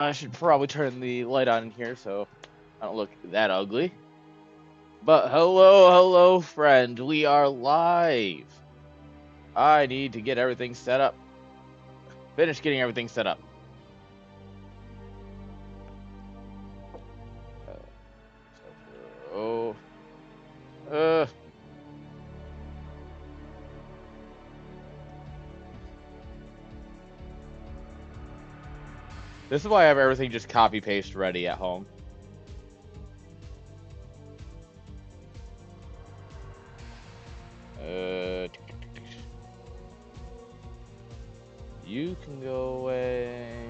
I should probably turn the light on in here so I don't look that ugly. But hello, friend. We are live. I need to get everything set up. Finish getting everything set up. Oh. This is why I have everything just copy paste ready at home. You can go away.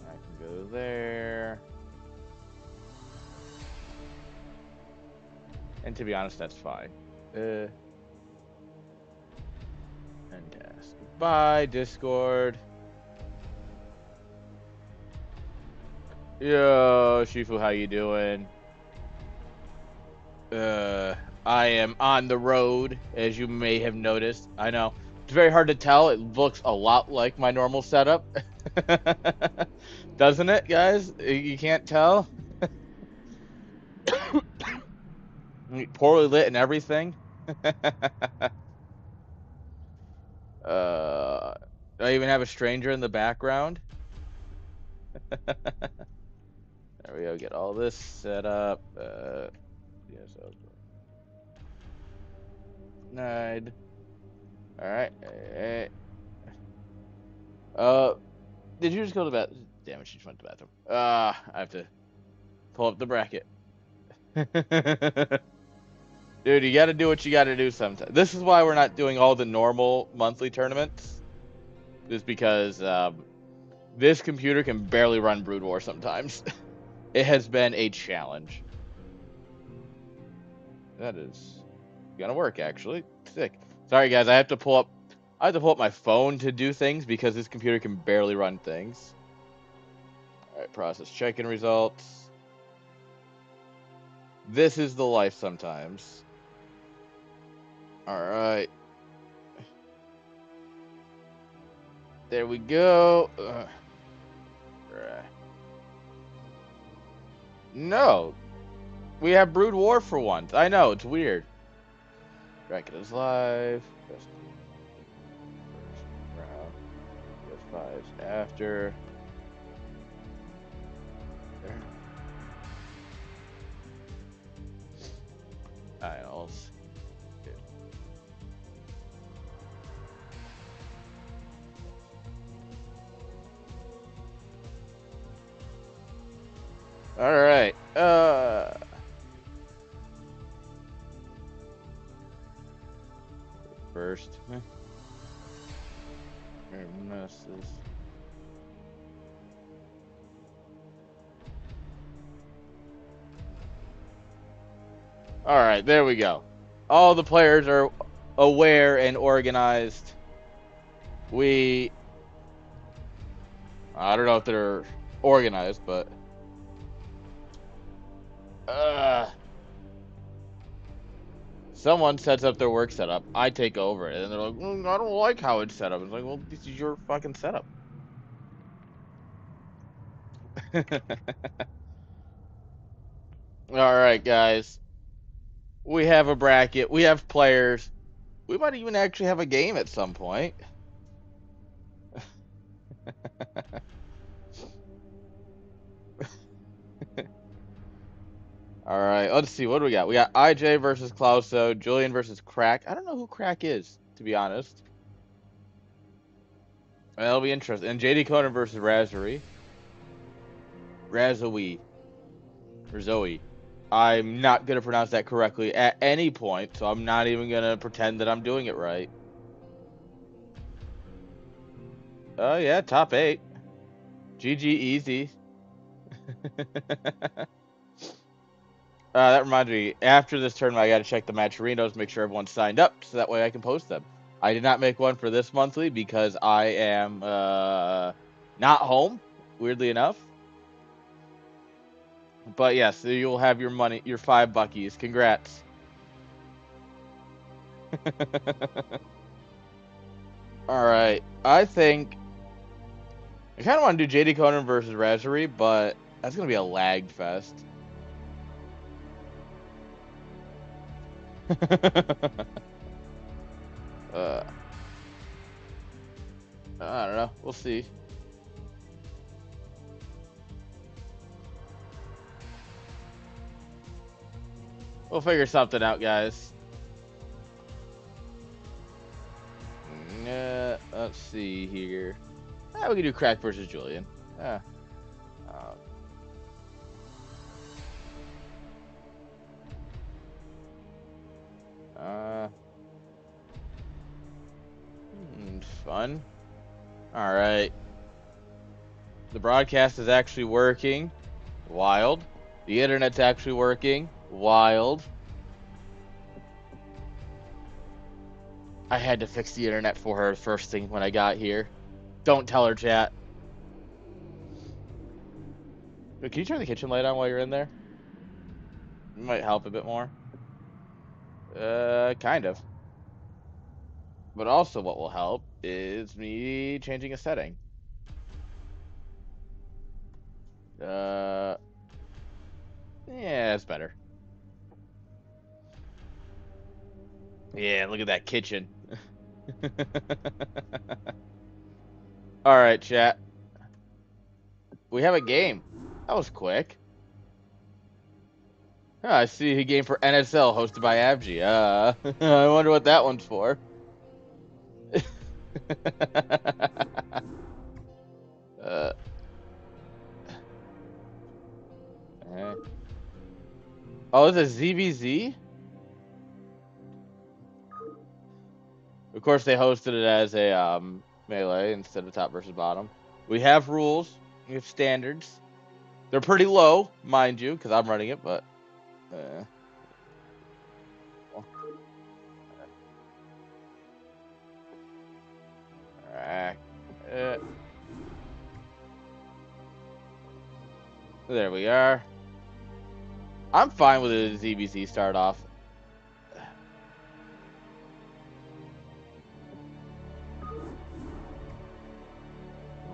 I can go there. And to be honest, that's fine. Fantastic. Bye, Discord. Yo, Shifu, how you doing? I am on the road, as you may have noticed. I know. It's very hard to tell. It looks a lot like my normal setup. Doesn't it, guys? You can't tell? Poorly lit and everything. I even have a stranger in the background. There we go. Get all this set up. Yes, denied. All right. Did you just go to the bathroom? Damn it, she just went to the bathroom. I have to pull up the bracket. Dude, you got to do what you got to do sometimes. This is why we're not doing all the normal monthly tournaments. Just because this computer can barely run Brood War sometimes. It has been a challenge. That is gonna work, actually. Sick. Sorry, guys. I have to pull up my phone to do things because this computer can barely run things. All right, process check-in results. This is the life sometimes. All right. There we go. No. We have Brood War for once. I know, it's weird. Bracket is live. First round. Best fives after. Finals. All right. First. Messes. All right, there we go. All the players are aware and organized. I don't know if they're organized, but someone sets up their work setup. I take over it, and they're like, I don't like how it's set up. It's like, well, this is your fucking setup. All right, guys. We have a bracket. We have players. We might even actually have a game at some point. All right, let's see. What do we got? We got IJ versus Klauso, Julian versus Crack. I don't know who Crack is, to be honest. That'll be interesting. And JD Conan versus Razory. Razoe. Or Zoe. I'm not going to pronounce that correctly at any point, so I'm not even going to pretend that I'm doing it right. Oh, yeah, top 8. GG easy. That reminds me, after this tournament, I got to check the matcherinos, make sure everyone's signed up, so that way I can post them. I did not make one for this monthly because I am not home, weirdly enough. But yes, so you'll have your money, your $5. Congrats. Alright, I think I kind of want to do JD Conan versus Razori, but that's going to be a lag fest. uh, I don't know. We'll see. We'll figure something out, guys. Let's see here. We can do Crack versus Julian. Uh, uh, fun. All right. The broadcast is actually working. Wild. The internet's actually working. Wild. I had to fix the internet for her first thing when I got here. Don't tell her, chat. Can you turn the kitchen light on while you're in there? It might help a bit more. Kind of. But also what will help is me changing a setting. Yeah, it's better. Yeah, look at that kitchen. All right, chat. We have a game. That was quick. I see a game for NSL hosted by Abji. I wonder what that one's for. uh, oh, is it ZVZ? Of course, they hosted it as a melee instead of top versus bottom. We have rules. We have standards. They're pretty low, mind you, because I'm running it, but. Alright. There we are. I'm fine with a ZBC start off.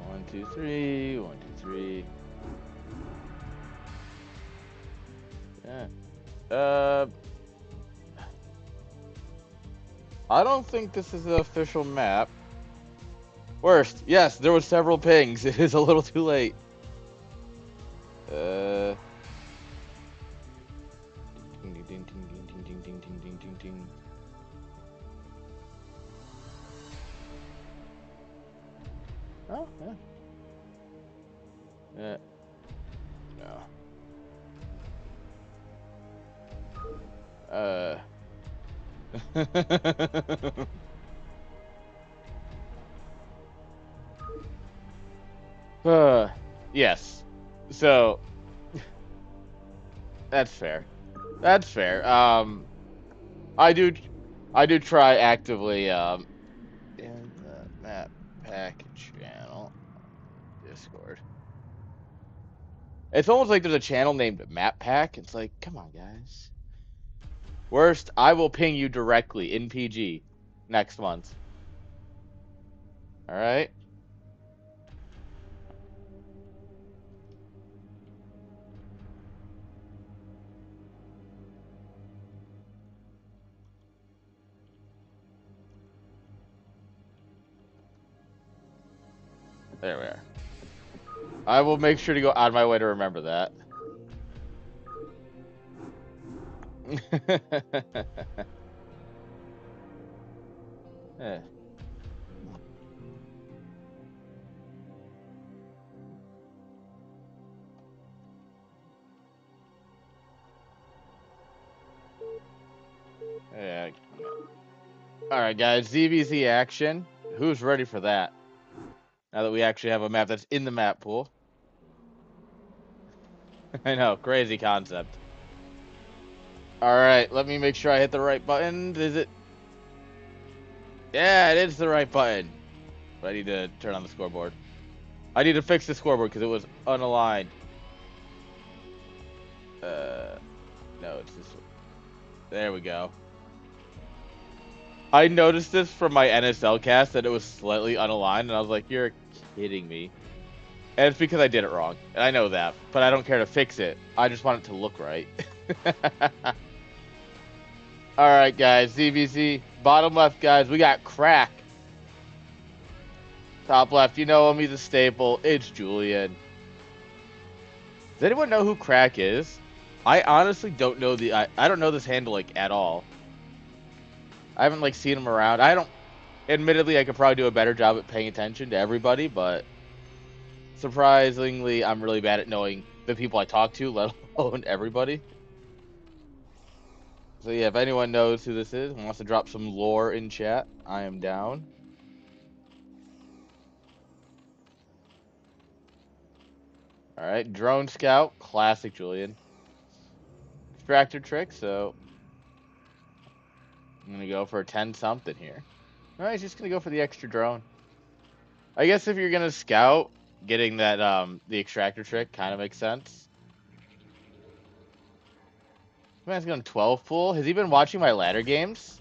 1, 2, 3. 1, 2, 3. Yeah. I don't think this is the official map. Worst. Yes, there was several pings. It is a little too late. Ding ding ding ding ding ding ding ding ding ding ding. Oh, yeah. Yeah. No. Yes. So that's fair. That's fair. I do try actively in the map pack channel Discord. It's almost like there's a channel named Map Pack. It's like, come on, guys. Worst, I will ping you directly in PG next month. All right. There we are. I will make sure to go out of my way to remember that. Yeah. Yeah. All right, guys. ZVZ action. Who's ready for that? Now that we actually have a map that's in the map pool. I know, crazy concept. All right, let me make sure I hit the right button. Is it? Yeah, it is the right button. But I need to turn on the scoreboard. I need to fix the scoreboard because it was unaligned. No, it's this one. There we go. I noticed this from my NSL cast that it was slightly unaligned, and I was like, "You're kidding me." And it's because I did it wrong, and I know that, but I don't care to fix it. I just want it to look right. All right, guys, ZVZ, bottom left, guys, we got Crack. Top left, you know him, he's a staple. It's Julian. Does anyone know who Crack is? I honestly don't know I don't know this handle like at all. I haven't like seen him around. I don't. Admittedly, I could probably do a better job at paying attention to everybody, but surprisingly, I'm really bad at knowing the people I talk to, let alone everybody. So yeah, if anyone knows who this is and wants to drop some lore in chat, I am down. All right, Drone Scout, classic Julian. Extractor trick, so I'm gonna go for a 10 something here. All right, he's just gonna go for the extra drone. I guess if you're gonna scout, getting that the extractor trick kind of makes sense. Man's going 12 pool. Has he been watching my ladder games?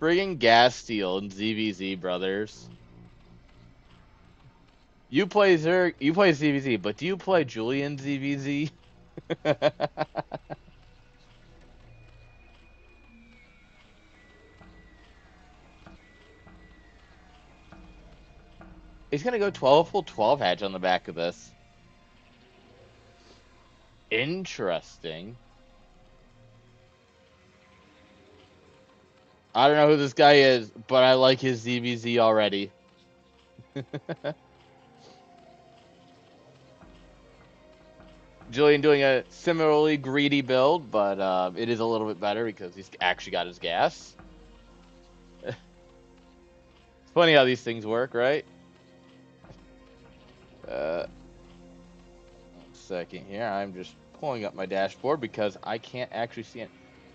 Friggin' gas steel and ZVZ brothers. You play Zerg, you play ZVZ, but do you play Julian ZVZ? He's gonna go 12 full 12 hatch on the back of this. Interesting. I don't know who this guy is, but I like his ZVZ already. Julian doing a similarly greedy build, but it is a little bit better because he's actually got his gas. It's funny how these things work, right? Second here. I'm just pulling up my dashboard because I can't actually see it.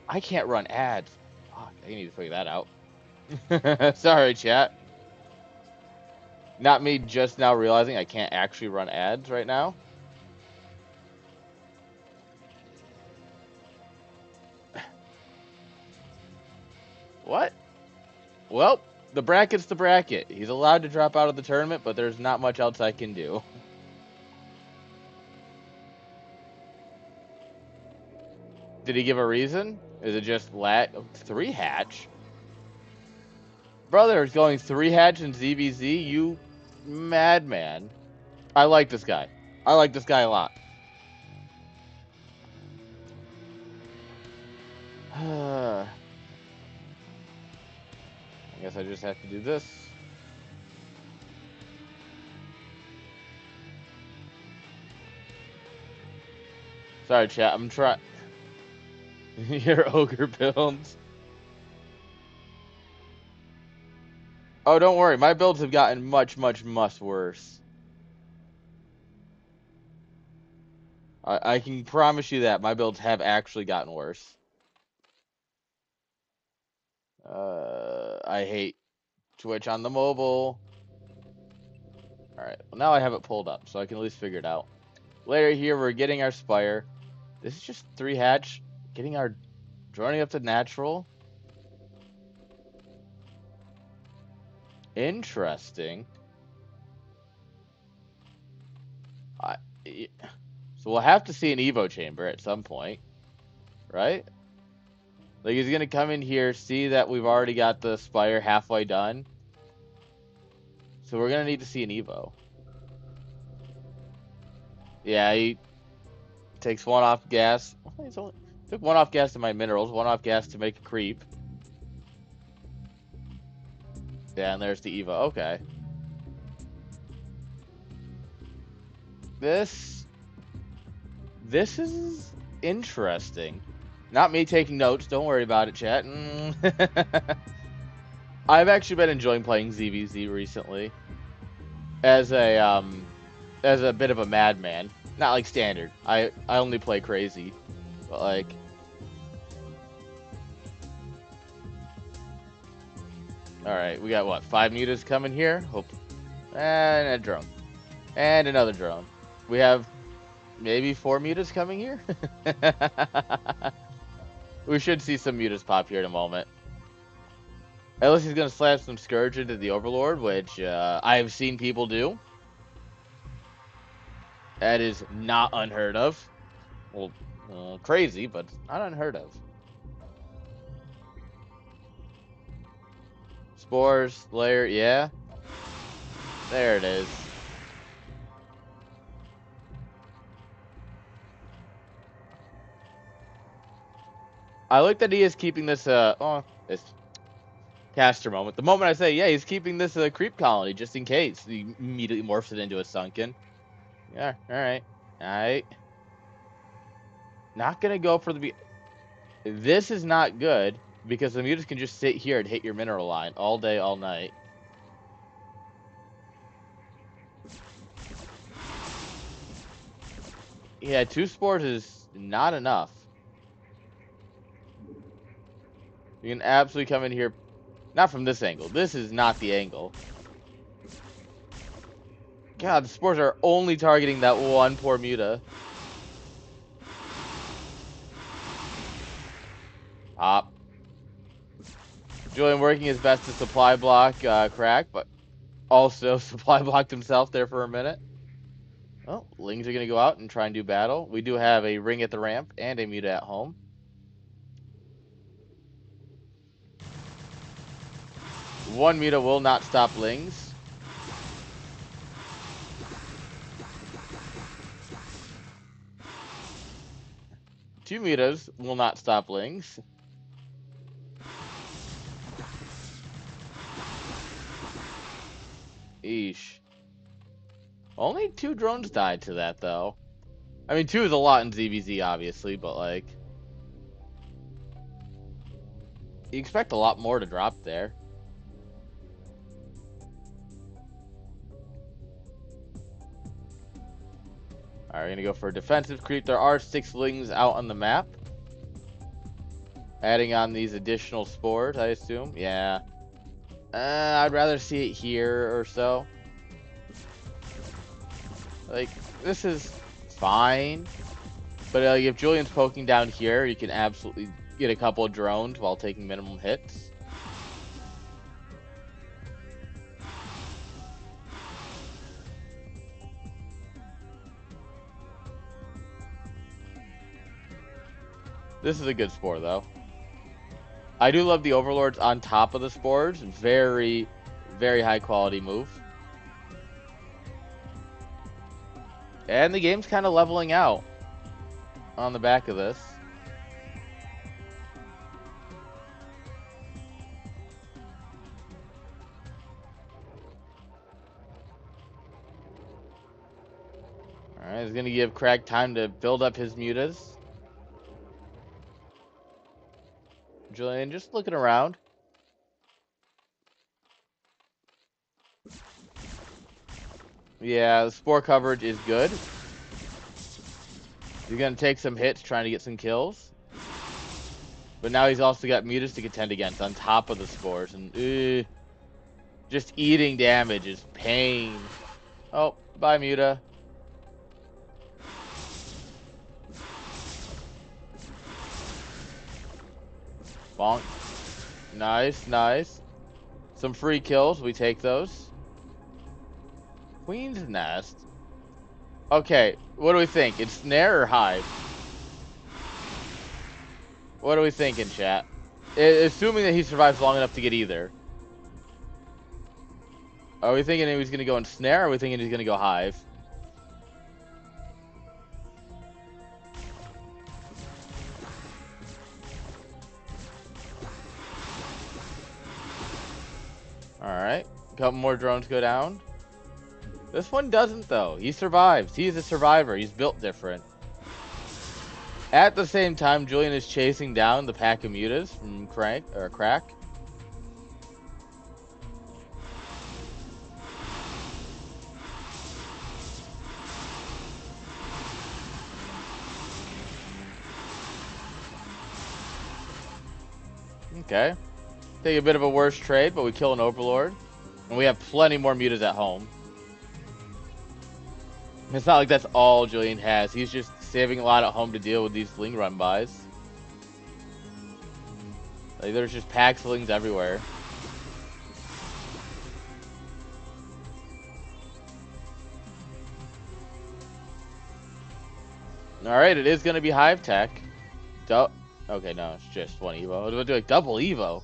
I can't run ads. Fuck, I need to figure that out. Sorry, chat. Not me just now realizing I can't actually run ads right now. What? Well, the bracket's the bracket. He's allowed to drop out of the tournament, but there's not much else I can do. Did he give a reason? Is it just 3 hatch? Brother is going 3 hatch in ZBZ, you madman. I like this guy. I like this guy a lot. I guess I just have to do this. Sorry, chat. I'm trying. Your ogre builds. Oh, don't worry. My builds have gotten much worse. I can promise you that my builds have actually gotten worse. I hate Twitch on the mobile. Alright, well now I have it pulled up, so I can at least figure it out. Later here, we're getting our Spire. This is just 3 hatch. Getting our... Joining up to natural. Interesting. So we'll have to see an Evo chamber at some point. Right? Like, he's gonna come in here, see that we've already got the Spire halfway done. So we're gonna need to see an Evo. Yeah, he takes 1 off gas. He's only took 1 off gas to my minerals, 1 off gas to make a creep. Yeah, and there's the Evo. Okay. This is interesting. Not me taking notes. Don't worry about it, chat. I've actually been enjoying playing ZVZ recently as a bit of a madman. Not like standard. I only play crazy, but like. All right, we got what, 5 mutas coming here? Hope, and a drone, and another drone. We have maybe 4 mutas coming here. We should see some mutas pop here in a moment. Unless he's gonna slap some Scourge into the Overlord, which I have seen people do. That is not unheard of. Well, crazy, but not unheard of. Spores, layer, yeah. There it is. I like that he is keeping this, this caster moment. The moment I say, yeah, he's keeping this creep colony just in case. He immediately morphs it into a sunken. Yeah, alright. Alright. Not gonna go for the... This is not good, because the mutas can just sit here and hit your mineral line all day, all night. Yeah, 2 spores is not enough. You can absolutely come in here. Not from this angle. This is not the angle. God, the spores are only targeting that one poor muta. Op. Julian working his best to supply block Crack, but also supply blocked himself there for a minute. Well, Lings are going to go out and try and do battle. We do have a ring at the ramp and a muta at home. One muta will not stop Lings. Two mutas will not stop Lings. Eesh. Only 2 drones died to that, though. I mean, 2 is a lot in ZVZ, obviously, but, like... You expect a lot more to drop there. Alright, we're gonna go for a defensive creep. There are 6 Lings out on the map. Adding on these additional spores, I assume. Yeah. I'd rather see it here or so. Like, this is fine. But if Julian's poking down here, you can absolutely get a couple of drones while taking minimum hits. This is a good spore, though. I do love the Overlords on top of the spores. Very, very high quality move. And the game's kind of leveling out on the back of this. Alright, he's going to give Crag time to build up his mutas. Julian just looking around. Yeah, the spore coverage is good. He's going to take some hits trying to get some kills. But now he's also got mutas to contend against on top of the spores. And just eating damage is pain. Oh, bye muta. Bonk. Nice, nice. Some free kills. We take those. Queen's Nest. Okay, what do we think? It's Snare or Hive? What are we thinking, chat? Assuming that he survives long enough to get either. Are we thinking he's going to go in Snare, or are we thinking he's going to go Hive? Alright. A couple more drones go down. This one doesn't, though. He survives. He's a survivor. He's built different. At the same time, Julian is chasing down the pack of mutas from Crack. Okay. Take a bit of a worse trade, but we kill an Overlord. And we have plenty more mutas at home. It's not like that's all Julian has. He's just saving a lot at home to deal with these Ling run bys. Like, there's just packs of Lings everywhere. Alright, it is going to be Hive Tech. Okay, no, it's just one Evo. We'll do like double Evo.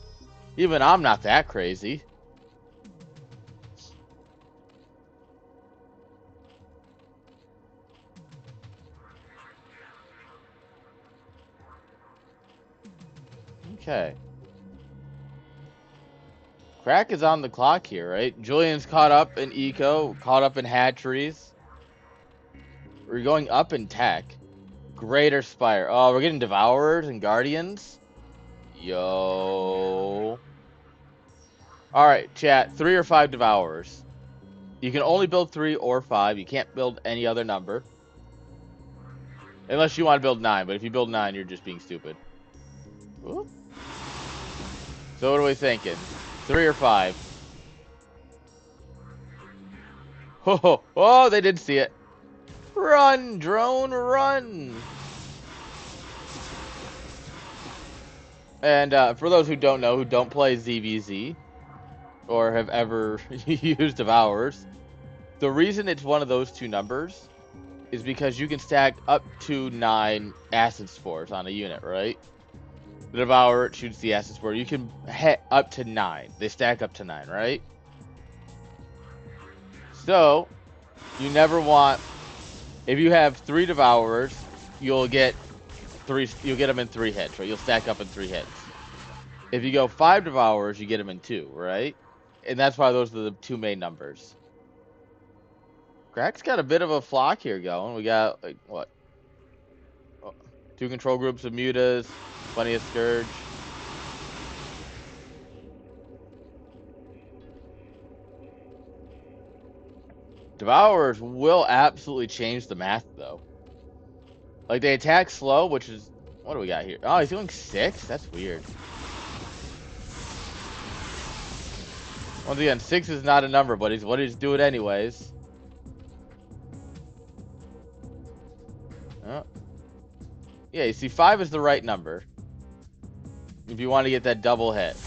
Even I'm not that crazy. Okay. Crack is on the clock here, right? Julian's caught up in Eco, caught up in Hatcheries. We're going up in Tech. Greater Spire. Oh, we're getting Devourers and Guardians. Yo. Alright, chat. 3 or 5 Devourers. You can only build 3 or 5. You can't build any other number. Unless you want to build 9, but if you build 9, you're just being stupid. Ooh. So what are we thinking? 3 or 5? Oh, oh, they did see it. Run, drone, run! And for those who don't know, who don't play ZVZ, or have ever used Devourers, the reason it's one of those two numbers is because you can stack up to 9 acid spores on a unit, right? The Devourer shoots the acid spore. You can hit up to 9. They stack up to 9, right? So, you never want... If you have 3 Devourers, you'll get them in 3 hits, right? You'll stack up in 3 hits. If you go 5 Devourers, you get them in 2, right? And that's why those are the 2 main numbers. Crack's got a bit of a flock here going. We got, like, what? 2 control groups of mutas, plenty of Scourge. Devourers will absolutely change the math, though. Like, they attack slow, which is... What do we got here? Oh, he's doing 6? That's weird. Once again, 6 is not a number, but he's what he's doing anyways. Oh. Yeah, you see, 5 is the right number. If you want to get that double hit.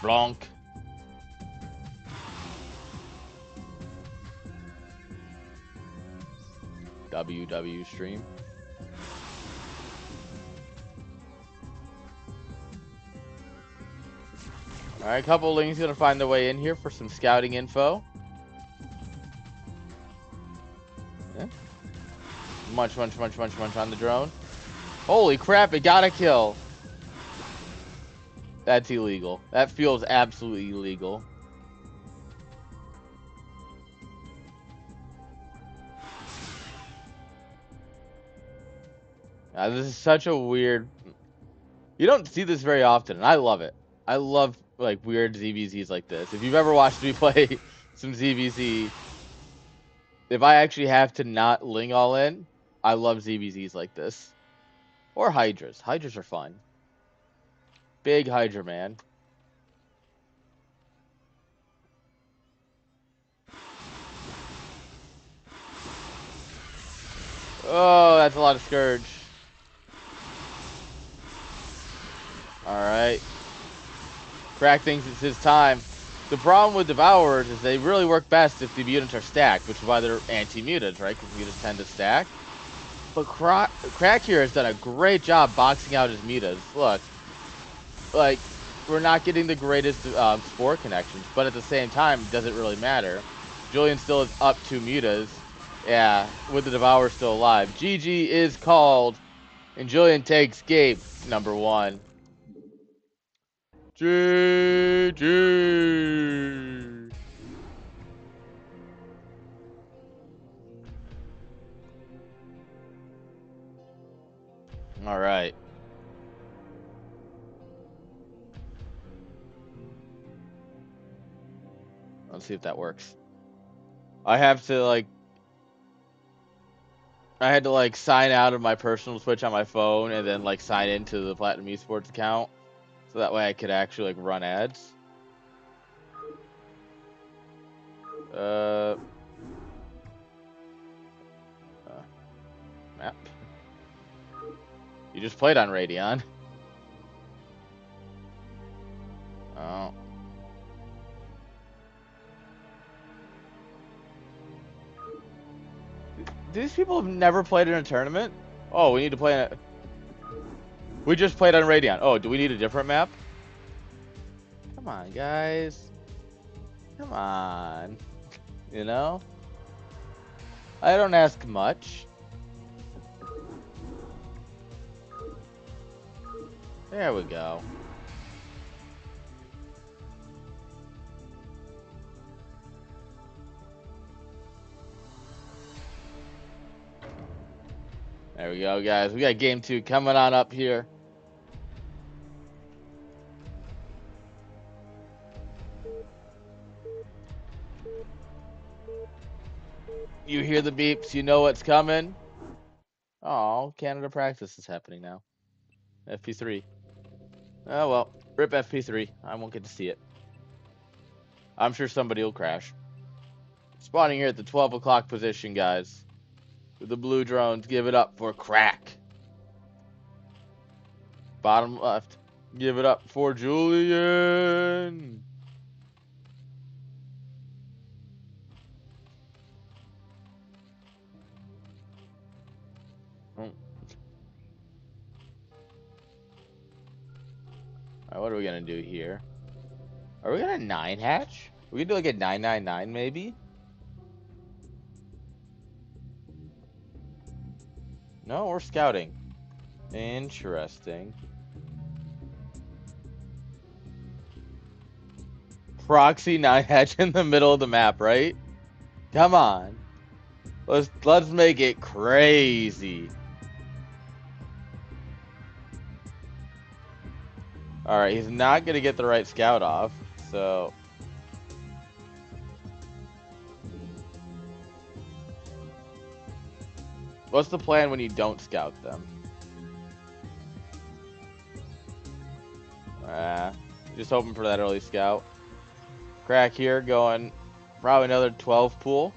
Blanc. WW stream. Alright, a couple of Lings gonna find their way in here for some scouting info. Yeah. Munch, munch, munch, munch, munch on the drone. Holy crap, it got a kill. That's illegal. That feels absolutely illegal. This is such a weird... You don't see this very often, and I love it. I love, like, weird ZVZs like this. If you've ever watched me play some ZVZ, if I actually have to not Ling all in, I love ZVZs like this. Or Hydras. Hydras are fun. Big Hydra man. Oh, that's a lot of Scourge. Alright. Crack thinks it's his time. The problem with Devourers is they really work best if the mutants are stacked, which is why they're anti-mutants, right? Because mutants tend to stack. But Crack here has done a great job boxing out his mutas. Look. Like, we're not getting the greatest spore connections, but at the same time, it doesn't really matter. Julian still is up 2 mutas. Yeah, with the Devourer still alive. GG is called, and Julian takes game number 1. GG. All right. Let's see if that works. I had to sign out of my personal Twitch on my phone and then like sign into the Platinum Esports account, so that way I could actually like run ads. Map. You just played on Radeon. Oh. these people have never played in a tournament? Oh, we need to play in it. We just played on Radeon. Oh, do we need a different map? Come on, guys. Come on. You know? I don't ask much. There we go. There we go, guys. We got game 2 coming on up here. You hear the beeps, you know what's coming. Oh, Canada practice is happening now. FP3. Oh well, rip FP3. I won't get to see it. I'm sure somebody will crash. Spawning here at the 12 o'clock position, guys. With the blue drones, give it up for Crack. Bottom left, give it up for Julian. Oh. Alright, what are we gonna do here? Are we gonna 9 hatch? We can do like a 999 maybe? No, we're scouting. Interesting. Proxy 9 hatch in the middle of the map, right? Come on. Let's make it crazy. Alright, he's not gonna get the right scout off, so what's the plan when you don't scout them? Just hoping for that early scout. Crack here going probably another 12 pool.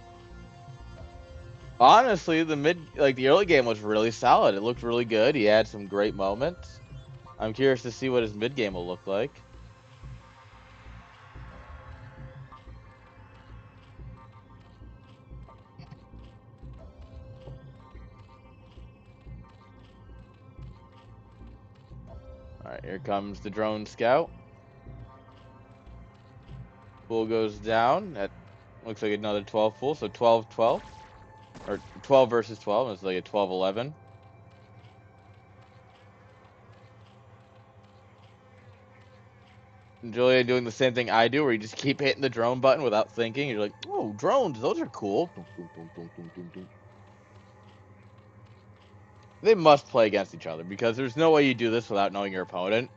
Honestly, the early game was really solid. It looked really good. He had some great moments. I'm curious to see what his mid game will look like. Alright, here comes the drone scout. Pool goes down. That looks like another 12 pool, so 12-12. Or 12 versus 12. It's like a 12-11. Julian doing the same thing I do, where you just keep hitting the drone button without thinking. You're like, oh, drones, those are cool. They must play against each other, because there's no way you do this without knowing your opponent.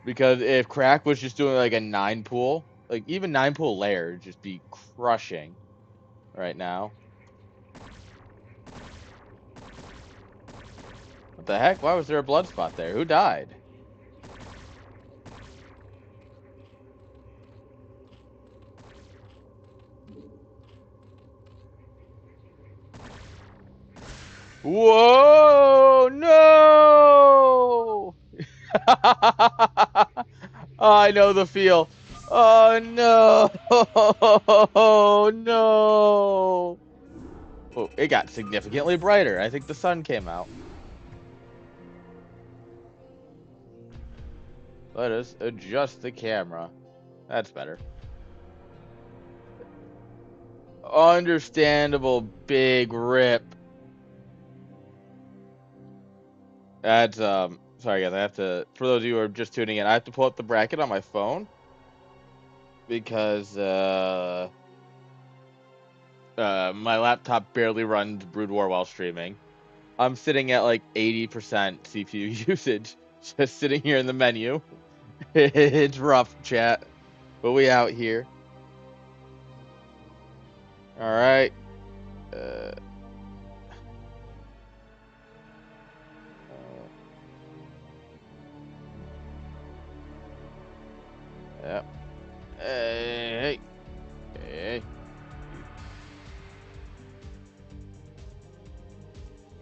Because if Crack was just doing like a 9 pool, like even 9 pool layer would just be crushing right now. What the heck? Why was there a blood spot there? Who died? Whoa! No! Oh, I know the feel. Oh no! Oh no! Oh, it got significantly brighter. I think the sun came out. Let us adjust the camera. That's better. Understandable big rip. That's sorry guys, I have to, for those of you who are just tuning in, I have to pull up the bracket on my phone because my laptop barely runs Brood War while streaming. I'm sitting at like 80% CPU usage, just sitting here in the menu. It's rough, chat, but we out here. All right. Yep. Hey. Hey.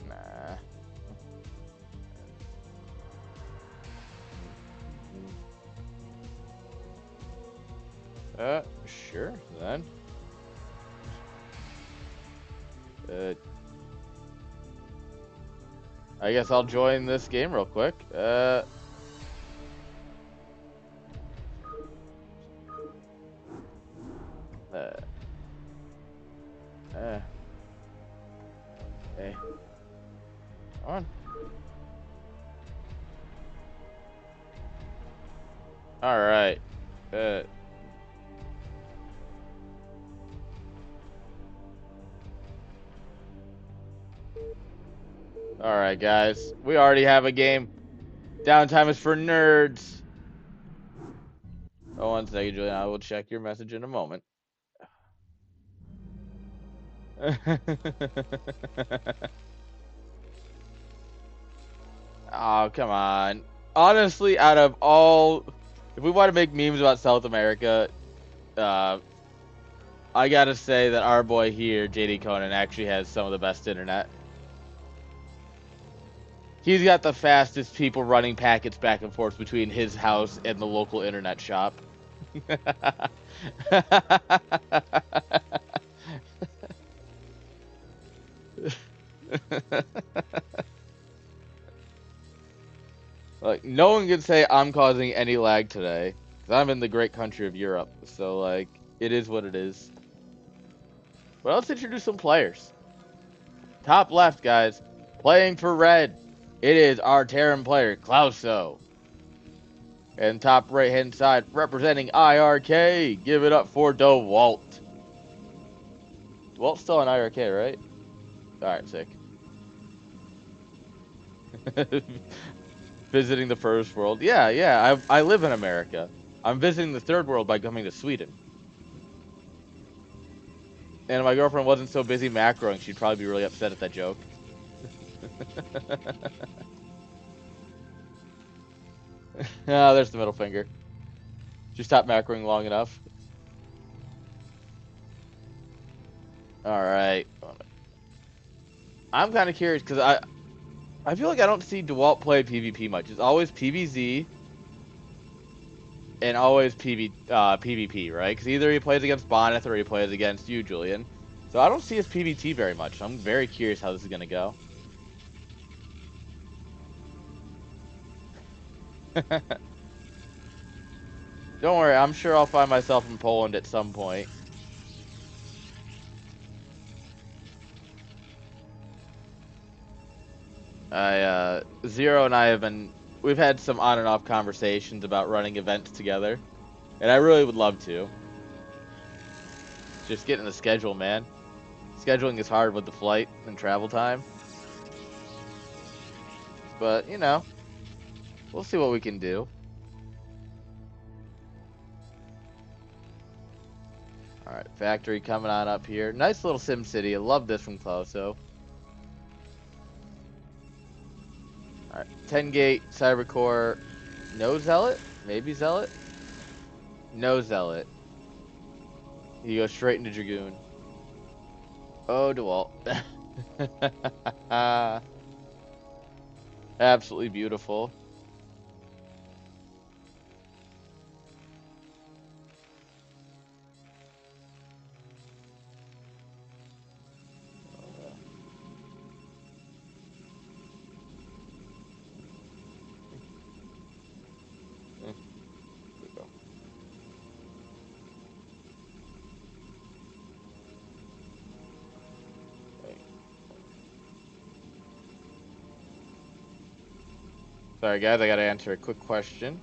Nah. Sure then. I guess I'll join this game real quick. Uh, hey, come on. All right. All right, guys. We already have a game. Downtime is for nerds. Oh, one second, Julian. I will check your message in a moment. Oh, come on. Honestly, out of all, if we want to make memes about South America, uh, I gotta say that our boy here, JD Conan, actually has some of the best internet. He's got the fastest people running packets back and forth between his house and the local internet shop. Like, no one can say I'm causing any lag today, because I'm in the great country of Europe. So, like, it is what it is. But let's introduce some players. Top left, guys, playing for red. It is our Terran player, Klauso. And top right hand side, representing IRK, give it up for DeWalt. DeWalt's still on IRK, right? Alright, sick. Visiting the first world. Yeah, I live in America. I'm visiting the third world by coming to Sweden. And if my girlfriend wasn't so busy macroing, she'd probably be really upset at that joke. Ah, there's the middle finger. She stopped macroing long enough. Alright. I'm kind of curious because I feel like I don't see DeWalt play PvP much. It's always PvZ and always PvP, right? Because either he plays against Bonneth or he plays against you, Julian. So I don't see his PvT very much. I'm very curious how this is going to go. Don't worry, I'm sure I'll find myself in Poland at some point. Zero and I we've had some on and off conversations about running events together, and I really would love to. Just get in the schedule, man. Scheduling is hard with the flight and travel time. But, you know, we'll see what we can do. Alright, factory coming on up here. Nice little Sim City. I love this from Clouso. Alright, 10 gate, Cybercore. No Zealot? Maybe Zealot? No Zealot. You go straight into Dragoon. Oh, DeWalt. Absolutely beautiful. Sorry, guys, I gotta answer a quick question.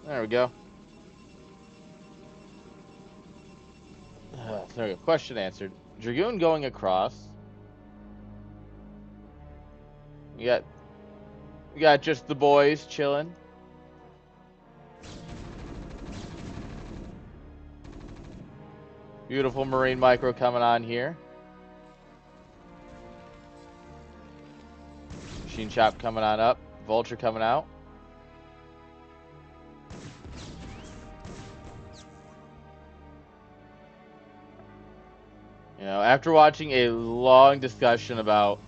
There we go. There we go. Question answered. Dragoon going across. You got just the boys chilling. Beautiful Marine Micro coming on here. Machine Shop coming on up. Vulture coming out. You know, after watching a long discussion about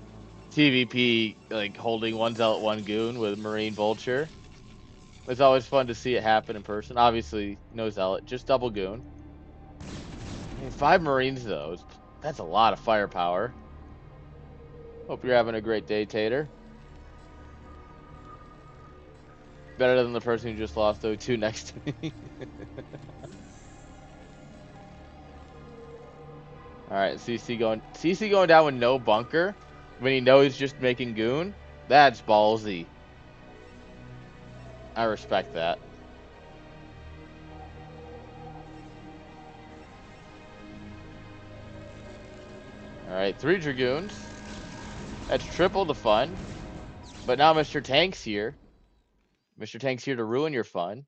TVP, like holding one Zealot, one Goon with Marine Vulture, it's always fun to see it happen in person. Obviously, no Zealot, just double Goon. I mean, 5 Marines, though, that's a lot of firepower. Hope you're having a great day, Tater. Better than the person who just lost 0-2 next to me. Alright, CC going down with no bunker when he knows he's just making goon. That's ballsy. I respect that. Alright, 3 Dragoons. That's triple the fun. But now Mr. Tank's here. Mr. Tank's here to ruin your fun.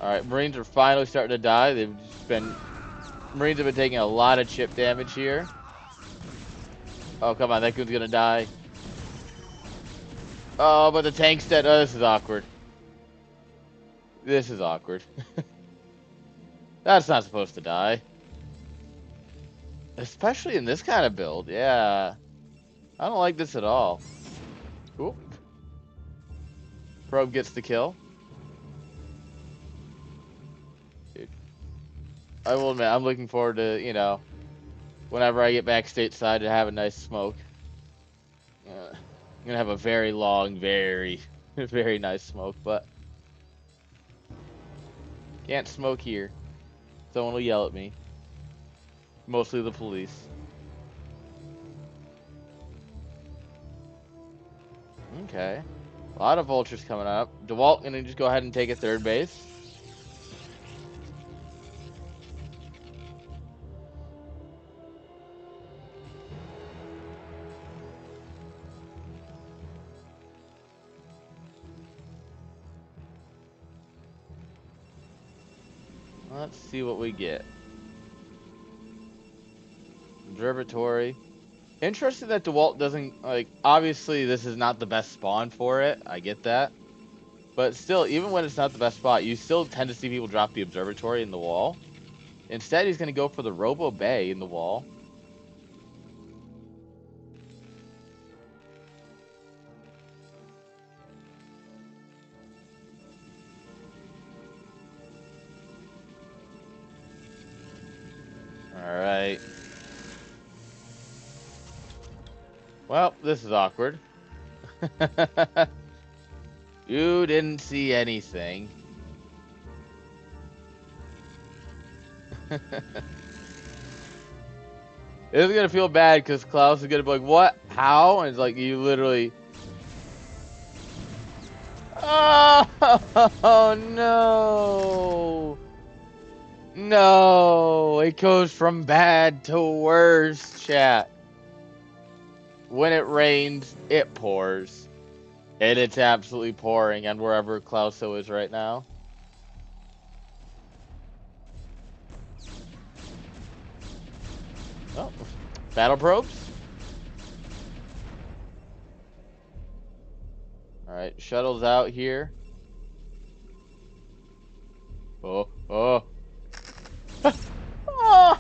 Alright, Marines are finally starting to die. Marines have been taking a lot of chip damage here. Oh, come on, that goon's gonna die. Oh, but the tank's dead. Oh, this is awkward. This is awkward. That's not supposed to die. Especially in this kind of build, yeah. I don't like this at all. Oop. Probe gets the kill. Dude. I will admit, I'm looking forward to, you know, whenever I get back stateside to have a nice smoke. I'm gonna have a very long, very, very nice smoke, but can't smoke here. Someone will yell at me. Mostly the police. Okay. A lot of vultures coming up. DeWalt gonna just go ahead and take a third base. Let's see what we get. Observatory. Interesting that DeWalt doesn't, like, obviously this is not the best spawn for it. I get that. But still, even when it's not the best spot, you still tend to see people drop the observatory in the wall. Instead, he's going to go for the Robo Bay in the wall. Alright. Well, this is awkward. You didn't see anything. It's gonna feel bad because Klaus is gonna be like, what? How? And it's like, you literally... Oh, no! No! It goes from bad to worse, chat. When it rains, it pours. And it's absolutely pouring on wherever Klauso is right now. Oh, battle probes. Alright, shuttle's out here. Oh, oh. Oh!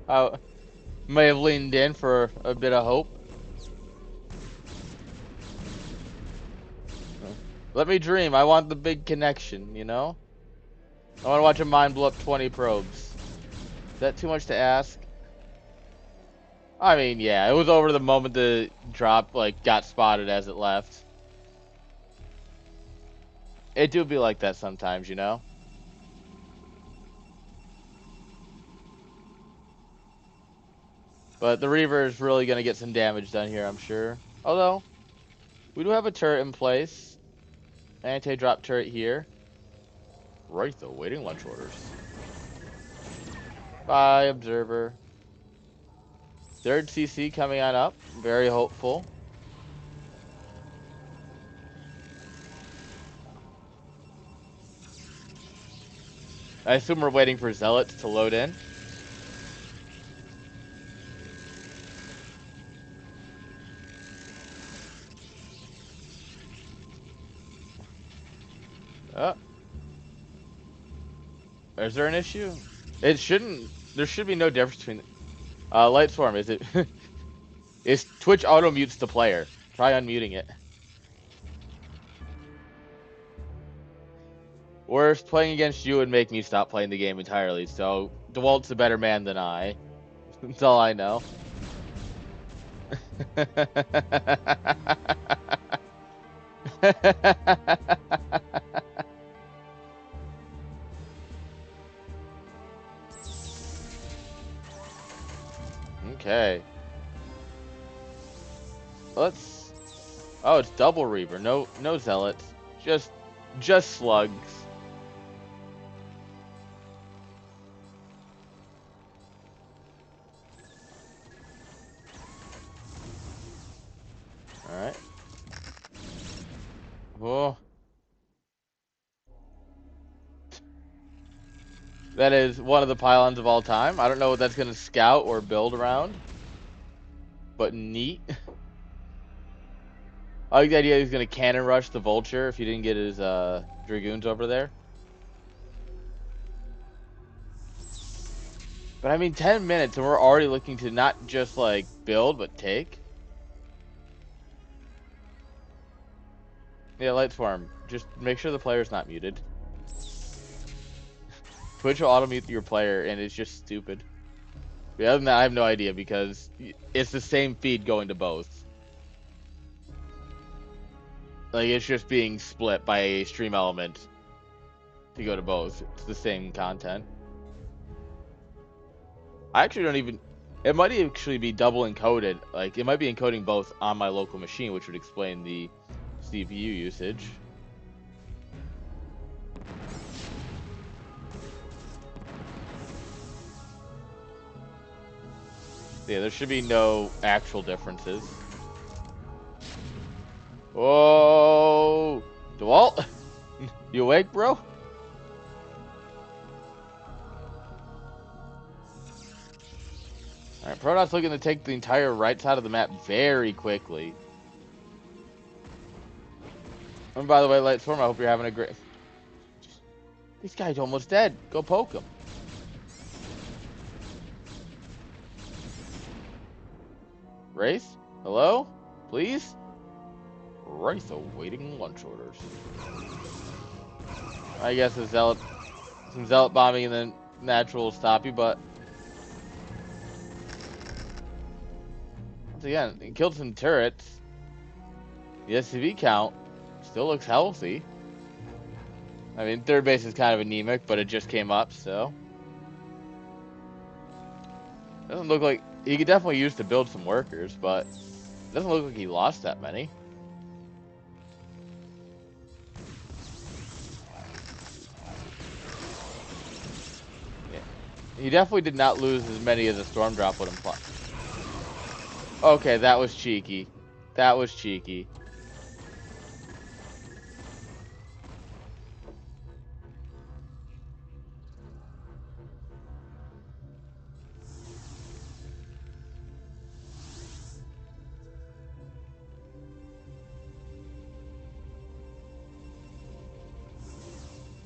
I may have leaned in for a bit of hope. Let me dream. I want the big connection, you know? I want to watch a mine blow up 20 probes. Is that too much to ask? I mean, yeah, it was over the moment the drop, like, got spotted as it left. It do be like that sometimes, you know? But the Reaver is really going to get some damage done here, I'm sure. Although, we do have a turret in place. Anti-drop turret here. Right, though, waiting lunch orders. Bye, Observer. Third CC coming on up. Very hopeful. I assume we're waiting for Zealots to load in. Oh. Is there an issue? It shouldn't. There should be no difference between. Light Swarm, is it? Is Twitch auto mutes the player? Try unmuting it. Worse, playing against you would make me stop playing the game entirely, so DeWalt's a better man than I. That's all I know. Okay. Let's... Oh, it's double Reaver. No Zealots. Just slugs. Alright. Oh. That is one of the pylons of all time. I don't know what that's going to scout or build around. But neat. I like the idea he's going to cannon rush the Vulture if he didn't get his Dragoons over there. But I mean, 10 minutes and we're already looking to not just like build, but take. Yeah, Light Swarm. Just make sure the player's not muted. Twitch will auto-mute your player and it's just stupid. But other than that, I have no idea because it's the same feed going to both. Like, it's just being split by a stream element to go to both. It's the same content. I actually don't even... It might actually be double encoded. Like, it might be encoding both on my local machine, which would explain the CPU usage. Yeah, there should be no actual differences. Whoa! DeWalt? You awake, bro? Alright, Protoss looking to take the entire right side of the map very quickly. And by the way, Light Storm, I hope you're having a great... This guy's almost dead. Go poke him. Wraith? Hello? Please? Wraith awaiting lunch orders. I guess some zealot bombing and then natural will stop you, but... Once again, it killed some turrets. The SCV count still looks healthy. I mean, third base is kind of anemic, but it just came up, so... Doesn't look like... He could definitely use to build some workers, but... It doesn't look like he lost that many. Yeah. He definitely did not lose as many as a storm drop would imply. Okay, that was cheeky. That was cheeky.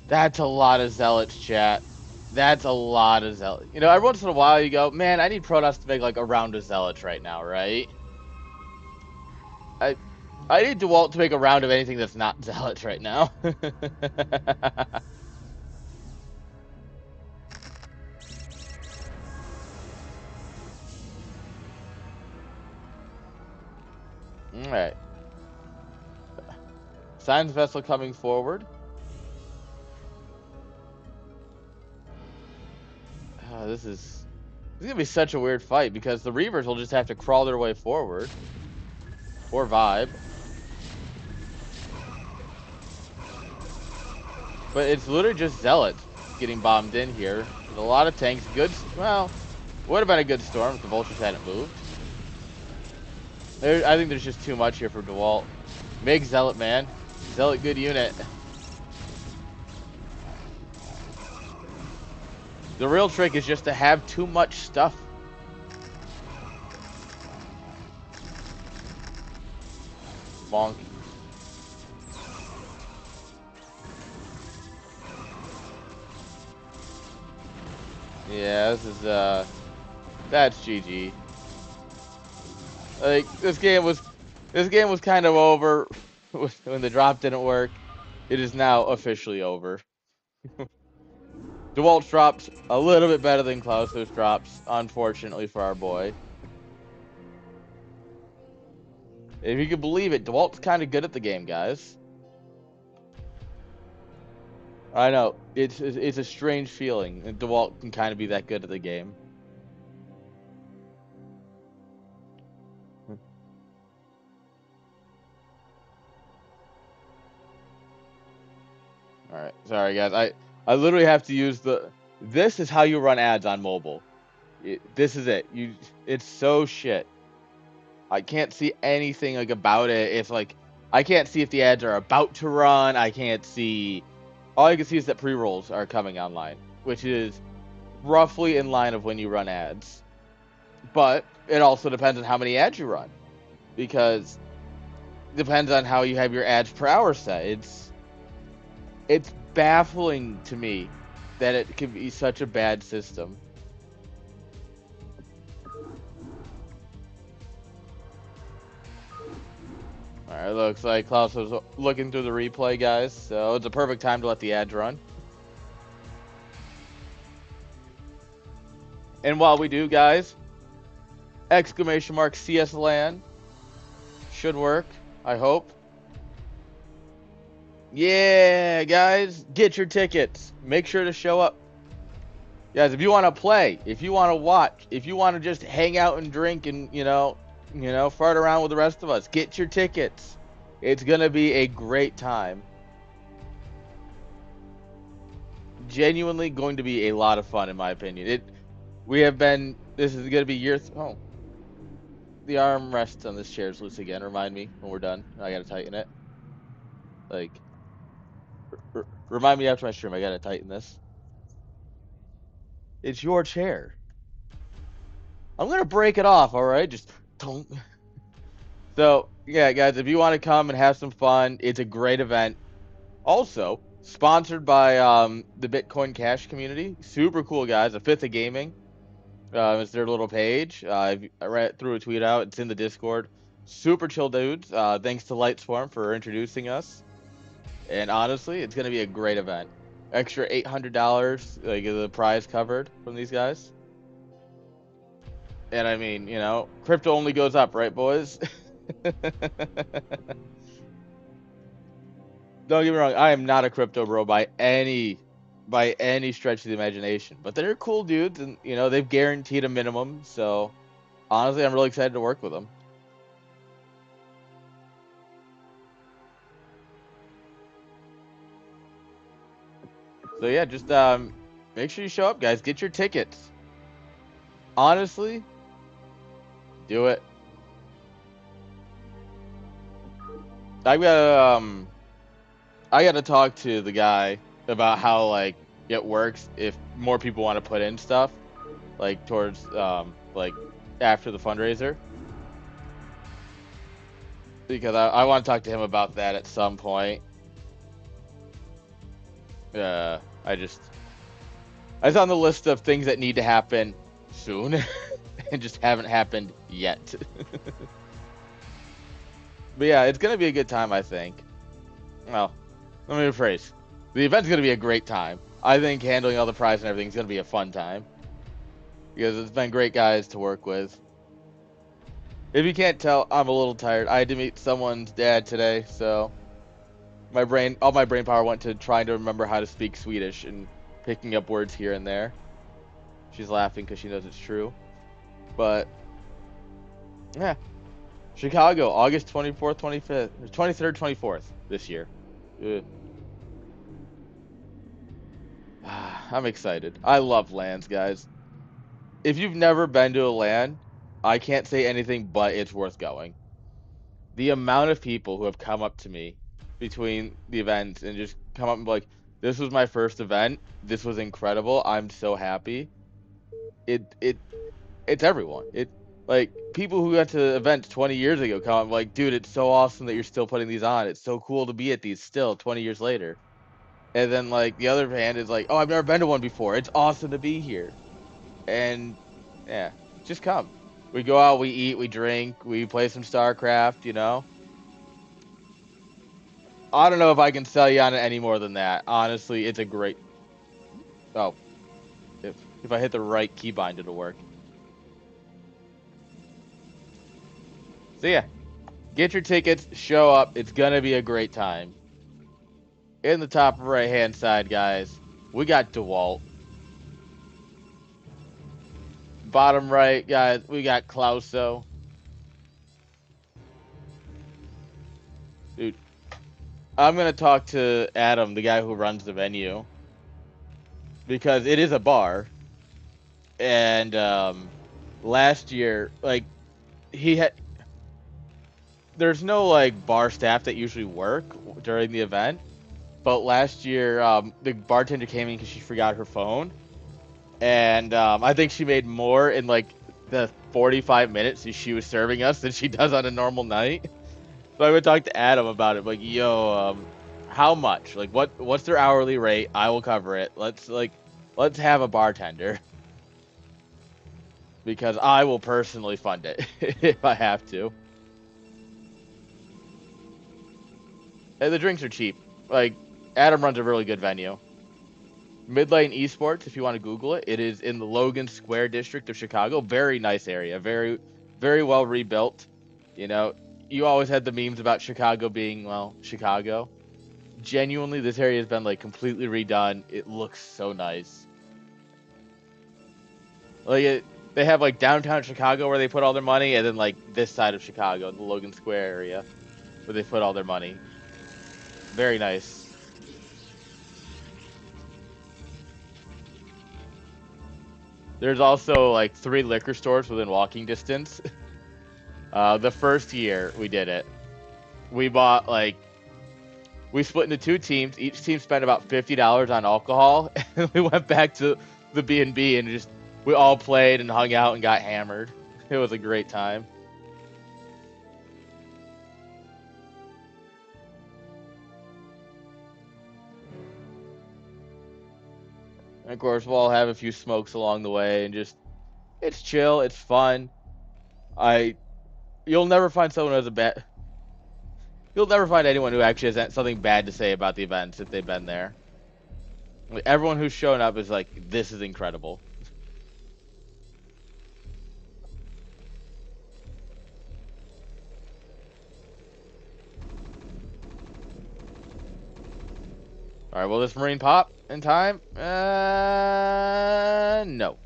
That's a lot of zealots, chat. That's a lot of zealots. You know, every once in a while you go, man, I need Protoss to make like a round of zealots right now, right? I need DeWalt to make a round of anything that's not zealots right now. Alright. Science vessel coming forward. This is gonna be such a weird fight because the Reavers will just have to crawl their way forward. Or vibe. But it's literally just zealots getting bombed in here. With a lot of tanks. Good, well, would have been a good storm if the Vultures hadn't moved. I think there's just too much here for DeWalt. Make Zealot, man. Zealot, good unit. The real trick is just to have too much stuff. Bonk. Yeah, this is, that's GG. Like, this game was kind of over when the drop didn't work. It is now officially over. DeWalt's drops a little bit better than Klauser's drops, unfortunately for our boy. If you can believe it, DeWalt's kind of good at the game, guys. I know it's a strange feeling. DeWalt can kind of be that good at the game. All right, sorry guys. I literally have to use the. This is how you run ads on mobile. This is it. It's so shit. I can't see anything like about it. It's like I can't see if the ads are about to run. I can't see. All I can see is that pre-rolls are coming online, which is roughly in line of when you run ads. But it also depends on how many ads you run, because it depends on how you have your ads per hour set. It's baffling to me that it can be such a bad system. Alright, looks like Klaus was looking through the replay, guys, so it's a perfect time to let the ads run. And while we do, guys, exclamation mark CS LAN should work, I hope. Yeah, guys, get your tickets. Make sure to show up. Guys, if you want to play, if you want to watch, if you want to just hang out and drink and, fart around with the rest of us, get your tickets. It's going to be a great time. Genuinely going to be a lot of fun, in my opinion. This is going to be oh. The armrest on this chair is loose again. Remind me when we're done. I got to tighten it. Like, remind me after my stream. I got to tighten this. It's your chair. I'm going to break it off, all right? Just don't. So, yeah, guys, if you want to come and have some fun, it's a great event. Also, sponsored by the Bitcoin Cash community. Super cool, guys. A Fifth of Gaming. It's their little page. I threw a tweet out. It's in the Discord. Super chill dudes. Thanks to Lightswarm for introducing us. And honestly, it's going to be a great event. Extra $800, like the prize covered from these guys. And I mean, crypto only goes up, right, boys? Don't get me wrong, I am not a crypto bro by any stretch of the imagination. But they're cool dudes, and they've guaranteed a minimum. So honestly, I'm really excited to work with them. So yeah, just make sure you show up, guys. Get your tickets. Honestly, do it. I gotta talk to the guy about how like it works if more people want to put in stuff, like towards like after the fundraiser, because I want to talk to him about that at some point. It's on the list of things that need to happen soon and just haven't happened yet. But yeah, it's gonna be a good time, I think. Well, let me rephrase. The event's gonna be a great time. I think handling all the prize and everything is gonna be a fun time, because it's been great guys to work with. If you can't tell, I'm a little tired. I had to meet someone's dad today, so all my brain power went to trying to remember how to speak Swedish and picking up words here and there. She's laughing because she knows it's true. But yeah, Chicago, August 24th, 25th, 23rd, 24th this year. I'm excited. I love LANs, guys. If you've never been to a LAN, I can't say anything but it's worth going. The amount of people who have come up to me between the events and just come up and be like, "This was my first event. This was incredible. I'm so happy." It's everyone. It like people who went to events 20 years ago come up like, "Dude, it's so awesome that you're still putting these on. It's so cool to be at these still 20 years later." And then like the other hand is like, "Oh, I've never been to one before. It's awesome to be here." And yeah, just come. We go out, we eat, we drink, we play some StarCraft. I don't know if I can sell you on it any more than that. Honestly, it's a great. Oh, if I hit the right keybind, it'll work. So yeah, get your tickets, show up. It's gonna be a great time. In the top right hand side, guys, we got DeWalt. Bottom right, guys, we got Clauso. Dude, I'm gonna talk to Adam, the guy who runs the venue, because it is a bar. And last year, like he had, there's no like bar staff that usually work during the event. But last year, the bartender came in because she forgot her phone, and I think she made more in like the 45 minutes that she was serving us than she does on a normal night. So I would talk to Adam about it, like, yo, how much? Like, what's their hourly rate? I will cover it. Let's have a bartender because I will personally fund it if I have to. And the drinks are cheap. Like, Adam runs a really good venue. Midlane Esports, if you want to Google it, it is in the Logan Square district of Chicago. Very nice area. Very, very well rebuilt. You know, you always had the memes about Chicago being, well, Chicago. Genuinely, this area has been like completely redone. It looks so nice. They have like downtown Chicago where they put all their money, and then like this side of Chicago, the Logan Square area, where they put all their money. Very nice. There's also like 3 liquor stores within walking distance. The first year we did it, we bought like we split into 2 teams. Each team spent about $50 on alcohol, and we went back to the B&B and just we all played and hung out and got hammered. It was a great time. And of course, we'll all have a few smokes along the way, and just it's chill, it's fun. I you'll never find someone who has a bad. You'll never find anyone who actually has something bad to say about the events if they've been there. Like, everyone who's shown up is like, this is incredible. All right, will this Marine pop in time? No.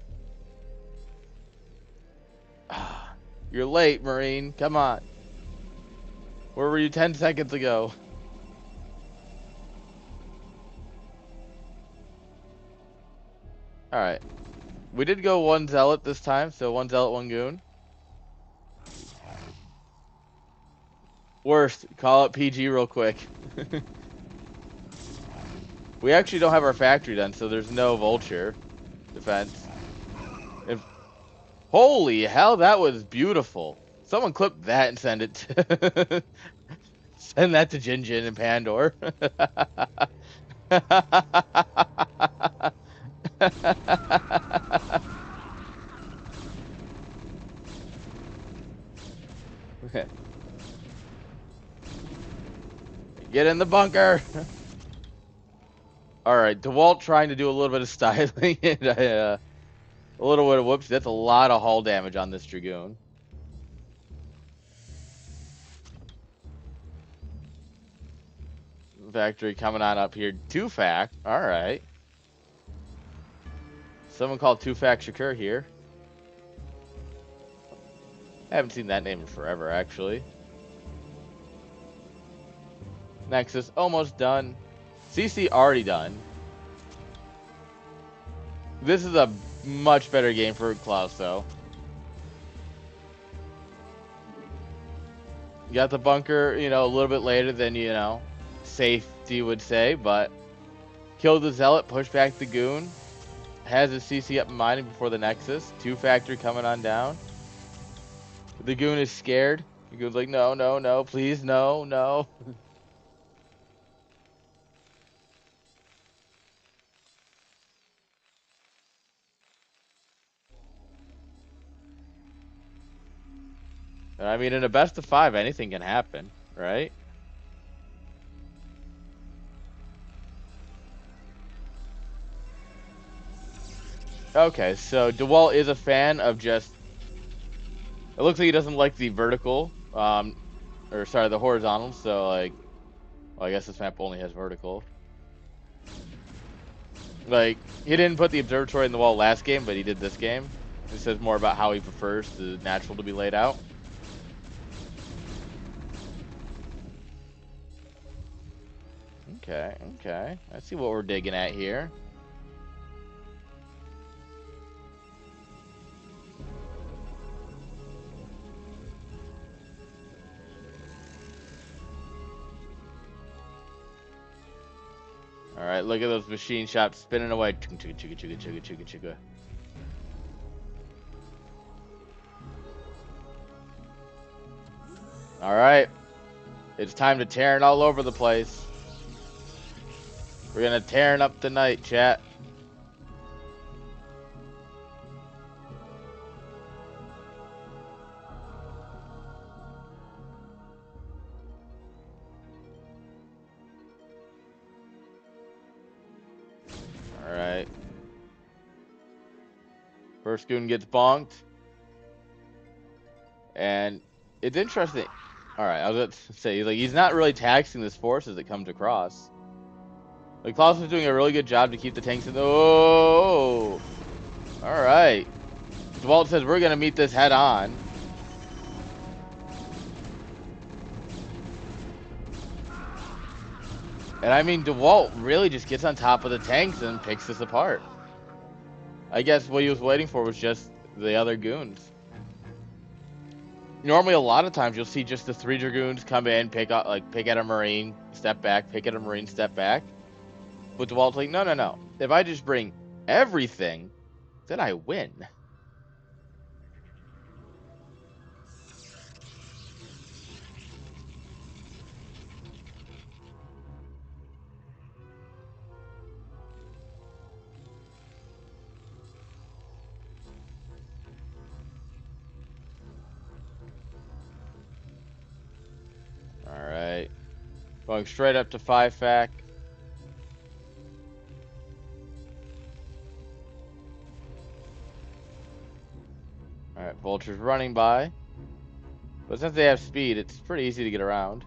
You're late, Marine. Come on. Where were you 10 seconds ago? All right. We did go 1 Zealot this time, so 1 Zealot, 1 Goon. Worst, call it PG real quick. We actually don't have our factory done, so there's no Vulture defense. If Holy hell, that was beautiful. Someone clip that and send it to send that to Jin Jin and Pandor. Get in the bunker. All right, DeWalt trying to do a little bit of styling and a little bit of whoops. That's a lot of hull damage on this Dragoon. Factory coming on up here. 2-fac. All right. Someone called 2-fac Shakur here. I haven't seen that name in forever, actually. Nexus almost done. CC already done. This is a much better game for Klaus, though. You got the bunker, you know, a little bit later than, you know, safety would say, but killed the Zealot, pushed back the Goon, has his CC up and mining before the Nexus. 2-factory coming on down. The Goon is scared. The Goon's like, no, no, no, please, no, no. I mean, in a best of 5, anything can happen, right? Okay, so DeWalt is a fan of just. It looks like he doesn't like the vertical, or sorry, the horizontal. So like, well, I guess this map only has vertical. Like he didn't put the observatory in the wall last game, but he did this game. It says more about how he prefers the natural to be laid out. Okay, okay. Let's see what we're digging at here. All right, look at those machine shops spinning away. Chugga, chugga, chugga, chugga, chugga, chugga. All right, it's time to tearing all over the place. We're gonna tearing up the night, chat. All right. First goon gets bonked. And it's interesting. All right, I was about to say, like, he's not really taxing this force as it comes across. Like, Klaus is doing a really good job to keep the tanks in the. Oh! All right. DeWalt says we're going to meet this head on. And I mean, DeWalt really just gets on top of the tanks and picks this apart. I guess what he was waiting for was just the other goons. Normally, a lot of times you'll see just the 3 dragoons come in, pick at a marine, step back, pick at a marine, step back. But DeWalt's like, no, no, no. If I just bring everything, then I win. All right. Going straight up to 5-fac. All right, Vulture's running by. But since they have speed, it's pretty easy to get around.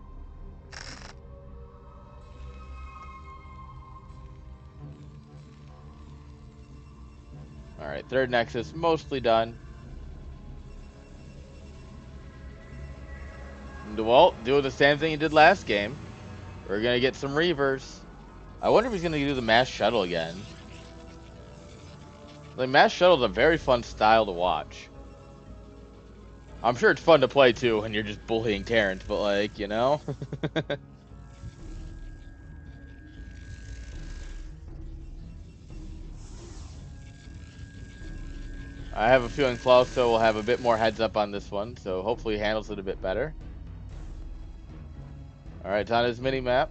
All right, third Nexus, mostly done. And DeWalt doing the same thing he did last game. We're going to get some Reavers. I wonder if he's going to do the mass shuttle again. The mass shuttle is a very fun style to watch. I'm sure it's fun to play too when you're just bullying Terrence, but like, you know? I have a feeling Flausto will have a bit more heads up on this one, so hopefully he handles it a bit better. Alright, it's on his mini-map.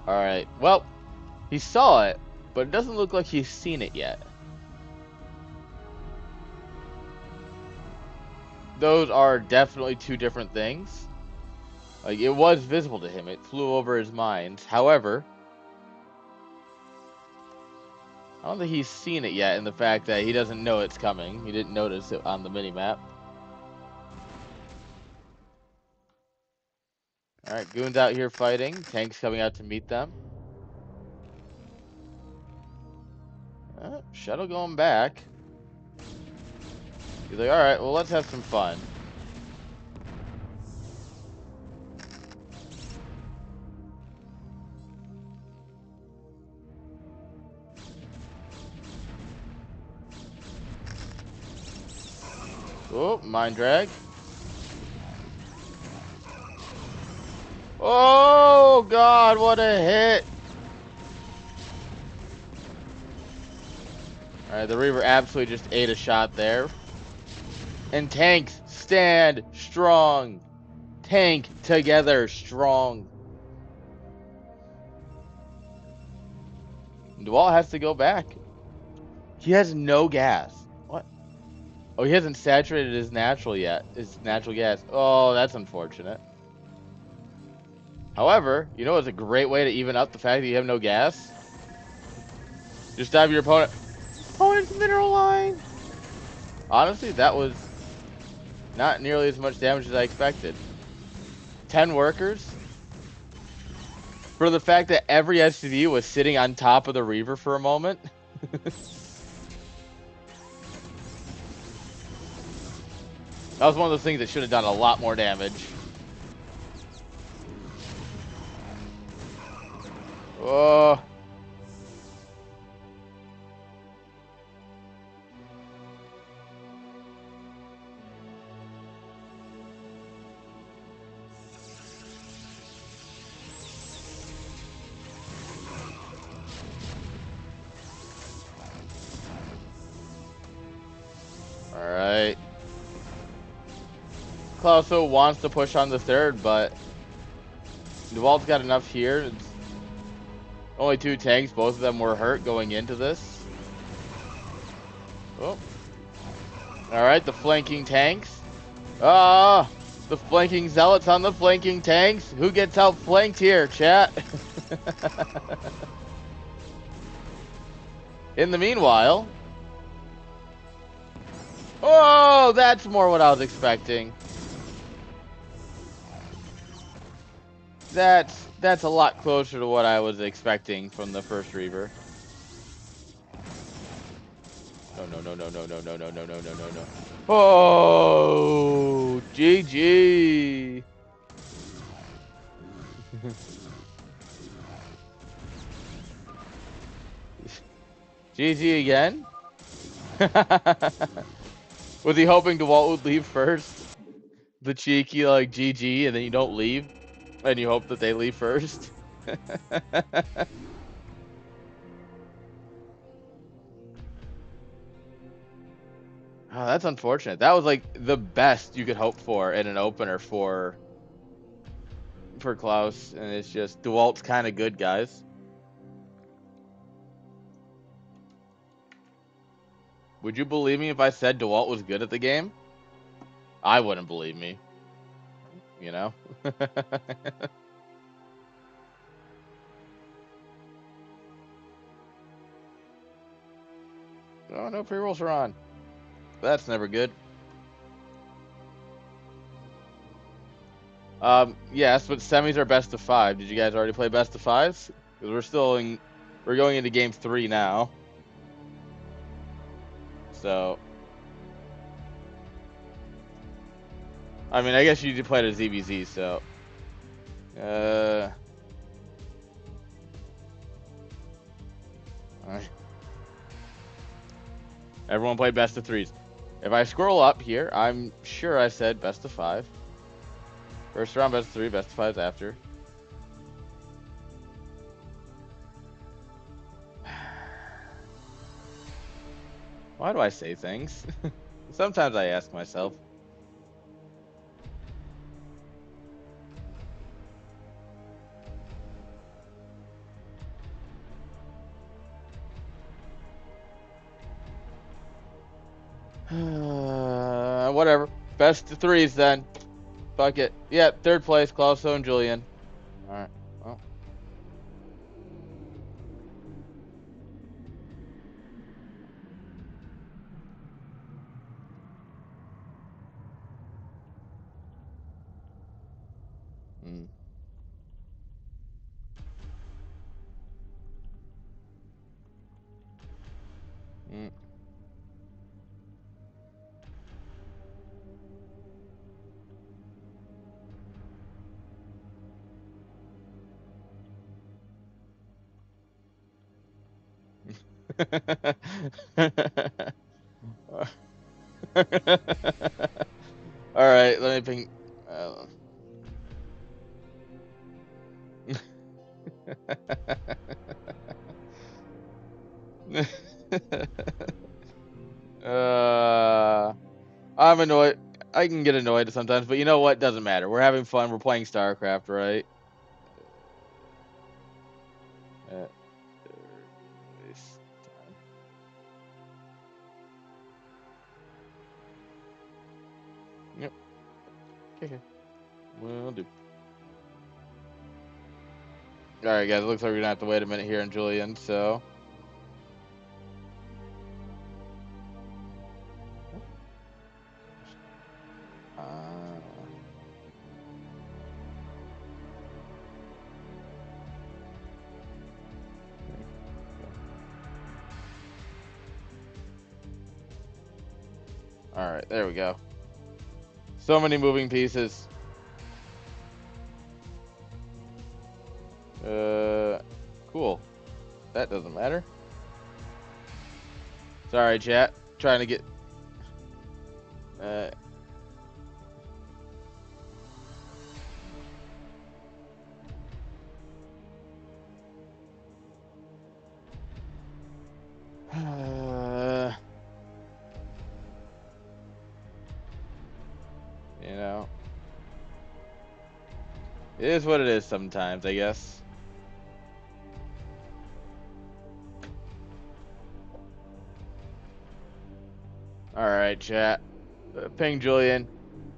Alright, well, he saw it, but it doesn't look like he's seen it yet. Those are definitely 2 different things. Like, it was visible to him. It flew over his mind. However, I don't think he's seen it yet in the fact that he doesn't know it's coming. He didn't notice it on the mini-map. Alright, goons out here fighting. Tanks coming out to meet them. Shuttle going back. He's like, alright, well, let's have some fun. Oh, mind drag. Oh, God, what a hit. Alright, the Reaver absolutely just ate a shot there. And tanks stand strong. Tank together strong. DeWalt has to go back. He has no gas. What? Oh, he hasn't saturated his natural yet. His natural gas. Oh, that's unfortunate. However, you know it's a great way to even out the fact that you have no gas? Just have your opponent's mineral line. Honestly, that was not nearly as much damage as I expected. 10 workers? For the fact that every SCV was sitting on top of the Reaver for a moment? That was one of those things that should have done a lot more damage. Oh. Alright. Klauso wants to push on the third, but Duvall's got enough here. It's only 2 tanks. Both of them were hurt going into this. Oh. Alright, the flanking tanks. Ah! The flanking zealots on the flanking tanks. Who gets outflanked here, chat? In the meanwhile... Oh, that's more what I was expecting. That's a lot closer to what I was expecting from the first Reaver. No, no, no, no, no, no, no, no, no, no, no, no, no. Oh, GG. GG again? Was he hoping DeWalt would leave first? The cheeky, like, GG, and then you don't leave? And you hope that they leave first? Oh, that's unfortunate. That was like the best you could hope for in an opener for Klaus, and it's just DeWalt's kind of good, guys. Would you believe me if I said DeWalt was good at the game? I wouldn't believe me. You know? Oh, no pre-rolls are on. That's never good. Yes, but semis are best of 5. Did you guys already play best of 5s? Because we're going into game 3 now. So, I mean, I guess you did play it as ZBZ, so. Everyone played best of 3s. If I scroll up here, I'm sure I said best of 5. First round, best of 3, best of 5s after. Why do I say things? Sometimes I ask myself. Whatever. Best of 3s then. Fuck it. Yeah, third place, Klauso and Julian. Alright. Well. Mm. Mm. Alright, let me ping. I'm annoyed. I can get annoyed sometimes, but you know what? Doesn't matter. We're having fun. We're playing StarCraft, right? Third place time. Yep. Okay. Will do. All right, guys. It looks like we're gonna have to wait a minute here on Julian. So. All right, there we go. So many moving pieces. Cool. That doesn't matter. Sorry, chat. Trying to get. Uh. You know, it is what it is sometimes, I guess. All right, chat. Ping Julian.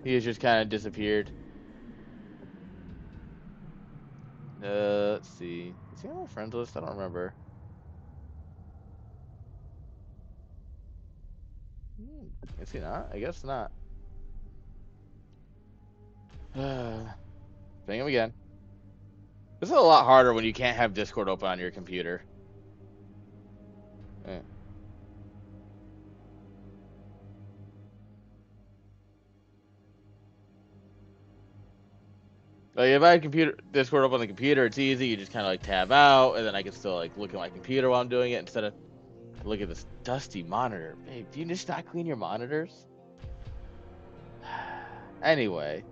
He has just kind of disappeared. Let's see. Is he on my friends list? I don't remember. Is he not? I guess not. Ping him again. This is a lot harder when you can't have Discord open on your computer. Eh. Like if I had computer Discord open on the computer, it's easy. You just kind of like tab out, and then I can still like look at my computer while I'm doing it instead of look at this dusty monitor. Babe, do you just not clean your monitors? Anyway.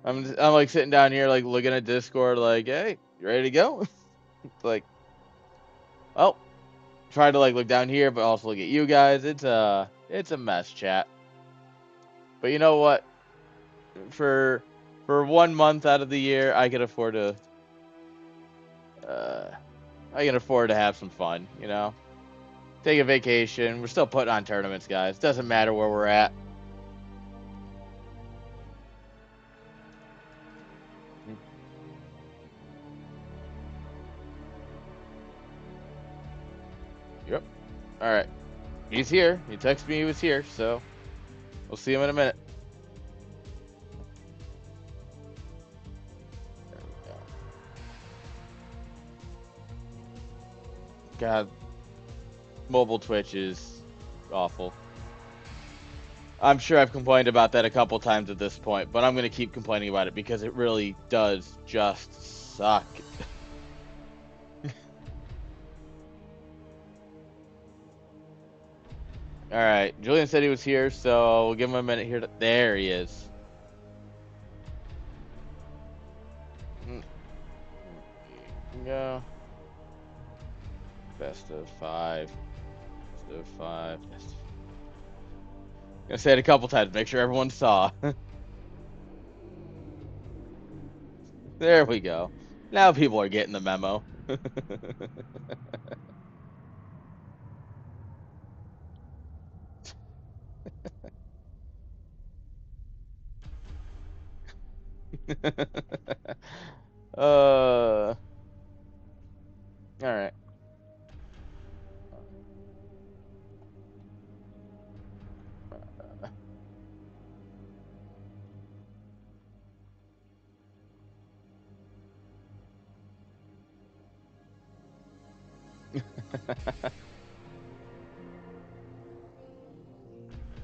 I'm like sitting down here like looking at Discord like, hey, you ready to go? It's like, oh, try to like look down here, but also look at you guys. It's a mess, chat. But you know what? For 1 month out of the year, I can afford to have some fun. You know, take a vacation. We're still putting on tournaments, guys. Doesn't matter where we're at. Yep. All right. He's here. He texted me he was here, so we'll see him in a minute. There we go. God, mobile Twitch is awful. I'm sure I've complained about that a couple times at this point, but I'm going to keep complaining about it because it really does just suck. All right, Julian said he was here, so we'll give him a minute here. There he is. Go. Best of 5. Best of 5. Gonna say it a couple times. Make sure everyone saw. There we go. Now people are getting the memo. All right.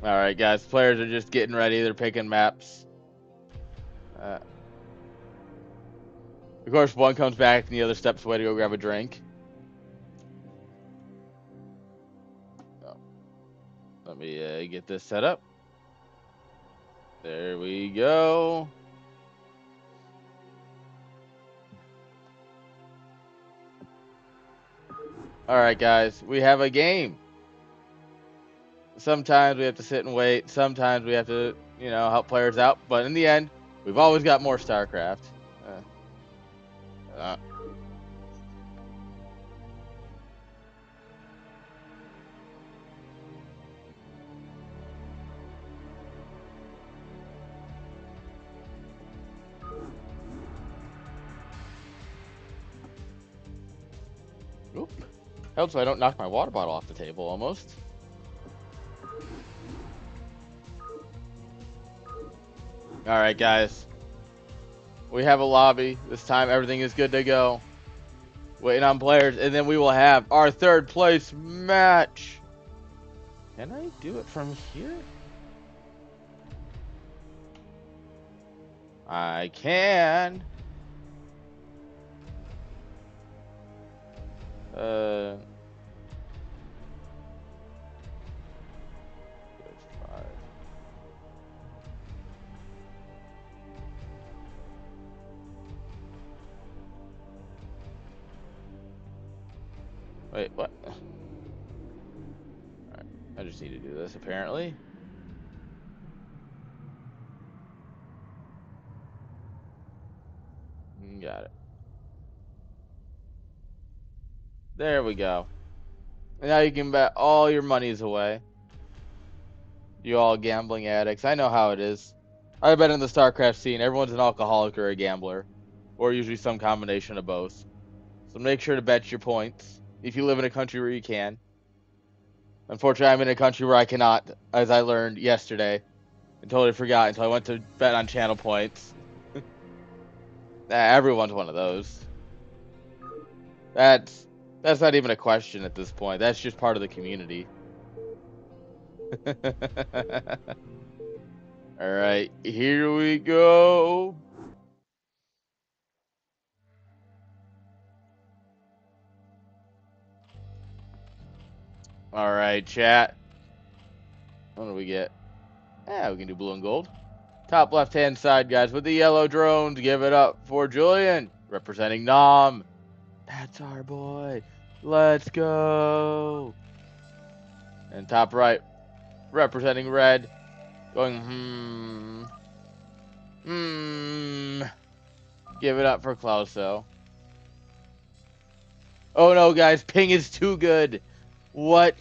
All right, guys. Players are just getting ready. They're picking maps. Of course, one comes back and the other steps away to go grab a drink. Oh, let me get this set up. There we go. All right, guys. We have a game. Sometimes we have to sit and wait. Sometimes we have to, help players out. But in the end, we've always got more StarCraft. Uh, Oop. Helps so I don't knock my water bottle off the table almost. Alright, guys. We have a lobby. This time everything is good to go. Waiting on players, and then we will have our third place match. Can I do it from here? I can. Wait, what? Alright, I just need to do this apparently. Got it. There we go. And now you can bet all your monies away. You all gambling addicts. I know how it is. I bet in the StarCraft scene, everyone's an alcoholic or a gambler. Or usually some combination of both. So make sure to bet your points. If you live in a country where you can. Unfortunately, I'm in a country where I cannot, as I learned yesterday. I totally forgot until I went to bet on channel points. Everyone's one of those. That's not even a question at this point. That's just part of the community. Alright, here we go. Alright, chat. What do we get? Yeah, we can do blue and gold. Top left-hand side, guys, with the yellow drones. Give it up for Julian, representing Nom. That's our boy. Let's go. And top right, representing red, going, Give it up for Klauso. Oh no, guys, ping is too good. What?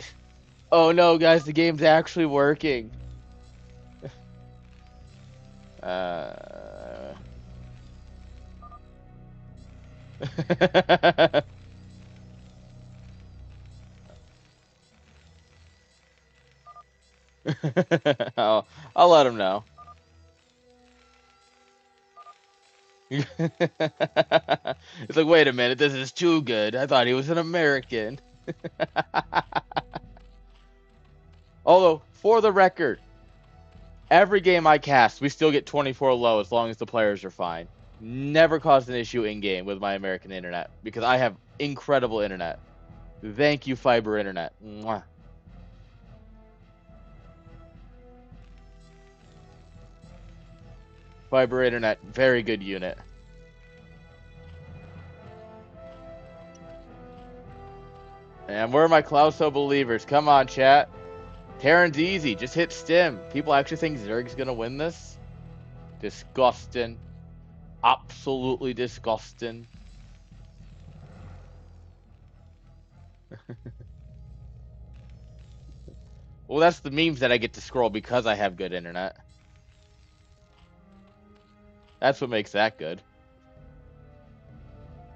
Oh no, guys, the game's actually working. I'll let him know. It's like, wait a minute, this is too good. I thought he was an American. Although, for the record, every game I cast, we still get 24 low as long as the players are fine. Never caused an issue in-game with my American internet, because I have incredible internet. Thank you, fiber internet. Mwah. Fiber internet, very good unit. And where are my Klauso believers? Come on, chat. Terran's easy. Just hit stim. People actually think Zerg's gonna win this? Disgusting. Absolutely disgusting. Well, that's the memes that I get to scroll because I have good internet. That's what makes that good.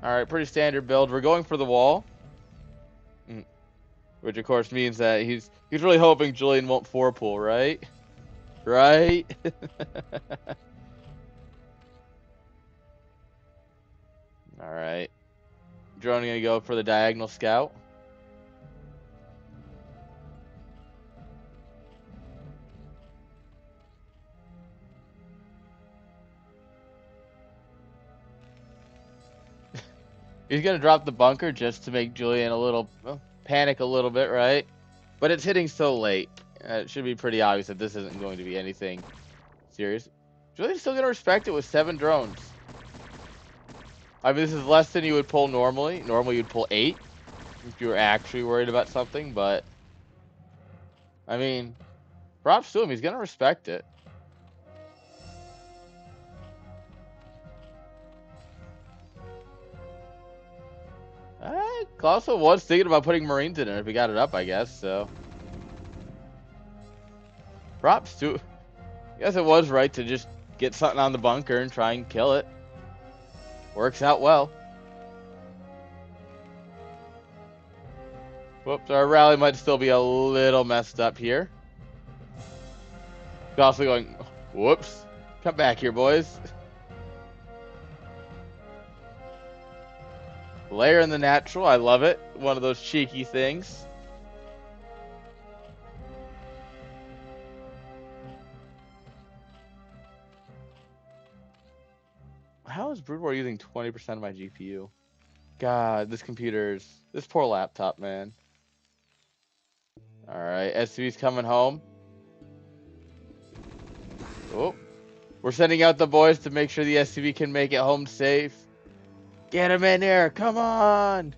Alright, pretty standard build. We're going for the wall. Which of course means that he's really hoping Julian won't 4-pull, right? Right? Alright. Drone gonna go for the diagonal scout. He's gonna drop the bunker just to make Julian a little panic a little bit, right? But it's hitting so late. It should be pretty obvious that this isn't going to be anything serious. Julian's still gonna respect it with 7 drones. I mean, this is less than you would pull normally. Normally you'd pull 8 if you were actually worried about something, but I mean, props to him. He's gonna respect it. Klauso was thinking about putting Marines in it if he got it up, I guess, so. Props to... I guess it was right to just get something on the bunker and try and kill it. Works out well. Whoops, our rally might still be a little messed up here. Also going, whoops. Come back here, boys. Layer in the natural, I love it. One of those cheeky things. How is Brood War using 20% of my GPU? God, this poor laptop, man. Alright, SCV's coming home. Oh, we're sending out the boys to make sure the SCV can make it home safe. Get him in here, come on!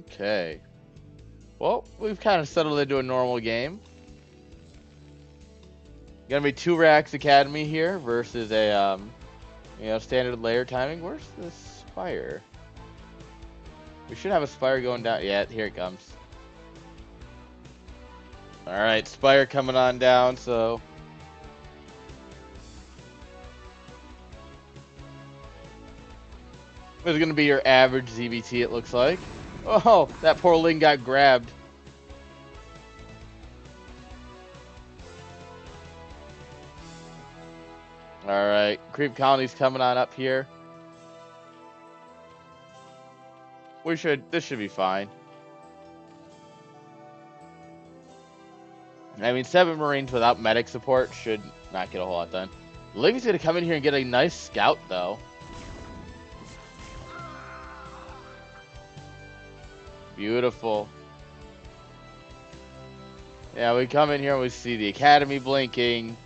Okay. Well, we've kind of settled into a normal game. Gonna be 2 racks academy here versus a standard layer timing. Where's the spire? We should have a spire going down. Yeah, here it comes. All right, spire coming on down. So this is gonna be your average ZBT. It looks like. Oh, that poor Ling got grabbed. All right, creep colony's coming on up here. This should be fine. I mean, 7 Marines without medic support should not get a whole lot done. Ling's gonna come in here and get a nice scout, though. Beautiful. Yeah, we come in here and we see the academy blinking.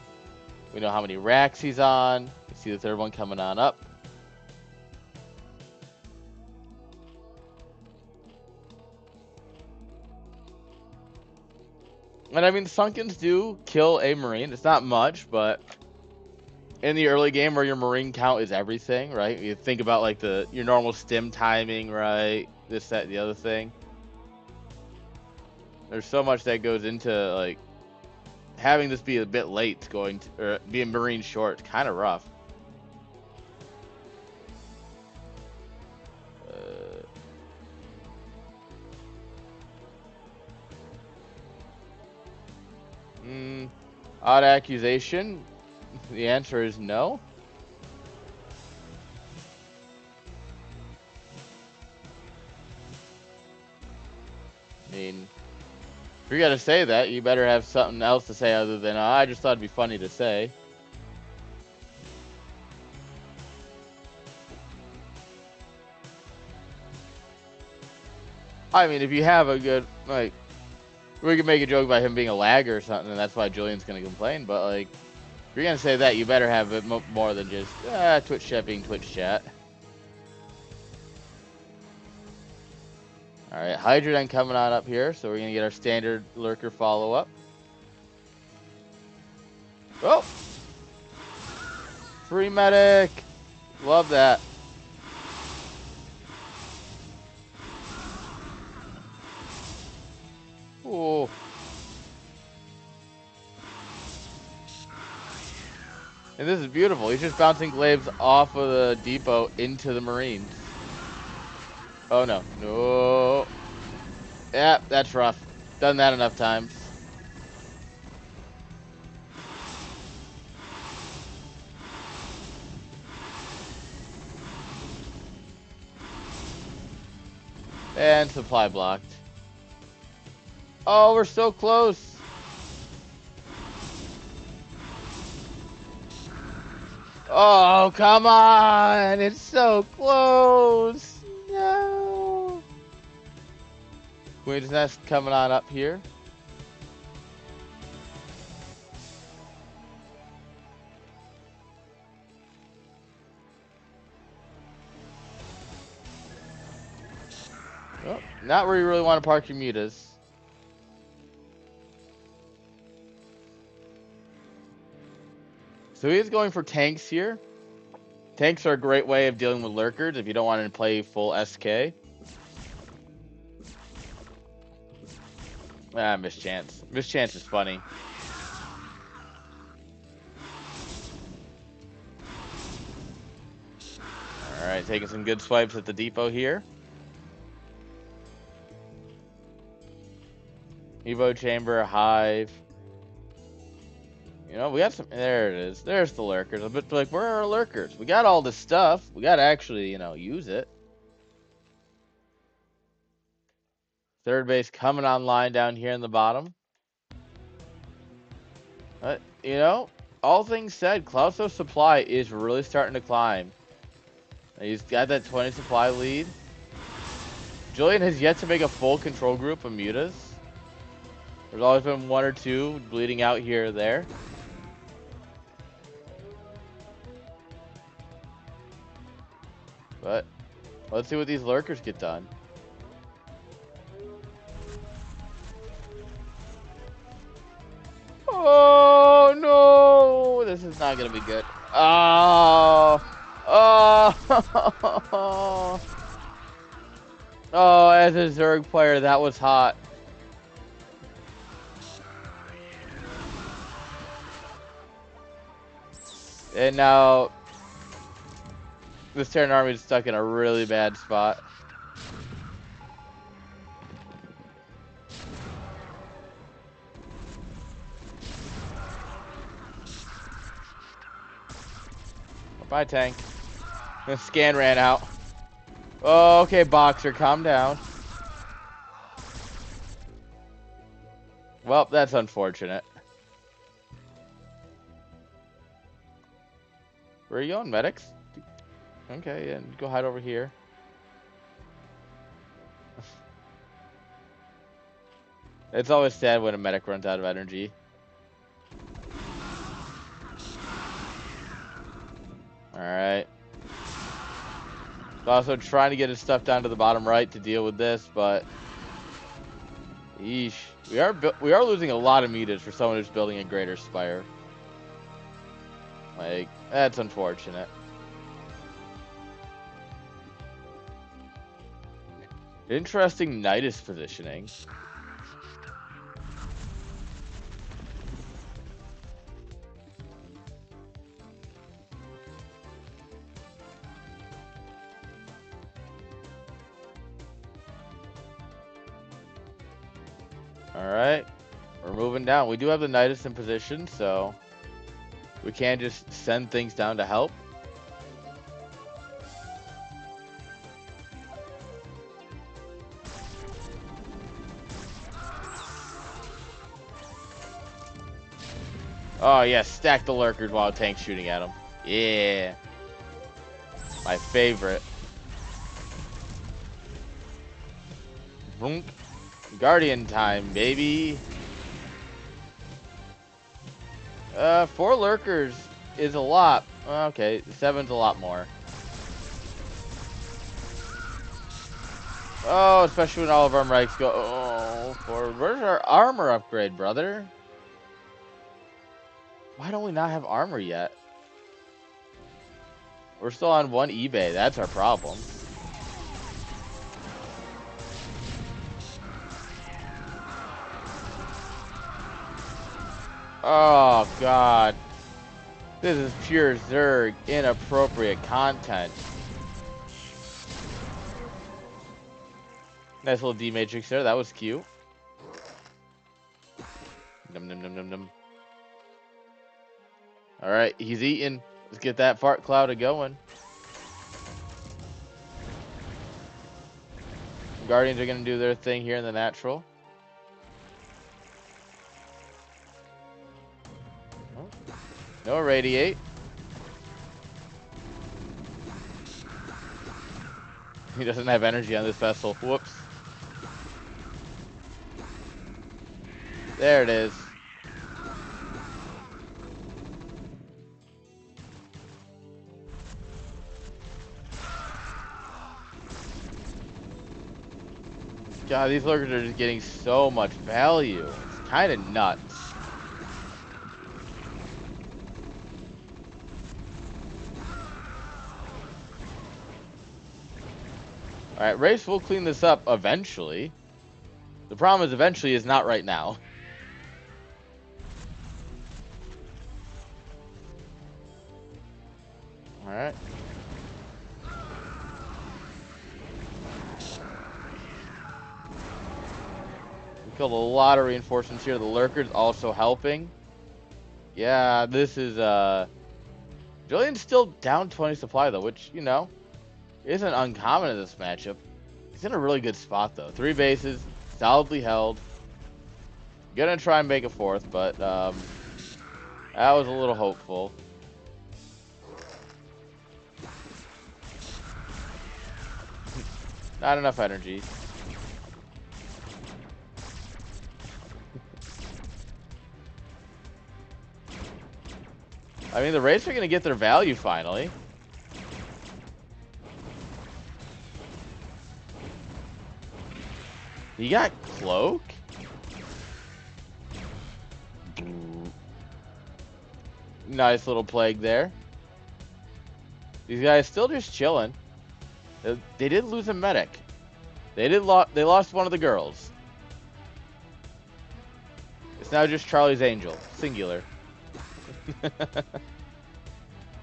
We know how many racks he's on. We see the 3rd one coming on up. And I mean, Sunkens do kill a Marine. It's not much, but in the early game where your Marine count is everything, right? You think about like your normal stim timing, right? This, that, the other thing. There's so much that goes into like having this be a bit late or being Marine short. Kind of rough. Odd accusation. The answer is no. I mean, if you're gonna say that, you better have something else to say other than, I just thought it'd be funny to say. I mean, if you have a good, like, we could make a joke about him being a lagger or something, and that's why Julian's gonna complain, but, like, if you're gonna say that, you better have it more than just, Twitch chat being Twitch chat. Alright, Hydrodon coming on up here, so we're gonna get our standard lurker follow-up. Oh! Free medic! Love that. Ooh. And this is beautiful. He's just bouncing glaives off of the depot into the Marines. Oh no. No. Yeah, that's rough. Done that enough times. And supply blocked. Oh, we're so close. Oh, come on. It's so close. No. Queen's Nest coming on up here. Oh, not where you really want to park your mutas. So he's going for tanks here. Tanks are a great way of dealing with lurkers if you don't want to play full SK. Ah, mischance. Mischance is funny. Alright, taking some good swipes at the depot here. Evo chamber, hive. You know, we got some. There it is. There's the lurkers. But like, where are our lurkers? We got all this stuff. We got to actually, you know, use it. Third base coming online down here in the bottom. You know, all things said, Cloudso's supply is really starting to climb. He's got that 20 supply lead. Julian has yet to make a full control group of mutas. There's always been one or two bleeding out here or there. But let's see what these lurkers get done. Oh no! This is not gonna be good. Oh! Oh! Oh, as a Zerg player, that was hot. And now this Terran army is stuck in a really bad spot. Bye, tank. The scan ran out. Oh, okay, Boxer, calm down. Well, that's unfortunate. Where are you going, medics? Okay, and go hide over here. It's always sad when a medic runs out of energy. Alright. Also trying to get his stuff down to the bottom right to deal with this, but yeesh. We are losing a lot of meters for someone who's building a greater spire. Like, that's unfortunate. Interesting Nidus positioning. Alright. We're moving down. We do have the Nidus in position, so we can just send things down to help. Oh, yeah, stack the lurkers while a tank's shooting at them. Yeah. My favorite. Vroom. Guardian time, baby. 4 lurkers is a lot. Okay, 7's a lot more. Oh, especially when all of our ranks go. Oh, forward. Where's our armor upgrade, brother? Why don't we not have armor yet? We're still on 1 eBay. That's our problem. Oh, God. This is pure Zerg inappropriate content. Nice little D-Matrix there. That was cute. Num num num num num. Alright, he's eating. Let's get that fart cloud going. Guardians are going to do their thing here in the natural. No irradiate. He doesn't have energy on this vessel. Whoops. There it is. God, these lurkers are just getting so much value. It's kind of nuts. Alright, Race will clean this up eventually. The problem is eventually is not right now. Alright. We killed a lot of reinforcements here. The lurkers also helping. Yeah, this is Julian's still down 20 supply though, which, you know, isn't uncommon in this matchup. He's in a really good spot though. 3 bases, solidly held. Gonna try and make a 4th, but that was a little hopeful. Not enough energy. I mean, the Wraiths are gonna get their value finally. He got Cloak? Nice little plague there. These guys still just chilling. They did lose a medic. They lost one of the girls. It's now just Charlie's Angel, singular.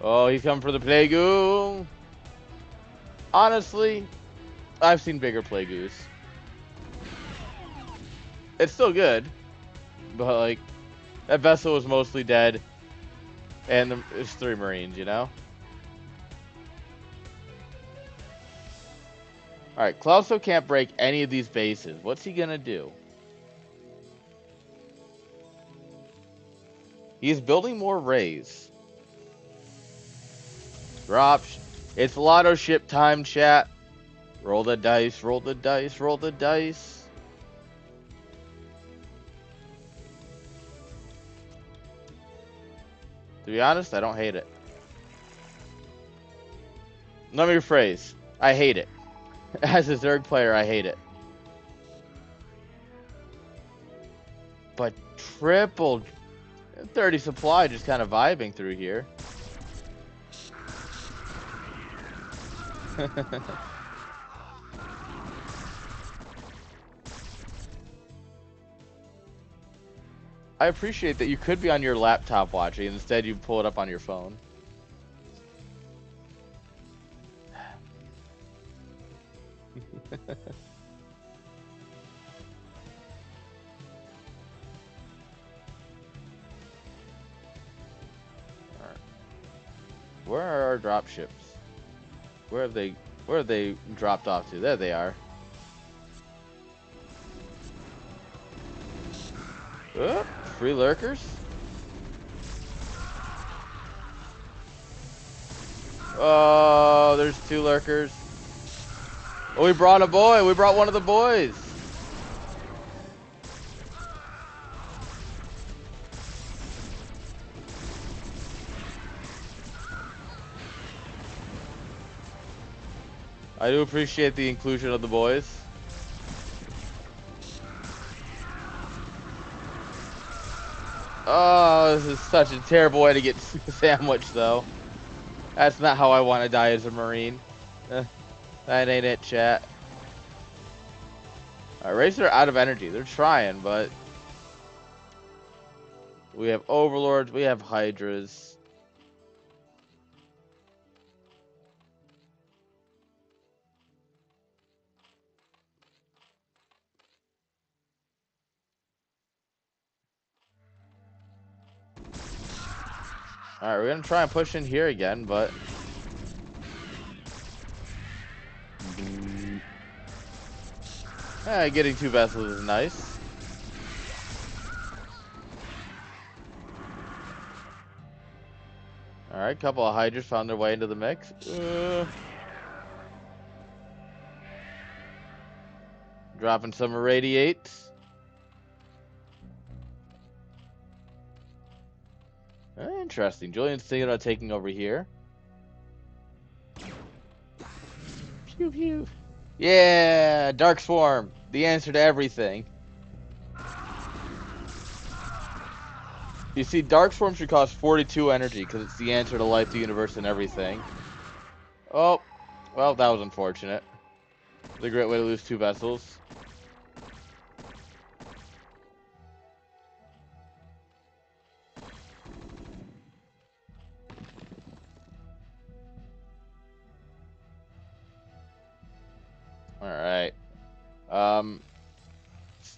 Oh, he's coming for the Plague-oo. Honestly, I've seen bigger Plague-oos. It's still good, but like that vessel was mostly dead, and it's 3 Marines, you know. All right, Klauso can't break any of these bases. What's he gonna do? He's building more Rays. Drop. It's lotto ship time, chat. Roll the dice, roll the dice, roll the dice. To be honest, I don't hate it. Let me rephrase. I hate it. As a Zerg player, I hate it. But triple 30 supply just kind of vibing through here. I appreciate that you could be on your laptop watching, and instead you pull it up on your phone. Where are our drop ships? Where have they dropped off to? There they are. Oh, free lurkers. Oh, there's 2 lurkers. Oh, we brought a boy. We brought one of the boys. I do appreciate the inclusion of the boys. Oh, this is such a terrible way to get sandwiched, though. That's not how I want to die as a Marine. That ain't it, chat. Alright, Rays are out of energy. They're trying, but... we have Overlords, we have Hydras. Alright, we're gonna try and push in here again, but... getting 2 vessels is nice. Alright, couple of Hydras found their way into the mix. Dropping some Irradiates. Interesting. Julian's thinking about taking over here. Pew pew. Yeah, Dark Swarm. The answer to everything. You see, Dark Swarm should cost 42 energy because it's the answer to life, the universe, and everything. Oh, well, that was unfortunate. It's a great way to lose 2 vessels.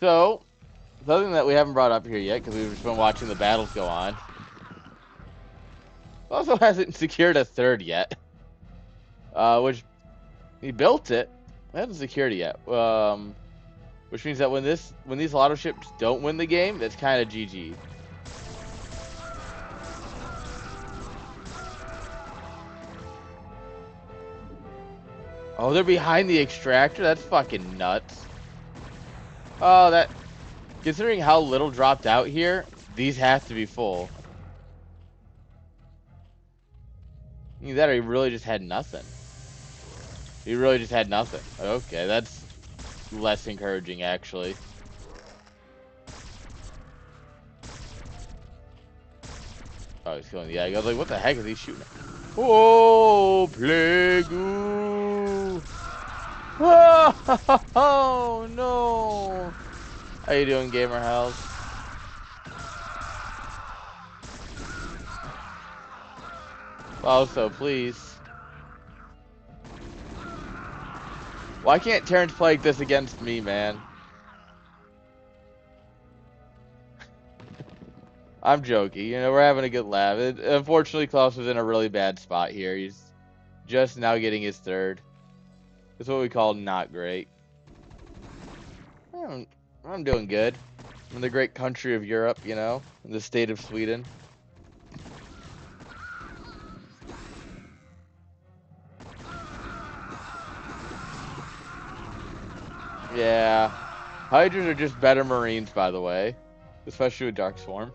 So, something that we haven't brought up here yet, because we've just been watching the battles go on. Also hasn't secured a third yet. Which he built it. Hasn't secured it yet. Which means that when these lotto ships don't win the game, that's kind of GG. Oh, they're behind the extractor? That's fucking nuts. Oh, that... Considering how little dropped out here, these have to be full. Either that or he really just had nothing. He really just had nothing. Okay, that's less encouraging, actually. Oh, he's killing the egg. I was like, what the heck is he shooting at? Oh, Plague-oo. Oh, no. How you doing, Gamer House? Also, please. Why can't Terrence play like this against me, man? I'm joking. You know, we're having a good laugh. Unfortunately, Klaus was in a really bad spot here. He's just now getting his third. That's what we call not great. I'm doing good. I'm in the great country of Europe, you know, in the state of Sweden. Yeah. Hydras are just better Marines, by the way. Especially with Dark Swarm.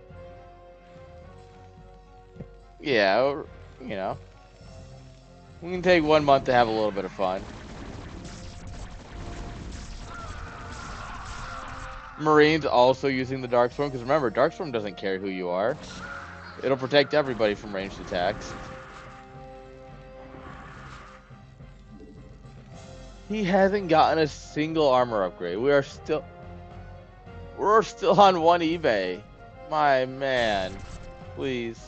Yeah, you know. We can take 1 month to have a little bit of fun. Marines also using the Darkstorm, because remember, Darkstorm doesn't care who you are. It'll protect everybody from ranged attacks. He hasn't gotten a single armor upgrade. We're still on one eBay. My man. Please.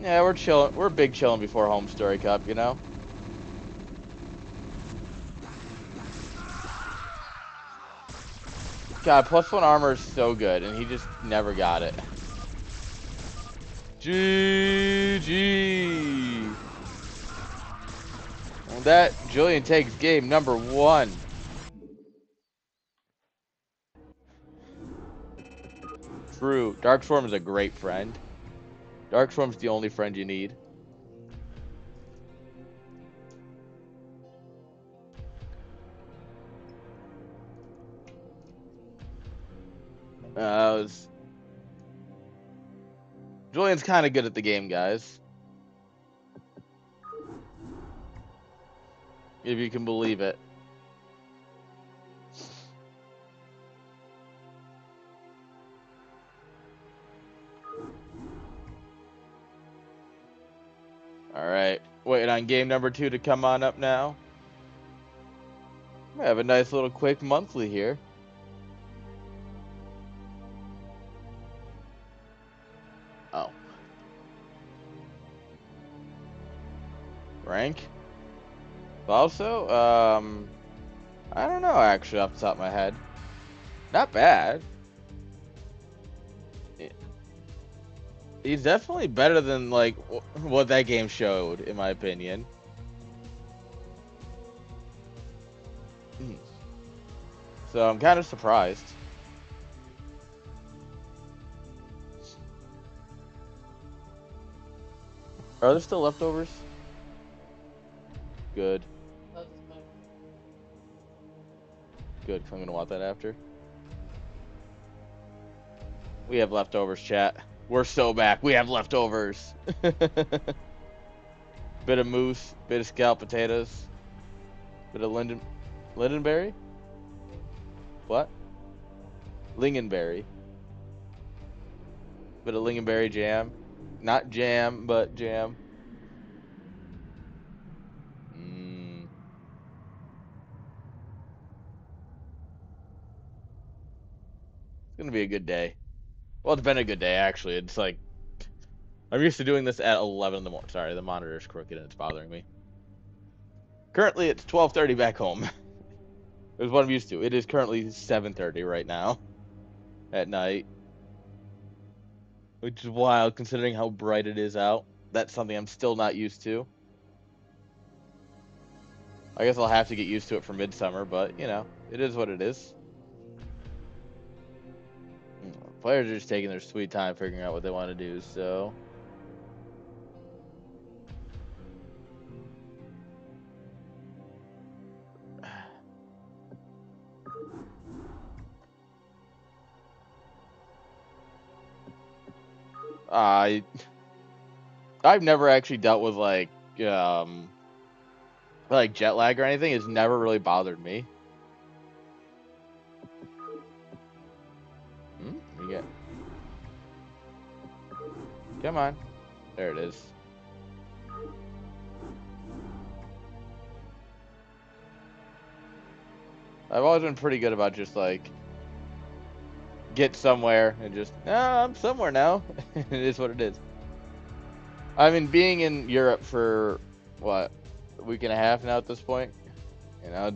Yeah, we're chilling. We're big chilling before Home Story Cup, you know? God, +1 armor is so good, and he just never got it. GG. Well, that Julian takes game number 1. True. Darkstorm is a great friend. Darkstorm's the only friend you need. Julian's kind of good at the game, guys. If you can believe it. Alright. Waiting on game number 2 to come on up now. We have a nice little quick monthly here. Oh. Rank? Also, I don't know actually off the top of my head. Not bad. He's definitely better than like what that game showed, in my opinion. So I'm kind of surprised. Are there still leftovers? Good. Good, 'cause I'm gonna want that after. We have leftovers, chat. We're so back. We have leftovers. Bit of moose, bit of scalloped potatoes, bit of lingonberry? What? Lingonberry. Bit of lingonberry jam. Not jam, but jam. It's gonna be a good day. Well, it's been a good day, actually. It's like I'm used to doing this at 11 in the morning. Sorry, the monitor's crooked and it's bothering me. Currently, it's 12:30 back home. It was what I'm used to. It is currently 7:30 right now at night, which is wild considering how bright it is out. That's something I'm still not used to. I guess I'll have to get used to it for midsummer, but, you know, it is what it is. Players are just taking their sweet time figuring out what they want to do, so... I've never actually dealt with, like jet lag or anything. It's never really bothered me. You get... Come on. There it is. I've always been pretty good about just, like, get somewhere and just, I'm somewhere now. It is what it is. I mean, being in Europe for, what, a week and a half now at this point? You know,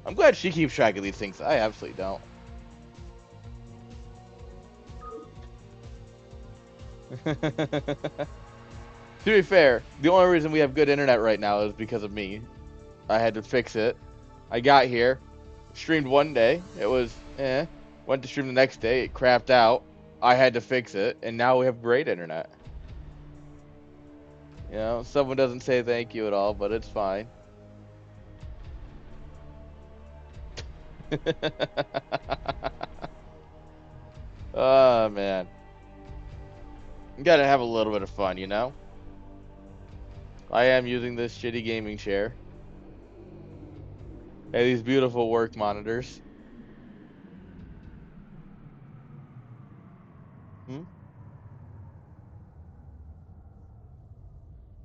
I'm glad she keeps track of these things. I absolutely don't. To be fair, the only reason we have good internet right now is because of me. I had to fix it. I got here, streamed one day, it was went to stream the next day, it crapped out. I had to fix it, and now we have great internet. You know, someone doesn't say thank you at all, but it's fine. Oh, man. You gotta have a little bit of fun, you know? I am using this shitty gaming chair. And these beautiful work monitors.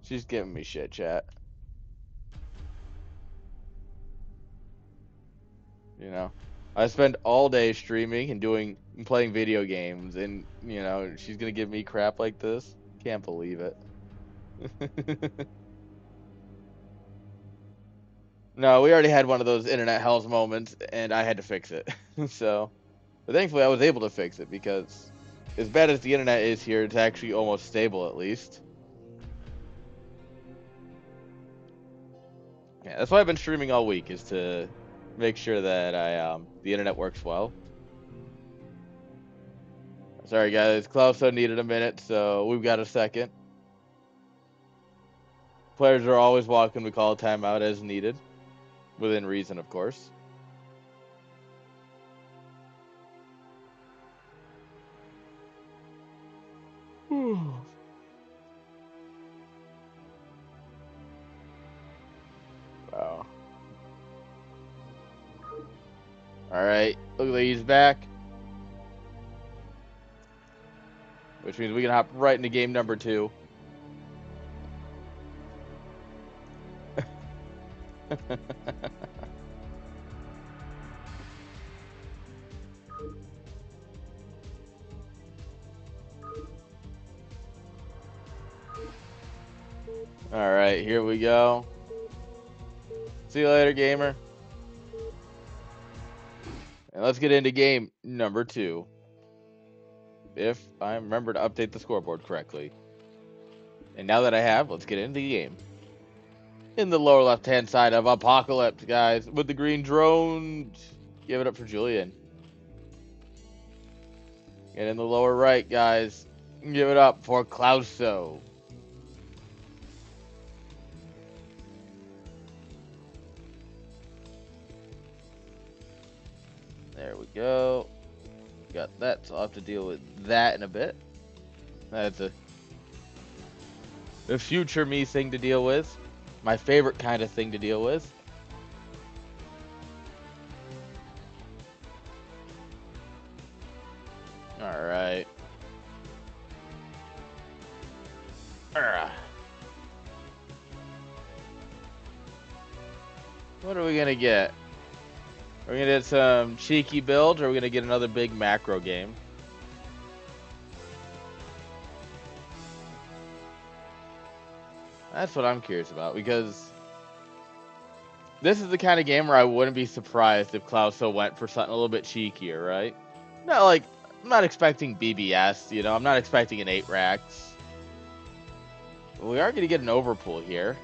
She's giving me shit, chat. You know? I spend all day streaming and playing video games, and, you know, she's gonna give me crap like this? Can't believe it. No, we already had one of those internet hells moments, and I had to fix it. So, but thankfully I was able to fix it, because as bad as the internet is here, it's actually almost stable at least. Yeah, that's why I've been streaming all week, is to make sure that the internet works well. Sorry guys, Klauso needed a minute, so we've got a second. Players are always welcome to call a timeout as needed, within reason, of course. Wow. Alright, look like he's back. Which means we can hop right into game number 2. Alright, here we go. See you later, gamer. And let's get into game number 2. If I remember to update the scoreboard correctly. And now that I have, let's get into the game. In the lower left-hand side of Apocalypse, guys, with the green drones. Give it up for Julian. And in the lower right, guys, give it up for Klauso. There we go. Got that, so I'll have to deal with that in a bit. That's a future me thing to deal with. My favorite kind of thing to deal with. Alright. What are we gonna get? Are we gonna get some cheeky builds, or are we gonna get another big macro game? That's what I'm curious about, because this is the kind of game where I wouldn't be surprised if Klauso went for something a little bit cheekier, right? No, like, I'm not expecting BBS, you know, I'm not expecting an 8 racks. We are going to get an overpull here.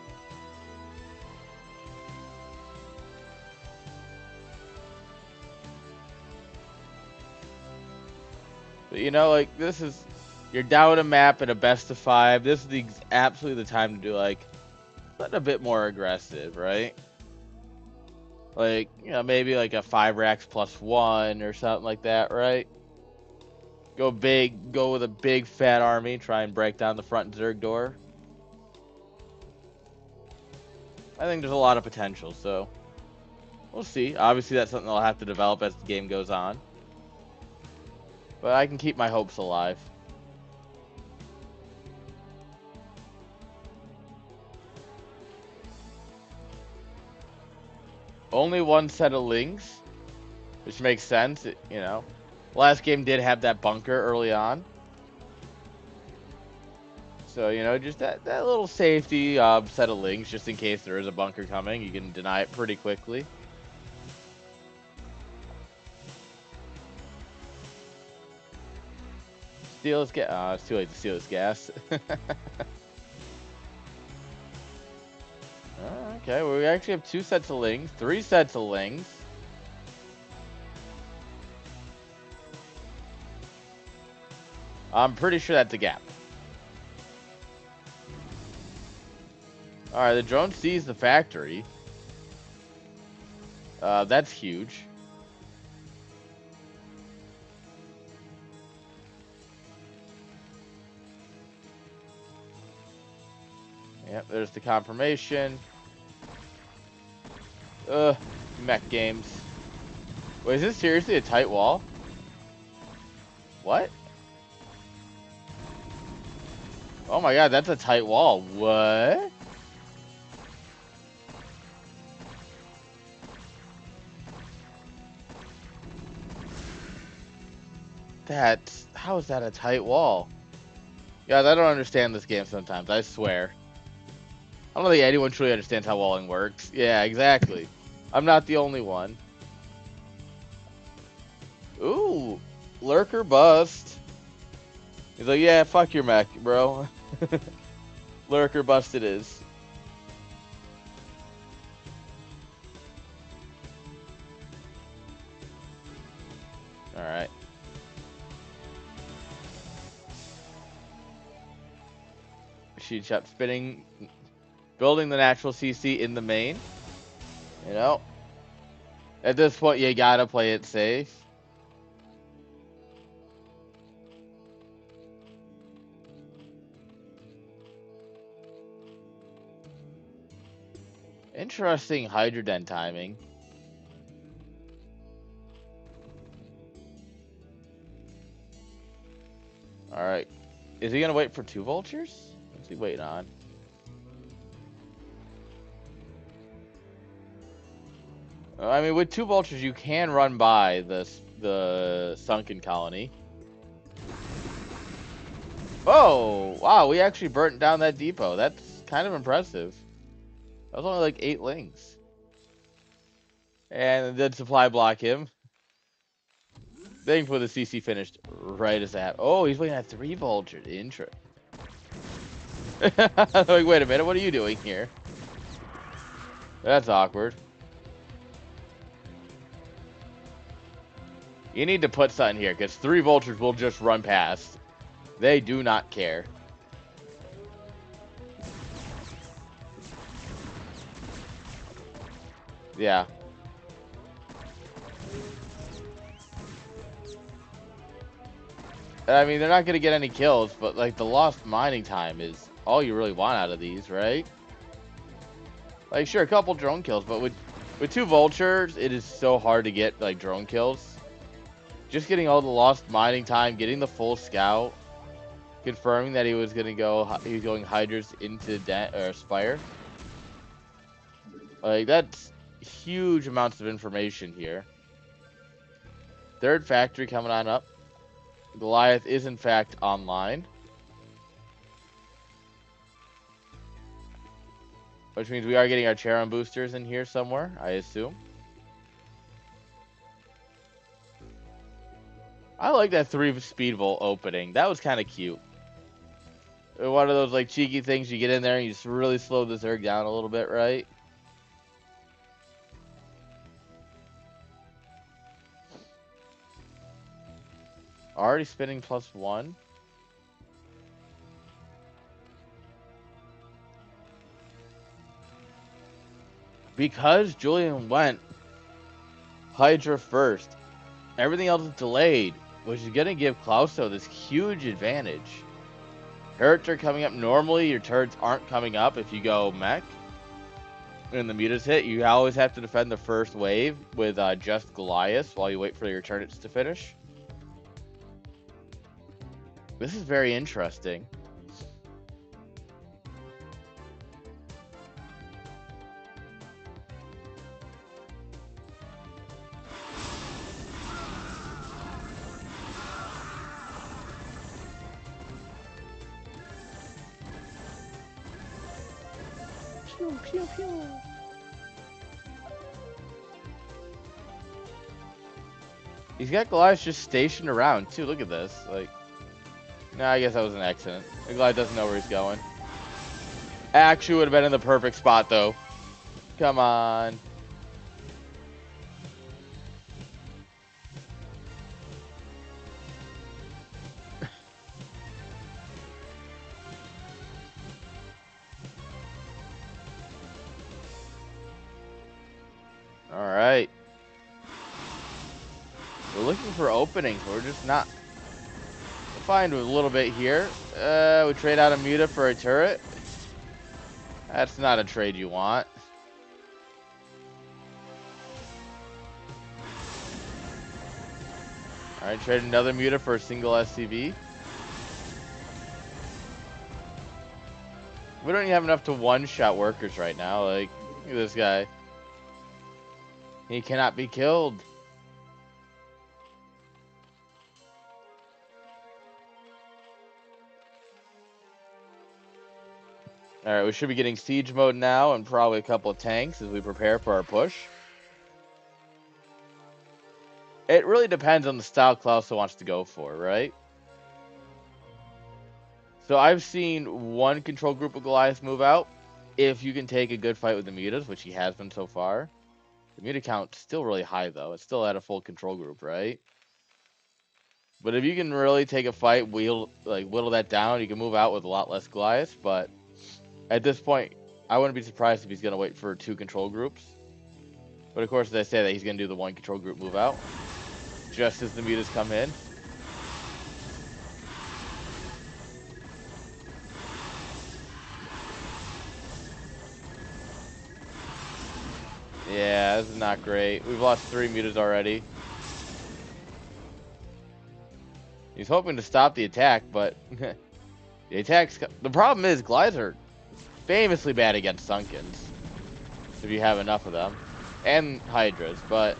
But, you know, like, this is, you're down a map in a best of 5. This is absolutely the time to do, like, something a bit more aggressive, right? Like, you know, maybe like a 5 racks plus 1 or something like that, right? Go big, go with a big fat army, try and break down the front Zerg door. I think there's a lot of potential, so we'll see. Obviously, that's something I'll have to develop as the game goes on. But I can keep my hopes alive. Only one set of links, which makes sense, you know. Last game did have that bunker early on. So, you know, just that little safety set of links, just in case there is a bunker coming. You can deny it pretty quickly. Steal his gas. It's too late to steal his gas. Okay, well, we actually have 2 sets of lings, 3 sets of lings. I'm pretty sure that's a gap. Alright, the drone sees the factory. That's huge. Yep, there's the confirmation. Mech games. Wait, is this seriously a tight wall? What? Oh my god, that's a tight wall. What? How is that a tight wall? Guys, I don't understand this game sometimes, I swear. I don't think anyone truly understands how walling works. Yeah, exactly. I'm not the only one. Ooh, lurker bust. He's like, yeah, fuck your mech, bro. Lurker bust it is. Alright. Sheet shop spinning. Building the natural CC in the main. You know. At this point, you gotta play it safe. Interesting Hydroden timing. Alright. Is he gonna wait for 2 vultures? What's he waiting on? I mean, with 2 vultures, you can run by the sunken colony. Oh, wow, we actually burnt down that depot. That's kind of impressive. That was only like 8 lings. And then supply block him. Thankfully, the CC finished right as that. Oh, he's waiting at 3 vultures. Interesting. Like, wait a minute, what are you doing here? That's awkward. You need to put something here, because 3 vultures will just run past. They do not care. Yeah. I mean, they're not going to get any kills, but, like, the lost mining time is all you really want out of these, right? Like, sure, a couple drone kills, but with 2 vultures, it is so hard to get, like, drone kills. Just getting all the lost mining time, getting the full scout, confirming that he was going hydras into Spire. Like, that's huge amounts of information here. 3rd factory coming on up. Goliath is, in fact, online. Which means we are getting our Charon boosters in here somewhere, I assume. I like that 3 speed volt opening. That was kind of cute. One of those like cheeky things you get in there and you just really slow the Zerg down a little bit, right? Already spinning +1. Because Julian went Hydra first, everything else is delayed, which is going to give Klauso this huge advantage. Turrets are coming up. Normally, your turrets aren't coming up if you go mech. And the mutas hit, you always have to defend the first wave with just Goliath while you wait for your turrets to finish. This is very interesting. Pew, pew, pew. He's got Goliath just stationed around too. Look at this. Like, nah, I guess that was an accident. The Goliath doesn't know where he's going. Actually would have been in the perfect spot though. Come on. All right. We're looking for openings. We're just not. We'll find a little bit here. We trade out a Muta for a turret. That's not a trade you want. All right, trade another Muta for a single SCV. We don't even have enough to one-shot workers right now. Like, look at this guy. He cannot be killed. All right, we should be getting siege mode now and probably a couple of tanks as we prepare for our push. It really depends on the style Klauso wants to go for, right? So I've seen one control group of Goliath move out. If you can take a good fight with the mutas, which he has been so far. The muta count's still really high, though. It's still at a full control group, right? But if you can really take a fight, whittle that down, you can move out with a lot less Goliath. But at this point, I wouldn't be surprised if he's going to wait for 2 control groups. But of course, as I say that, he's going to do the 1 control group move out. Just as the mutas come in. Yeah, this is not great. We've lost 3 mutas already. He's hoping to stop the attack, but the problem is Goliaths are famously bad against Sunkens. If you have enough of them. And Hydras, but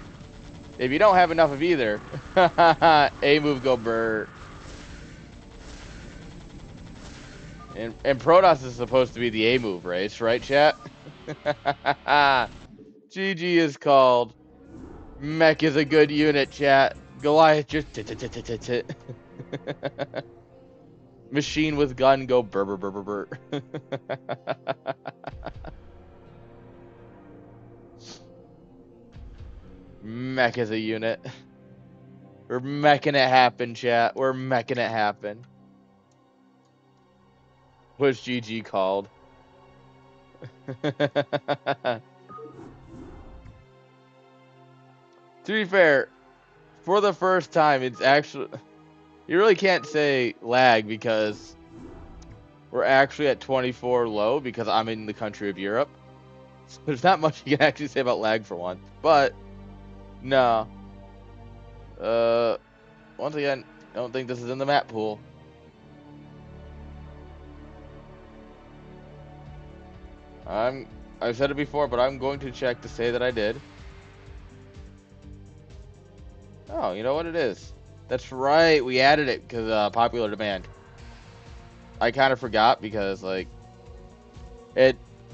if you don't have enough of either, A move go burr. And Protoss is supposed to be the A move race, right, chat? GG is called. Mech is a good unit, chat. Goliath just machine with gun go burr burr burr burr burr. Mech is a unit. We're meching it happen, chat. We're meching it happen. Was GG called? To be fair, for the first time, it's actually... You really can't say lag because we're actually at 24 low because I'm in the country of Europe. So there's not much you can actually say about lag for once. But, no. Once again, I don't think this is in the map pool. I've said it before, but I'm going to check to say that I did. Oh, you know what it is? That's right, we added it because popular demand. I kind of forgot because like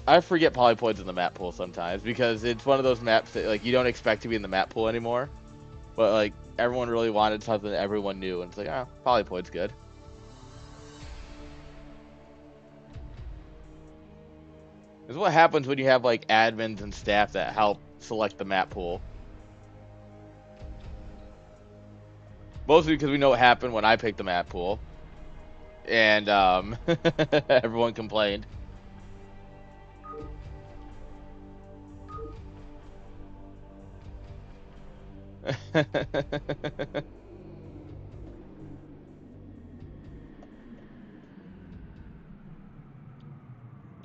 I forget polypoid's in the map pool sometimes because it's one of those maps that like you don't expect to be in the map pool anymore, but like everyone really wanted something that everyone knew, and it's like, ah, polypoid's good. This is what happens when you have like admins and staff that help select the map pool. Mostly because we know what happened when I picked the map pool, and everyone complained.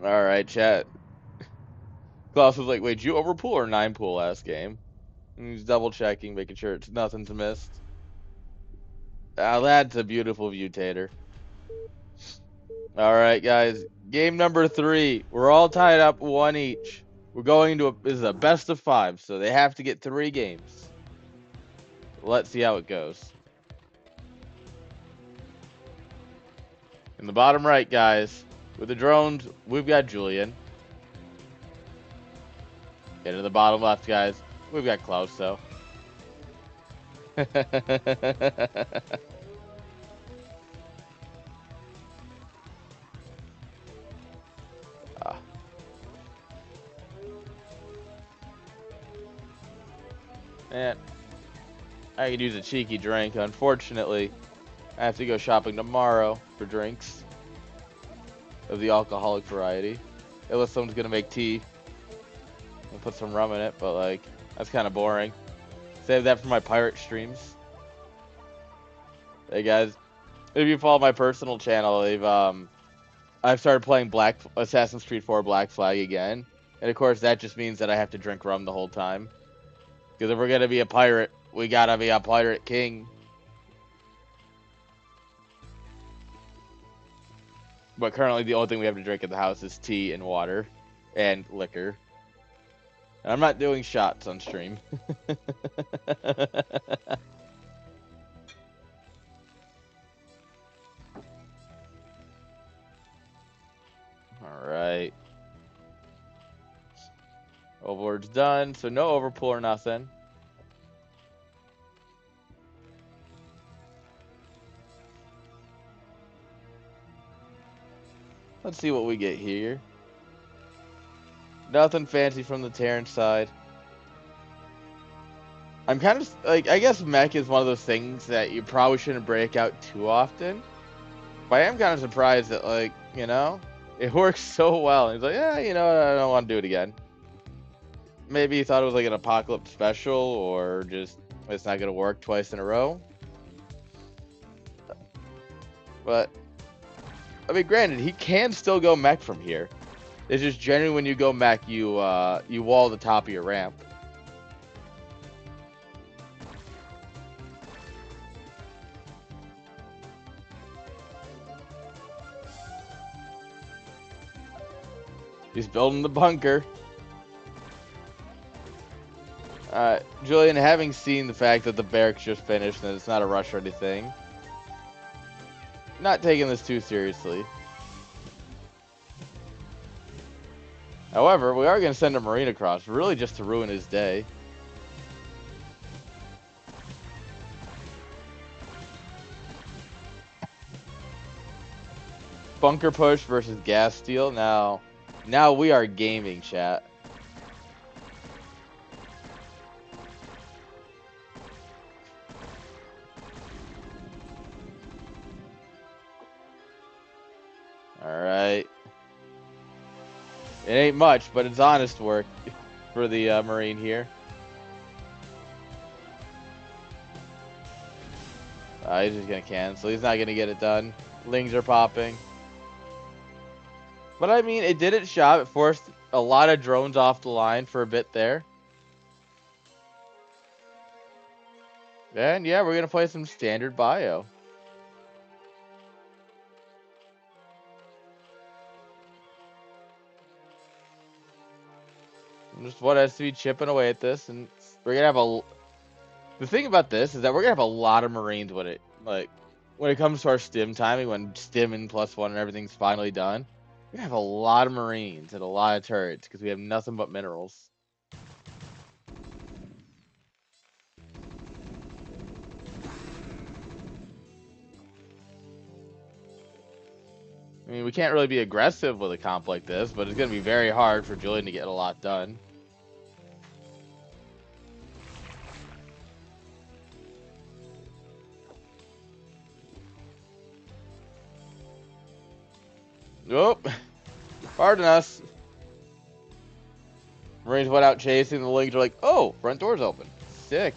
All right, chat. Klaus was like, "Wait, did you overpool or 9-pool last game?" And he's double checking, making sure it's nothing's missed. That's a beautiful view, Tater. All right, guys. Game number 3. We're all tied up 1 each. We're going to this is a best of 5, so they have to get 3 games. Let's see how it goes. In the bottom right, guys, with the drones, we've got Julian. And in the bottom left, guys, we've got Klaus. So. Ah. Man, I could use a cheeky drink. Unfortunately, I have to go shopping tomorrow for drinks of the alcoholic variety. Unless someone's gonna make tea and put some rum in it, but like that's kind of boring. Save that for my pirate streams. Hey guys, if you follow my personal channel, I've started playing Assassin's Creed 4 Black Flag again, and of course that just means that I have to drink rum the whole time. Because if we're gonna be a pirate, we gotta be a pirate king. But currently, the only thing we have to drink in the house is tea and water, and liquor. And I'm not doing shots on stream. All right. Overlord's done, so no overpull or nothing. Let's see what we get here. Nothing fancy from the Terran side. I'm kind of like, I guess mech is one of those things that you probably shouldn't break out too often. But I am kind of surprised that, like, you know, it works so well. And he's like, yeah, you know what, I don't want to do it again. Maybe he thought it was like an apocalypse special, or just it's not going to work twice in a row. But, I mean, granted, he can still go mech from here. It's just generally when you go mech, you wall the top of your ramp. He's building the bunker. Julian, having seen the fact that the barracks just finished and it's not a rush or anything, not taking this too seriously. However, we are going to send a Marine across, really just to ruin his day. Bunker push versus gas steal. Now we are gaming, chat. Alright. It ain't much, but it's honest work for the Marine here. He's just going to cancel. He's not going to get it done. Lings are popping. But I mean, it did its job. It forced a lot of drones off the line for a bit there. And yeah, we're going to play some standard bio. Just what has to be chipping away at this, and we're gonna have the thing about this is that we're gonna have a lot of Marines when it comes to our stim timing, when stim and +1 and everything's finally done. We have a lot of Marines and a lot of turrets because we have nothing but minerals. I mean, we can't really be aggressive with a comp like this, but it's going to be very hard for Julian to get a lot done. Nope. Pardon us. Marines went out chasing. The Lings are like, oh, front door's open. Sick.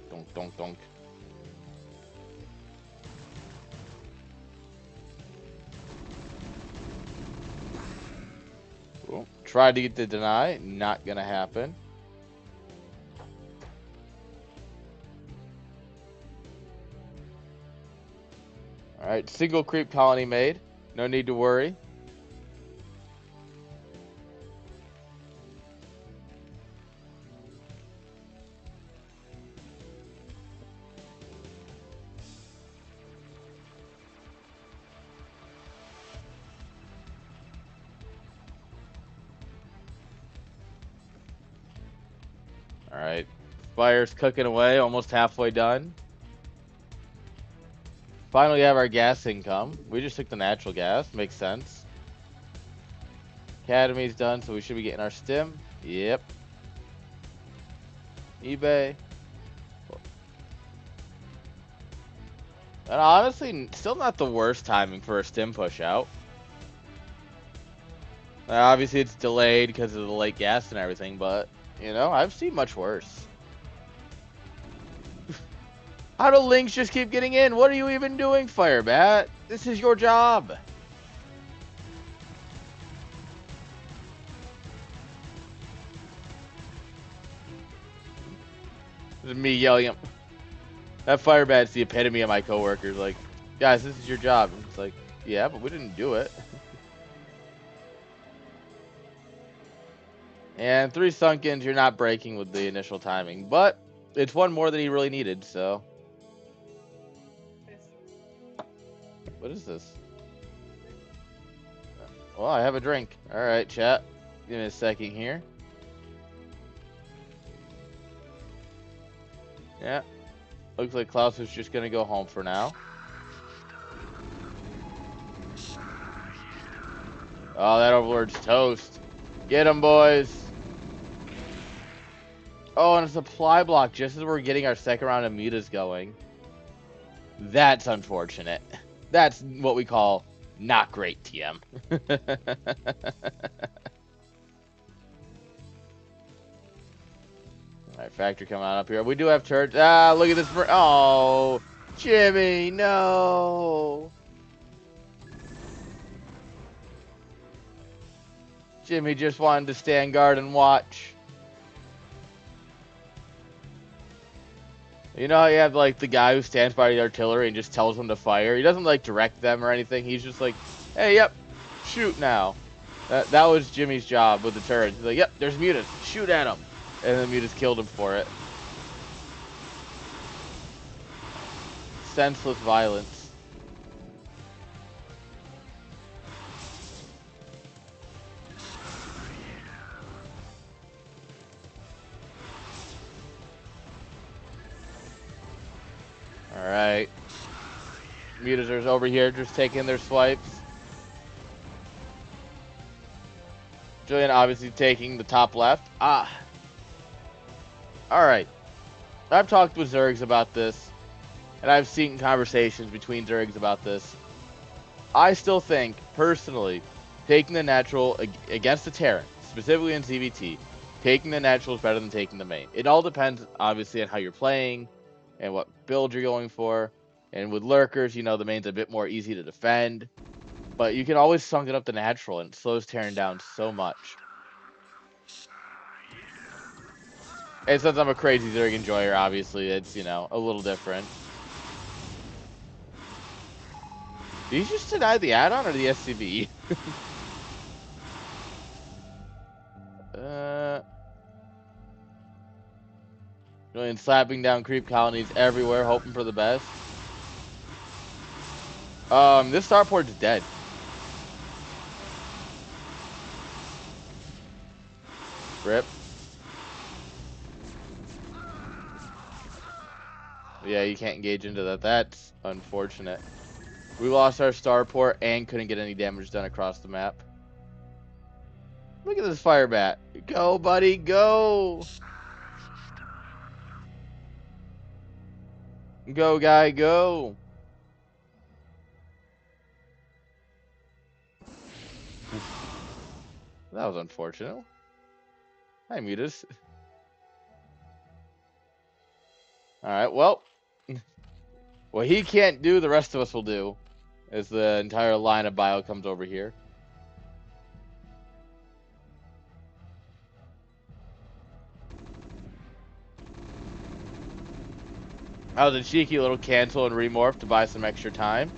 Donk, donk, donk. Cool. Tried to get the deny. Not going to happen. Alright, single creep colony made. No need to worry. Alright. Fire's cooking away, almost halfway done. Finally have our gas income. We just took the natural gas. Makes sense. Academy's done, so we should be getting our stim. Yep. eBay. And honestly, still not the worst timing for a stim push out. Obviously, it's delayed because of the late gas and everything, but, you know, I've seen much worse. How do links just keep getting in? What are you even doing, Firebat? This is your job. This is me yelling at that Firebat's the epitome of my coworkers. Like, guys, this is your job. And it's like, yeah, but we didn't do it. And 3 Sunkens, you're not breaking with the initial timing, but it's one more than he really needed, so. What is this? Well, I have a drink. Alright, chat. Give me a second here. Yeah. Looks like Klaus is just gonna go home for now. Oh, that Overlord's toast. Get him, boys. Oh, and a supply block just as we're getting our second round of mutas going. That's unfortunate. That's what we call not great TM. Alright, factory coming on up here. We do have turrets. Ah, look at this. Oh, Jimmy, no. Jimmy just wanted to stand guard and watch. You know how you have like the guy who stands by the artillery and just tells them to fire? He doesn't like direct them or anything. He's just like, hey, yep, shoot now. That was Jimmy's job with the turrets. He's like, yep, there's mutas. Shoot at him. And then mutas killed him for it. Senseless violence. Alright. Mutas are over here just taking their swipes. Julian obviously taking the top left. Ah. Alright. I've talked with Zergs about this, and I've seen conversations between Zergs about this. I still think, personally, taking the natural against the Terran, specifically in CVT, taking the natural is better than taking the main. It all depends, obviously, on how you're playing and what build you're going for. And with lurkers, you know, the main's a bit more easy to defend. But you can always sunk it up the natural, and it slows Terran down so much. And since I'm a crazy Zerg enjoyer, obviously, it's, you know, a little different. Did you just deny the add-on or the SCV? Julian slapping down creep colonies everywhere, hoping for the best. This starport's dead. Rip. Yeah, you can't engage into that. That's unfortunate. We lost our starport and couldn't get any damage done across the map. Look at this fire bat. Go, buddy, go! Go, guy, go! That was unfortunate. Hi, Mutas. Alright, well. What he can't do, the rest of us will do. As the entire line of bio comes over here. That was a cheeky little cancel and remorph to buy some extra time.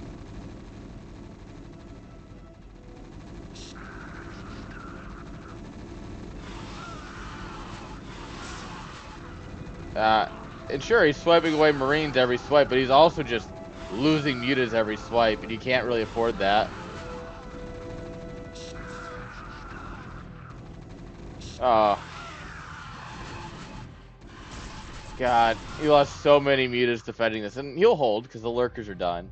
And sure, he's swiping away Marines every swipe, but he's also just losing mutas every swipe, and you can't really afford that. Oh. God, he lost so many mutas defending this, and he'll hold because the lurkers are done.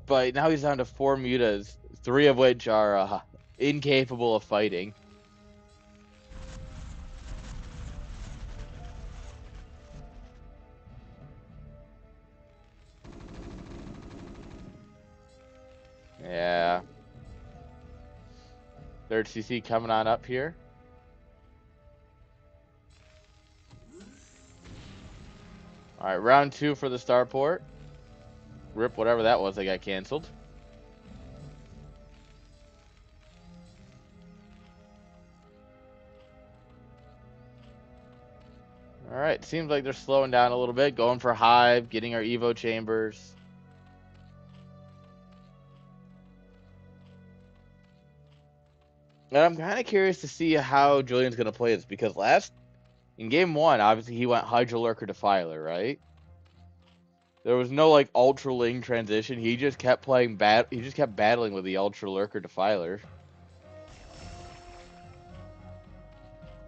But now he's down to 4 mutas, 3 of which are incapable of fighting. Yeah. Third CC coming on up here. Alright, round 2 for the starport. Rip whatever that was that got canceled. Alright, seems like they're slowing down a little bit, going for Hive, getting our Evo chambers. And I'm kind of curious to see how Julian's going to play this, because in game 1, obviously he went Hydra Lurker Defiler, right? There was no like Ultra Ling transition. He just kept playing he just kept battling with the Ultra Lurker Defiler.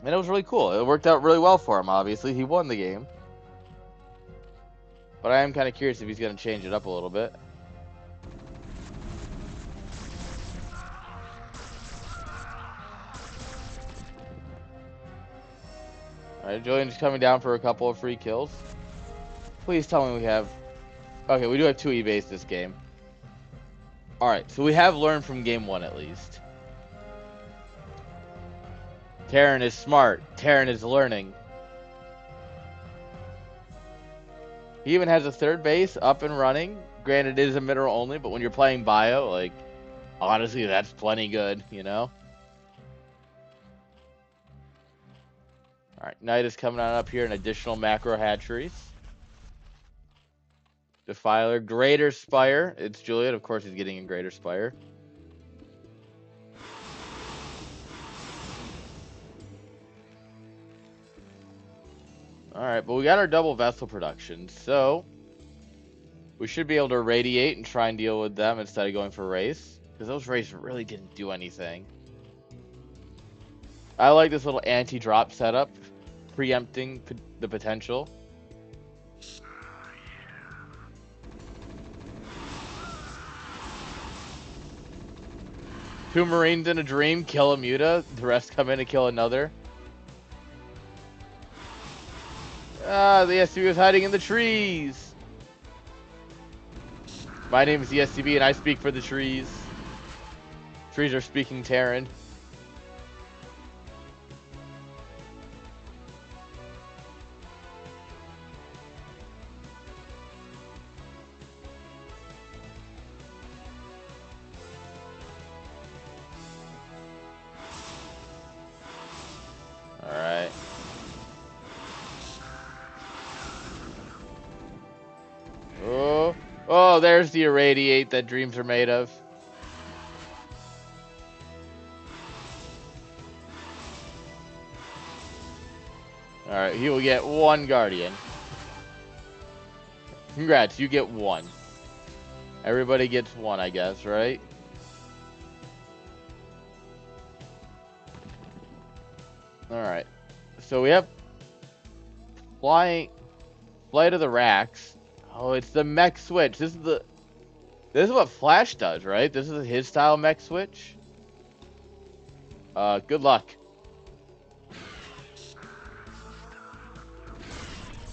And it was really cool. It worked out really well for him, obviously. He won the game. But I am kind of curious if he's going to change it up a little bit. Alright, Julian's coming down for a couple of free kills. Please tell me we have... Okay, we do have 2 E-base this game. Alright, so we have learned from game 1 at least. Terran is smart. Terran is learning. He even has a 3rd base up and running. Granted, it is a mineral only, but when you're playing bio, like, honestly, that's plenty good, you know? Alright, Knight is coming on up here in additional macro hatcheries. Defiler, Greater Spire. It's Juliet, of course he's getting a Greater Spire. Alright, but we got our double vessel production, so we should be able to radiate and try and deal with them instead of going for race. Because those races really didn't do anything. I like this little anti-drop setup, preempting the potential. Two Marines in a dream, kill a Muta, the rest come in and kill another. Ah, the SCB was hiding in the trees. My name is the SCB and I speak for the trees. Trees are speaking Terran. Alright. Oh, oh, there's the irradiate that dreams are made of. Alright, he will get 1 Guardian. Congrats, you get 1. Everybody gets 1, I guess, right? Alright. So we have flight of the racks. Oh, it's the mech switch. This is what Flash does, right? This is his style mech switch. Good luck.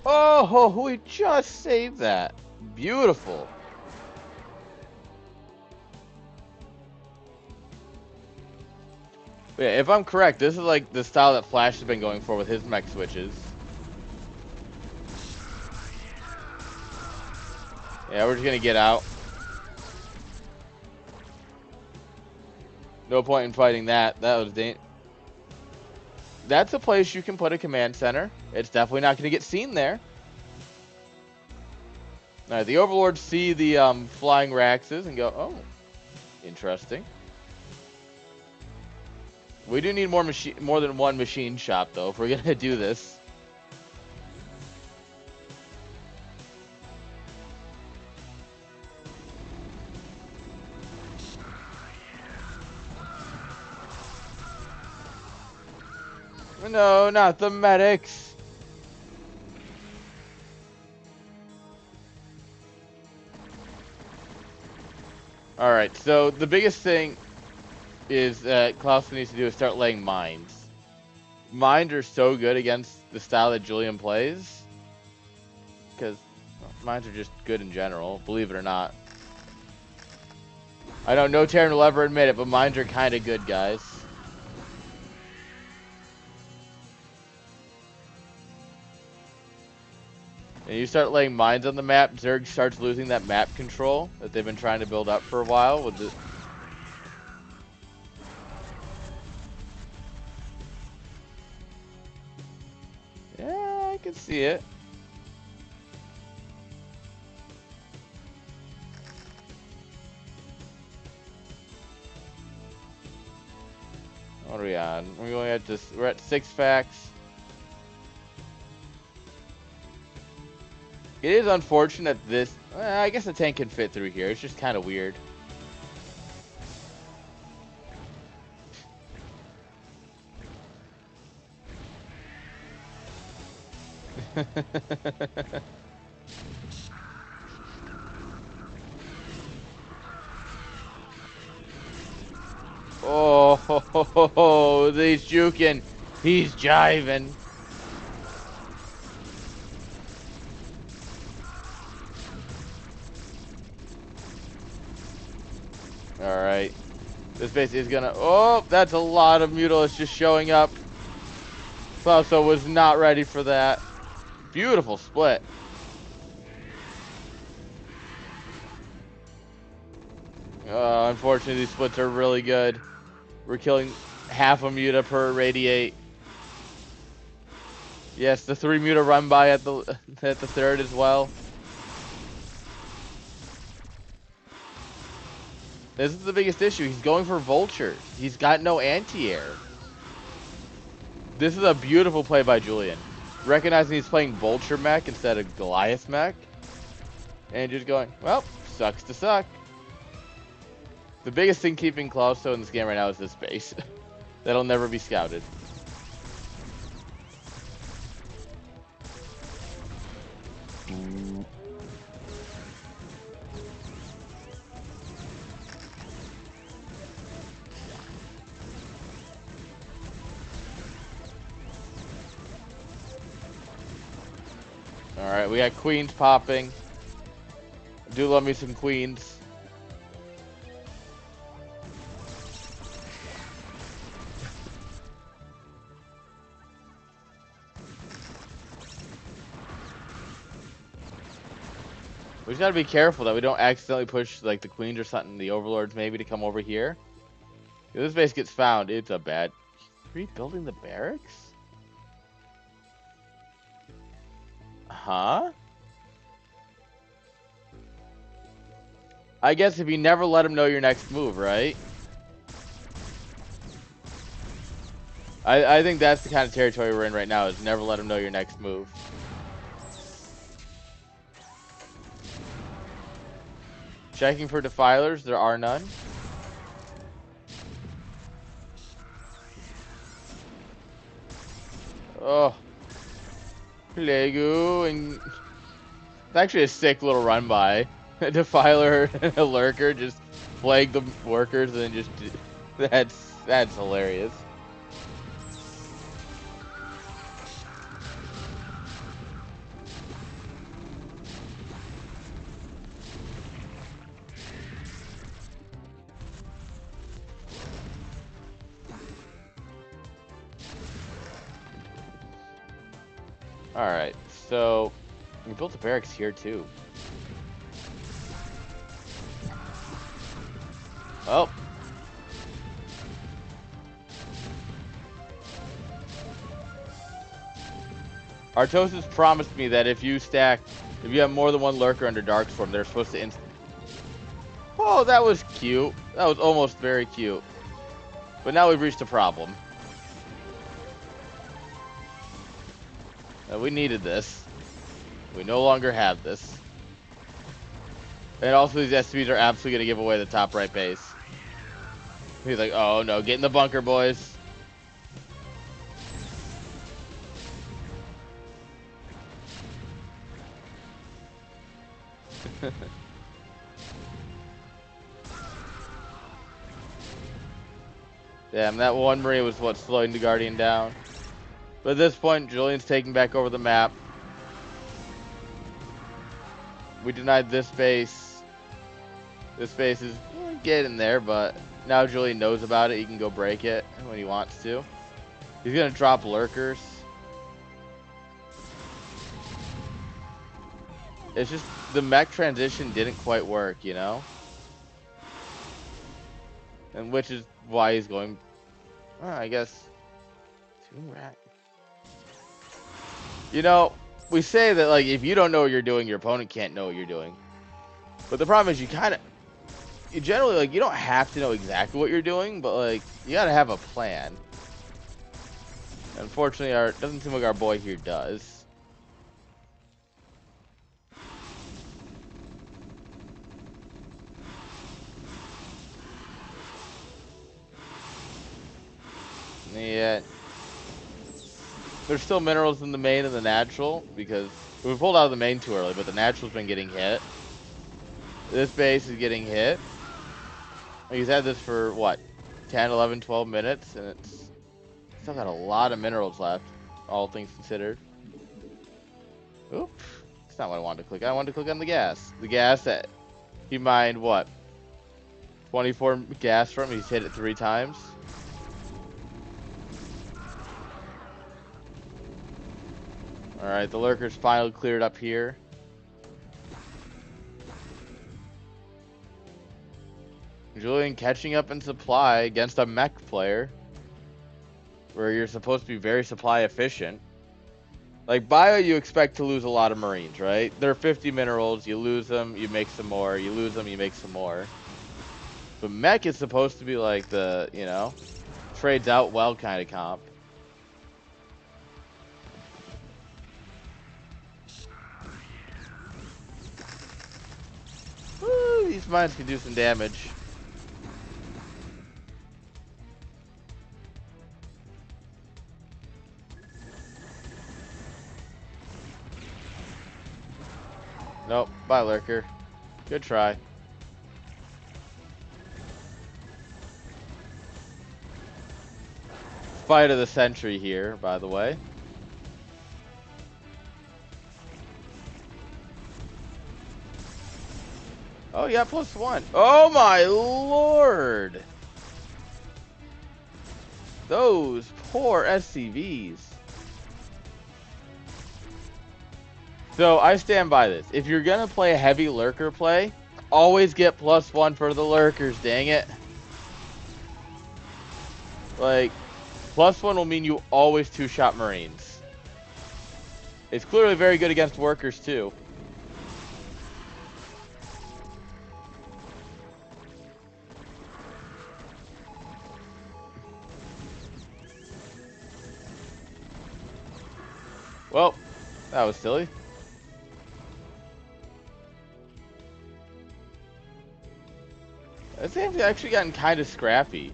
Oh, we just saved that. Beautiful. Yeah, if I'm correct, this is like the style that Flash has been going for with his mech switches. Yeah, we're just gonna get out. No point in fighting that. That was That's a place you can put a command center. It's definitely not gonna get seen there. Alright, the overlords see the flying Raxes and go, oh, interesting. We do need more than one machine shop though if we're gonna do this. No, not the medics. Alright, so the biggest thing is that Klaus needs to do is start laying mines. Mines are so good against the style that Julian plays. Because mines are just good in general, believe it or not. I know no Terran will ever admit it, but mines are kind of good, guys. And you start laying mines on the map, Zerg starts losing that map control that they've been trying to build up for a while with the... Yeah, I can see it. What are we on? We're going at this. We're at 6 facts. It is unfortunate that this. I guess the tank can fit through here. It's just kind of weird. Oh, ho, ho, ho, ho. He's juking. He's jiving. All right. This base is gonna. Oh, that's a lot of Mutilis just showing up. Klauso was not ready for that. Beautiful split. Unfortunately, these splits are really good. We're killing half a Muta per radiate. Yes, the 3 Muta run by at the third as well. This is the biggest issue. He's going for vultures. He's got no anti-air. This is a beautiful play by Julian. Recognizing he's playing vulture mech instead of Goliath mech. And just going, well, sucks to suck. The biggest thing keeping Klauso in this game right now is this base. That'll never be scouted. Alright, we got queens popping. Do love me some queens. We just gotta be careful that we don't accidentally push like the queens or something, the overlords maybe, to come over here. If this base gets found, it's a bad. Rebuilding the barracks? Huh? I guess if you never let them know your next move, right? I think that's the kind of territory we're in right now, is never let them know your next move. Checking for defilers, there are none. Oh, Legu, and it's actually a sick little run by. A Defiler and a Lurker just plague the workers and then just that's hilarious. All right, so we built a barracks here too. Oh. Artosis promised me that if you have more than one lurker under Darkstorm, they're supposed to Oh, that was cute. That was almost very cute. But now we've reached a problem. We needed this. We no longer have this. And also these SCVs are absolutely going to give away the top right base. He's like, oh no, get in the bunker, boys. Damn, that one Marine was what slowing the Guardian down. But at this point, Julian's taking back over the map. We denied this base. This base is getting there, but now Julian knows about it. He can go break it when he wants to. He's going to drop lurkers. It's just the mech transition didn't quite work, you know? And which is why he's going, I guess, 2 rack. You know, we say that, like, if you don't know what you're doing, your opponent can't know what you're doing. But the problem is you generally, like, you don't have to know exactly what you're doing, but, like, you gotta have a plan. Unfortunately, it doesn't seem like our boy here does. Yeah. There's still minerals in the main and the natural, because we pulled out of the main too early, but the natural's been getting hit. This base is getting hit. He's had this for, what, 10, 11, 12 minutes, and it's still got a lot of minerals left, all things considered. Oop. That's not what I wanted to click. I wanted to click on the gas. The gas that he mined, what, 24 gas from? He's hit it 3 times. Alright, the lurker's finally cleared up here. Julian catching up in supply against a mech player, where you're supposed to be very supply efficient. Like, Bio, you expect to lose a lot of Marines, right? They're 50 minerals, you lose them, you make some more, you lose them, you make some more. But mech is supposed to be like the, you know, trades out well kind of comp. Woo, these mines can do some damage. Nope, bye lurker. Good try. Fight of the century here, by the way. Oh, yeah, +1. Oh my lord! Those poor SCVs. So I stand by this. If you're gonna play a heavy lurker play, always get +1 for the lurkers, dang it. Like, +1 will mean you always 2-shot Marines. It's clearly very good against workers too. Well, that was silly. This game's actually gotten kind of scrappy.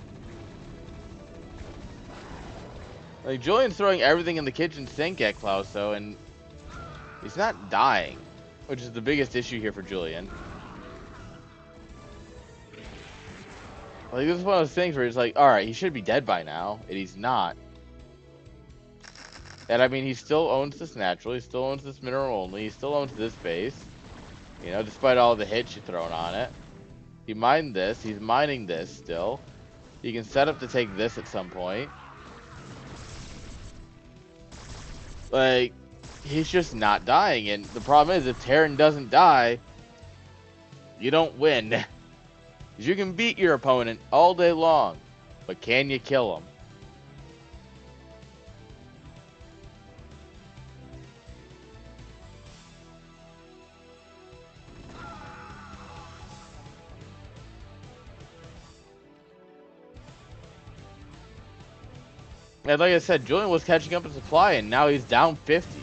Like, Julian's throwing everything in the kitchen sink at Klauso, and he's not dying, which is the biggest issue here for Julian. Like, this is one of those things where he's like, alright, he should be dead by now, and he's not. And I mean, he still owns this natural, he still owns this mineral only, he still owns this base. You know, despite all the hits you're throwing on it. He mined this, he's mining this still. He can set up to take this at some point. Like, he's just not dying, and the problem is, if Terran doesn't die, you don't win. You can beat your opponent all day long, but can you kill him? And like I said, Julian was catching up in supply, and now he's down 50.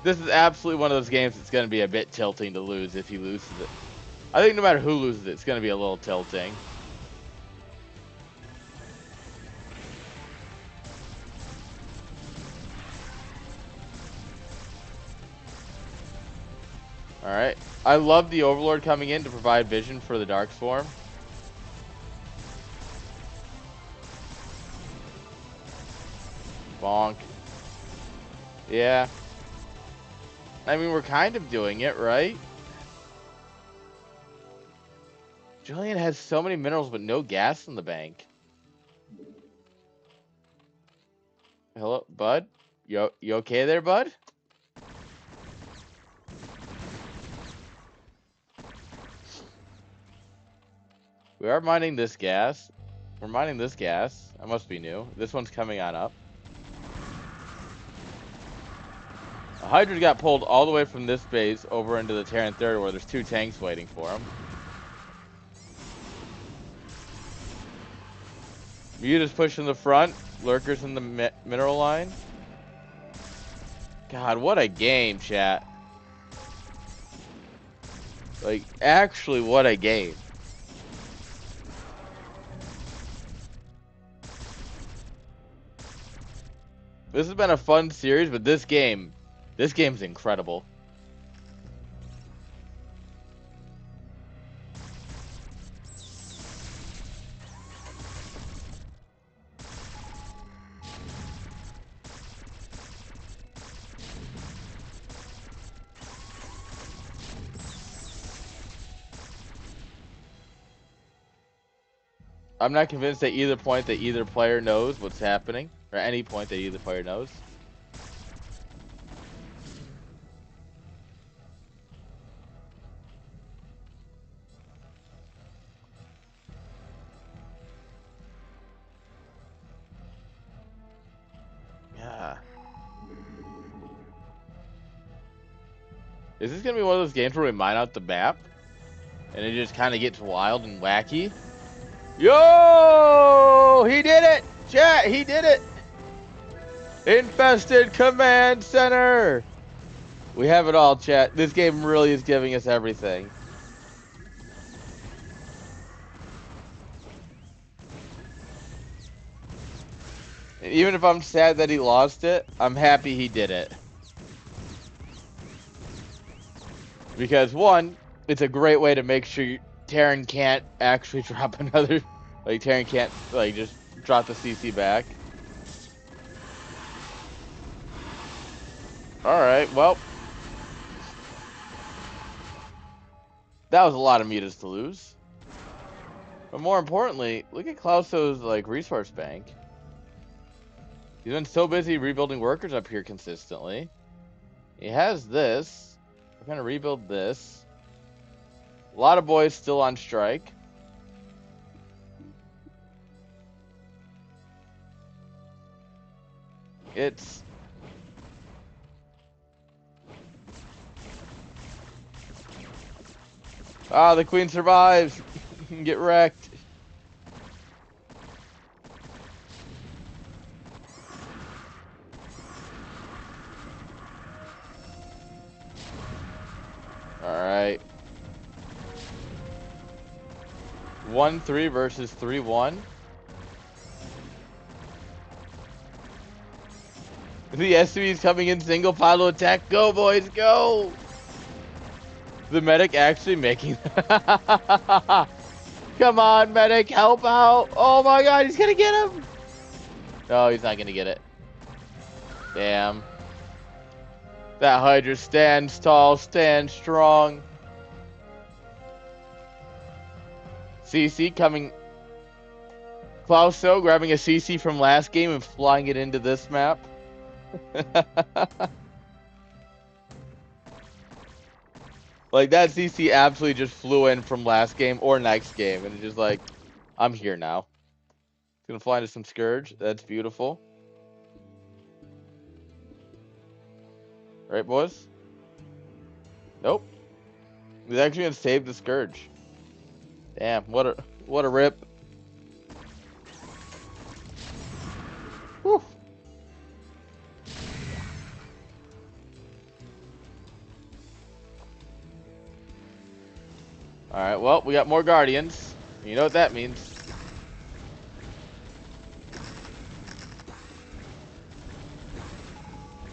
This is absolutely one of those games that's going to be a bit tilting to lose if he loses it. I think no matter who loses it, it's going to be a little tilting. Alright. I love the Overlord coming in to provide vision for the Darkstorm. Bonk. Yeah. I mean, we're kind of doing it, right? Julian has so many minerals but no gas in the bank. Hello, bud? You okay there, bud? We are mining this gas. We're mining this gas. That must be new. This one's coming on up. The Hydra got pulled all the way from this base over into the Terran third where there's 2 tanks waiting for him. Mute is pushing the front. Lurkers in the mineral line. God, what a game, chat. Like, actually, what a game. This has been a fun series, but this game's incredible. I'm not convinced at either point that either player knows what's happening, or any point that either player knows. Yeah. Is this gonna be one of those games where we mine out the map, and it just kind of gets wild and wacky? Yo! He did it! Chat, he did it! Infested Command Center! We have it all, chat. This game really is giving us everything. Even if I'm sad that he lost it, I'm happy he did it. Because, one, it's a great way to make sure Terran can't actually drop another... Like, Terran can't, like, just drop the CC back. Alright, well. That was a lot of meters to lose. But more importantly, look at Klauso's, like, resource bank. He's been so busy rebuilding workers up here consistently. He has this. We're gonna rebuild this. A lot of boys still on strike. It's... Ah, the queen survives. Get wrecked. Alright. 1-3 versus 3-1. The SUV is coming in single pilot attack. Go, boys, go! The medic actually making... Come on, medic, help out! Oh my god, he's gonna get him! No, he's not gonna get it. Damn. That Hydra stands tall, stands strong. CC coming... Klauso grabbing a CC from last game and flying it into this map. Like, that CC absolutely just flew in from last game or next game, and it's just like, I'm here now. Gonna fly into some Scourge. That's beautiful. Right, boys? Nope. He's actually gonna save the Scourge. Damn, what a rip. Whew. Alright, well, we got more Guardians. You know what that means.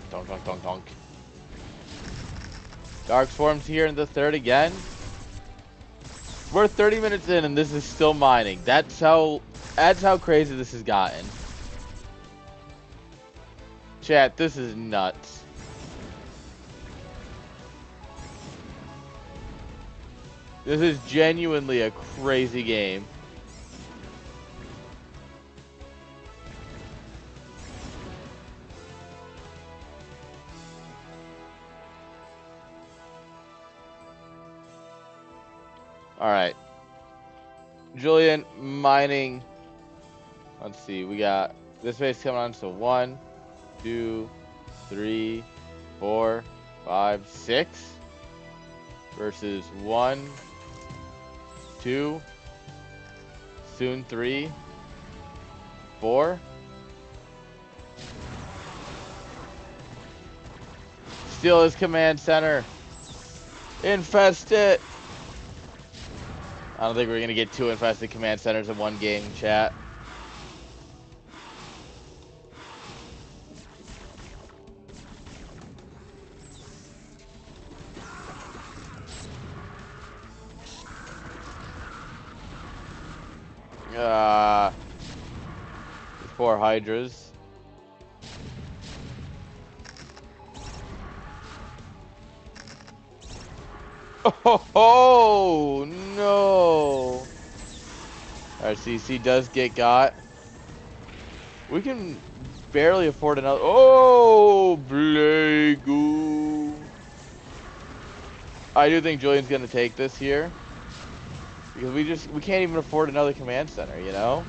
Donk, donk, donk, donk. Dark Swarm's here in the third again. We're 30 minutes in and this is still mining. That's how crazy this has gotten. Chat, this is nuts. This is genuinely a crazy game. Alright. Julian mining. Let's see, we got this base coming on, so 1, 2, 3, 4, 5, 6 versus 1, 2, soon 3, 4. Steal his command center. Infest it. I don't think we're gonna get 2 infested command centers in one game, chat. Poor Hydras. Oh no! Our CC does get got. We can barely afford another. Oh, Blagoo! I do think Julian's gonna take this here because we can't even afford another command center, you know.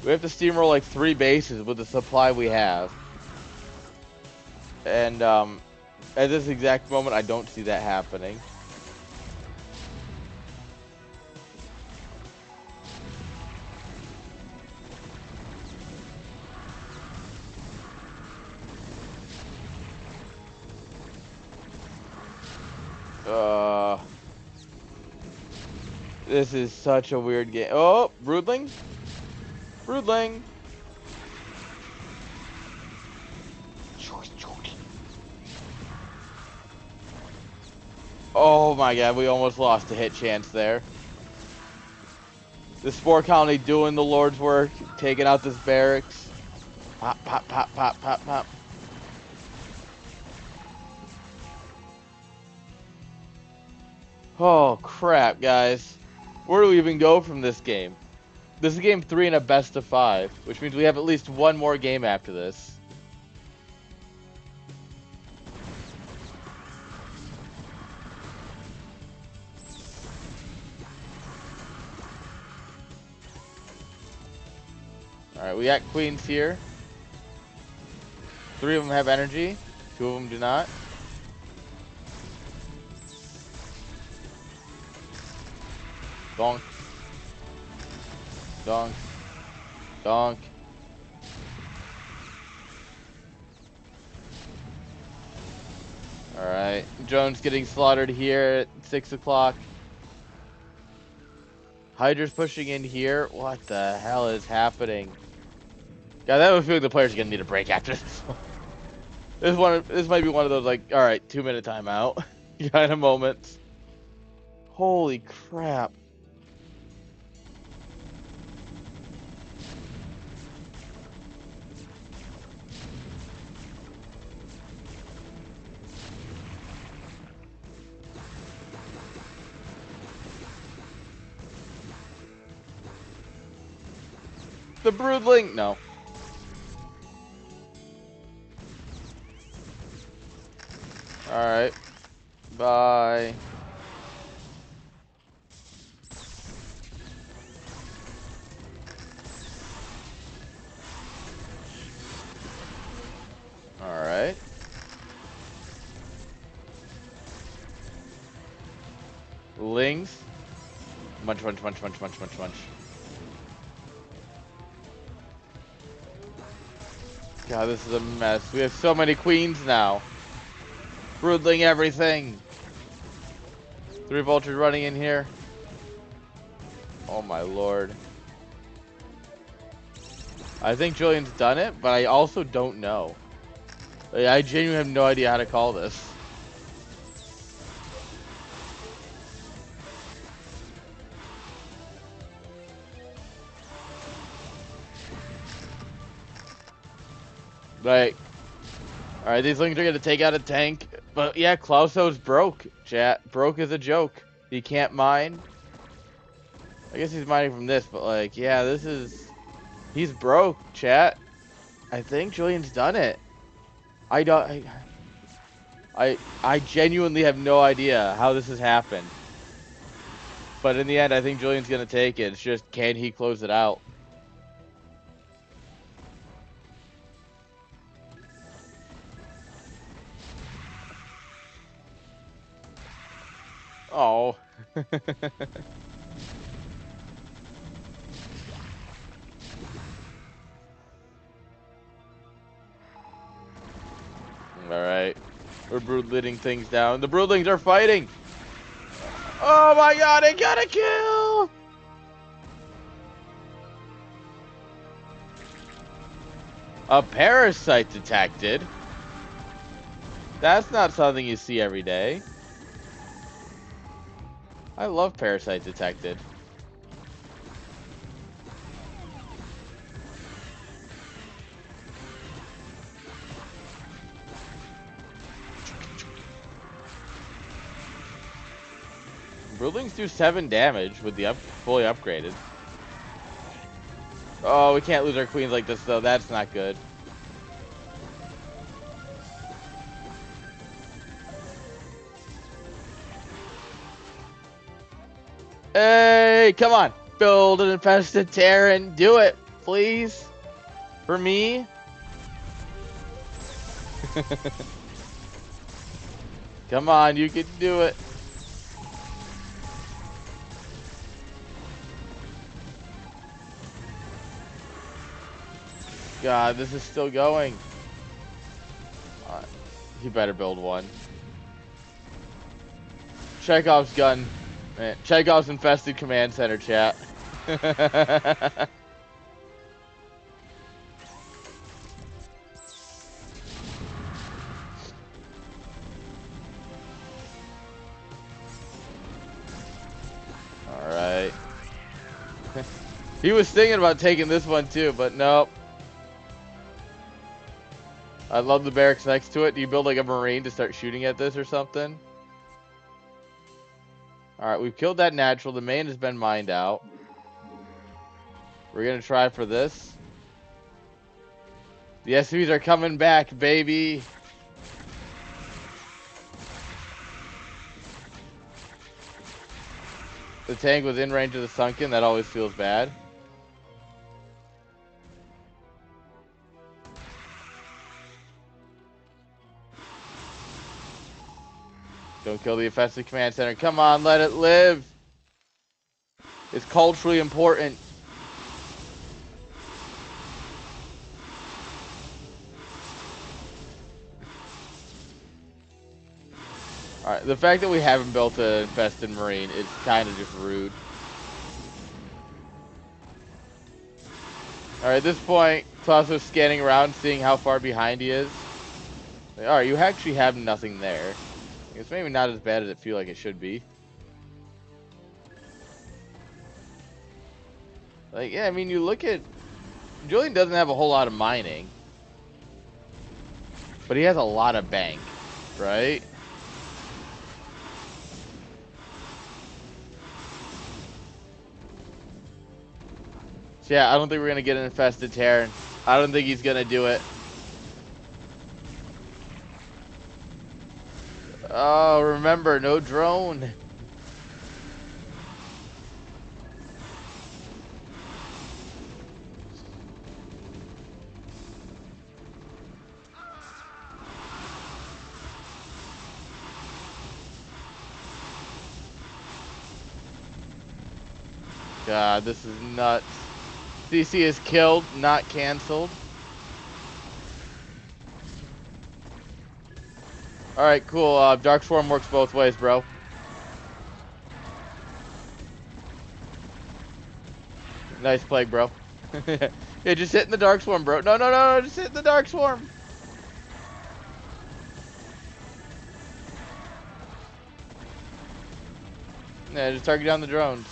We have to steamroll like 3 bases with the supply we have. And at this exact moment, I don't see that happening. This is such a weird game. Oh, Broodling? Broodling! Oh my god, we almost lost a hit chance there. The Spore Colony doing the Lord's work, taking out this barracks. Pop, pop, pop, pop, pop, pop. Oh crap, guys. Where do we even go from this game? This is game 3 in a best of 5, which means we have at least one more game after this. Alright, we got queens here. 3 of them have energy, 2 of them do not. Donk. Donk. Donk. Alright, Jones getting slaughtered here at 6 o'clock. Hydra's pushing in here. What the hell is happening? God, that was feeling the players are gonna need a break after this one. This might be one of those like, all right, 2-minute timeout kind of moments. Holy crap! The Broodling, no. All right, bye. All right. Lings. Munch, munch, munch, munch, munch, munch, munch. God, this is a mess. We have so many queens now. Broodling everything. 3 vultures running in here. Oh my lord. I think Julian's done it, but I also don't know. I genuinely have no idea how to call this. Like, alright, these lings are gonna take out a tank. But yeah, Klauso's broke, chat. Broke is a joke. He can't mine. I guess he's mining from this, but like, yeah, this is... He's broke, chat. I think Julian's done it. I don't... I genuinely have no idea how this has happened. But in the end, I think Julian's gonna take it. It's just, can he close it out? Oh. Alright. We're broodling things down. The broodlings are fighting! Oh my god, I got a kill! A parasite detected? That's not something you see every day. I love parasite detected. Broodlings do 7 damage with the fully upgraded. Oh, we can't lose our queens like this though. That's not good. Hey, come on. Build an infested Terran. Do it, please. For me. Come on, you can do it. God, this is still going. He better build one. Chekhov's gun. Man, Chekhov's infested command center, chat. Alright. He was thinking about taking this one too, but nope. I love the barracks next to it. Do you build like a marine to start shooting at this or something? Alright, we've killed that natural. The main has been mined out. We're gonna try for this. The SUVs are coming back, baby. The tank was in range of the sunken. That always feels bad. Don't kill the offensive command center. Come on, let it live. It's culturally important. Alright, the fact that we haven't built an infested marine is kind of just rude. Alright, at this point, Klauso's scanning around, seeing how far behind he is. Like, alright, you actually have nothing there. It's maybe not as bad as it feels like it should be. Like, yeah, I mean, you look at... Julian doesn't have a whole lot of mining. But he has a lot of bank, right? So yeah, I don't think we're going to get an infested Terran. I don't think he's going to do it. Oh, remember, no drone. God, this is nuts. CC is killed, not canceled. Alright, cool. Dark Swarm works both ways, bro. Nice plague, bro. Yeah, just hitting the Dark Swarm, bro. No, no, no, just hitting the Dark Swarm. Yeah, just target down the drones.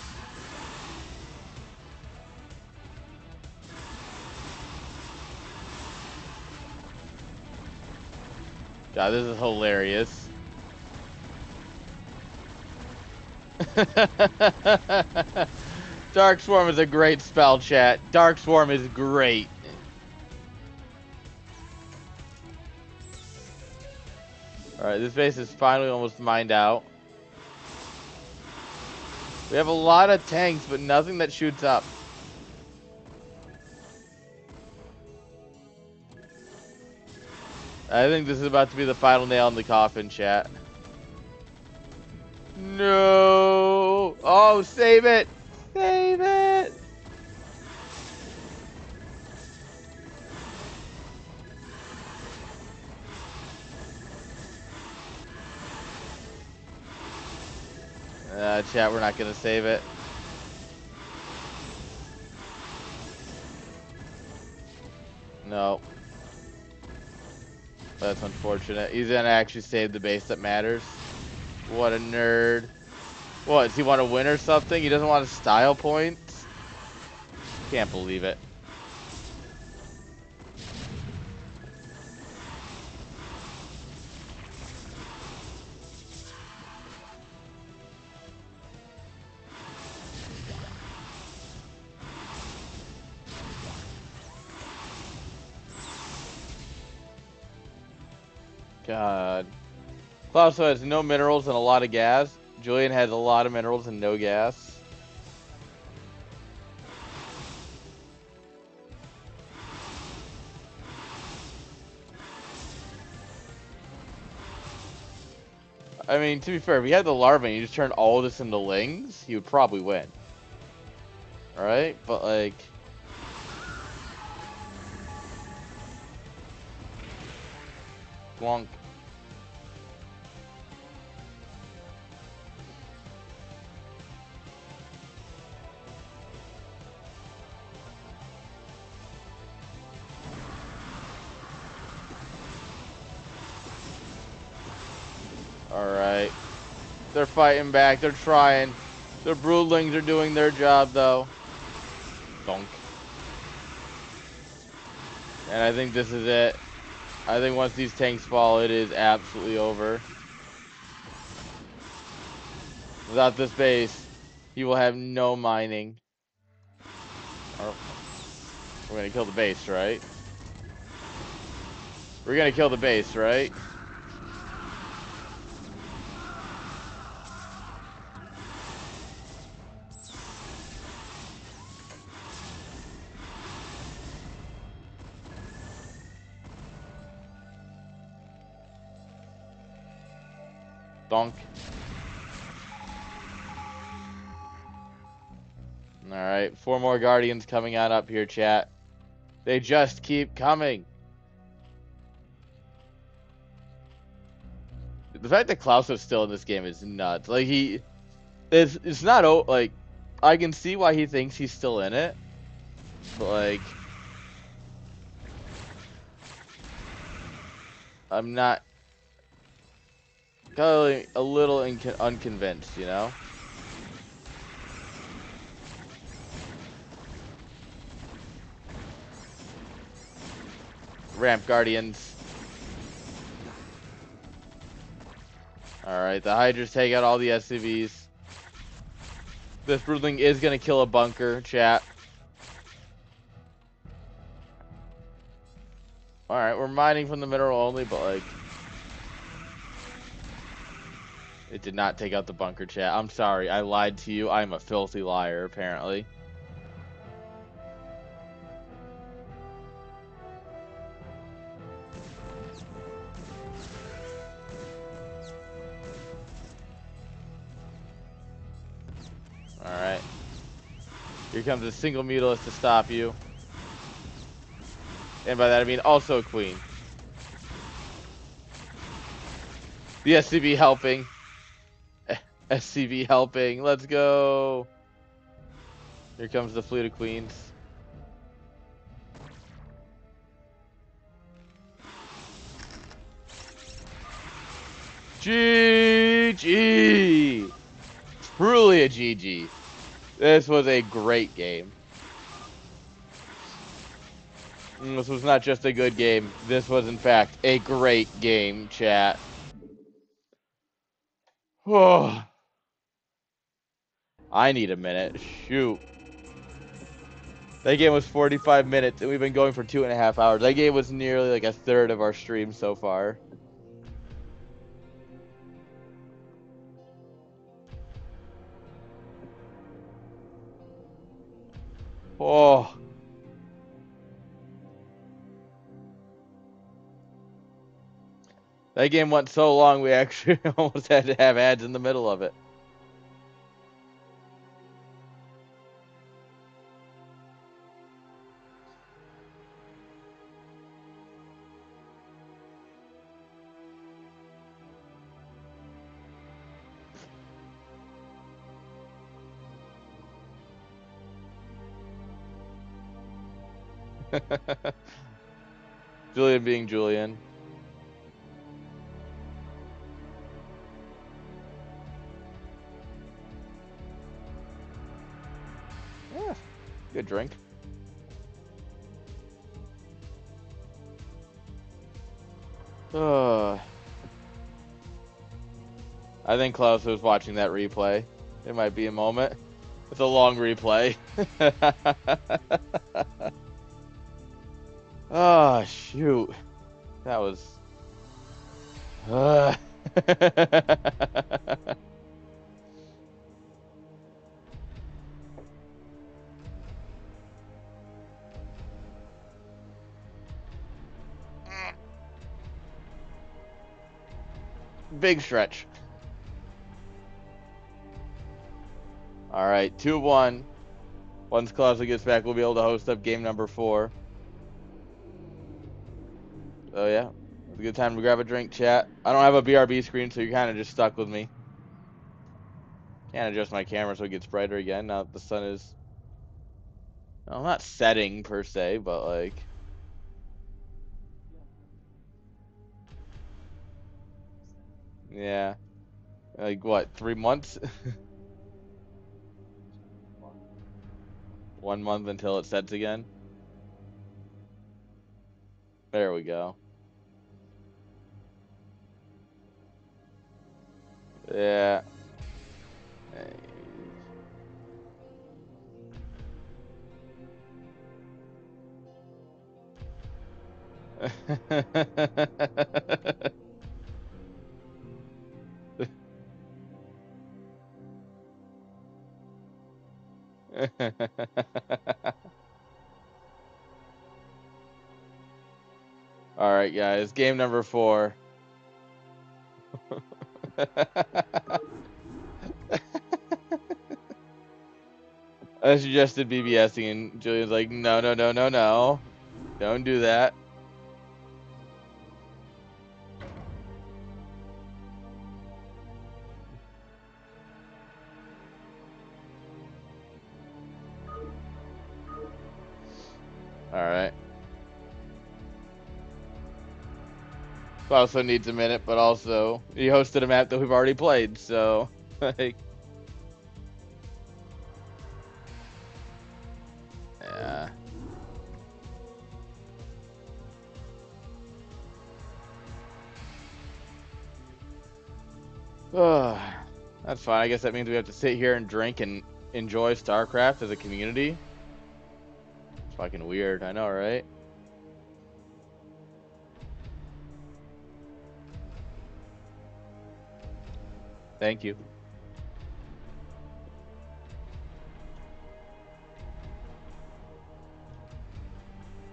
God, this is hilarious. Dark Swarm is a great spell, chat. Dark Swarm is great. Alright, this base is finally almost mined out. We have a lot of tanks, but nothing that shoots up. I think this is about to be the final nail in the coffin, chat. No! Oh, save it! Save it! Chat, we're not gonna save it. No. That's unfortunate. He's gonna actually save the base that matters. What a nerd. What, does he want to win or something? He doesn't want to style points? Can't believe it. God. Klaus has no minerals and a lot of gas. Julian has a lot of minerals and no gas. I mean, to be fair, if he had the larvae and you just turned all this into lings, he would probably win. Alright? But, like... Glonk. Alright. They're fighting back. They're trying. The broodlings are doing their job, though. Donk. And I think this is it. I think once these tanks fall, it is absolutely over. Without this base, he will have no mining. Oh. We're gonna kill the base, right? We're gonna kill the base, right? Donk. Alright, 4 more Guardians coming on up here, chat. They just keep coming. The fact that Klaus is still in this game is nuts. Like, it's not, like, I can see why he thinks he's still in it. But, like, I'm not a little unconvinced, you know? Ramp Guardians. Alright, the Hydras take out all the SCVs. This Broodling is gonna kill a bunker, chat. Alright, we're mining from the mineral only, but like... It did not take out the bunker, chat. I'm sorry, I lied to you. I'm a filthy liar, apparently. Alright. Here comes a single mutilist to stop you. And by that I mean also a queen. The SCV helping. SCV helping. Let's go. Here comes the fleet of queens. GG. Truly a GG. This was a great game. This was not just a good game. This was, in fact, a great game, chat. Oh. I need a minute. Shoot. That game was 45 minutes, and we've been going for 2.5 hours. That game was nearly like a third of our stream so far. Oh. That game went so long, we actually almost had to have ads in the middle of it. Julian being Julian. Yeah, good drink. I think Klaus was watching that replay. It might be a moment. It's a long replay. Oh, shoot. That was... Big stretch. Alright, 2-1. Once Klaus gets back, we'll be able to host up game number 4. Oh, yeah. It's a good time to grab a drink, chat. I don't have a BRB screen, so you're kind of just stuck with me. Can't adjust my camera so it gets brighter again now that the sun is... Well, not setting, per se, but, like... Yeah. Like, what, 3 months? 1 month until it sets again? There we go. Yeah. Alright, guys. Game number 4. I suggested BBSing, and Julian's like, no, no, no, no, no. Don't do that. Alright. Also needs a minute, but also he hosted a map that we've already played, so like, yeah. That's fine. I guess that means we have to sit here and drink and enjoy StarCraft as a community. It's fucking weird. I know, right? Thank you.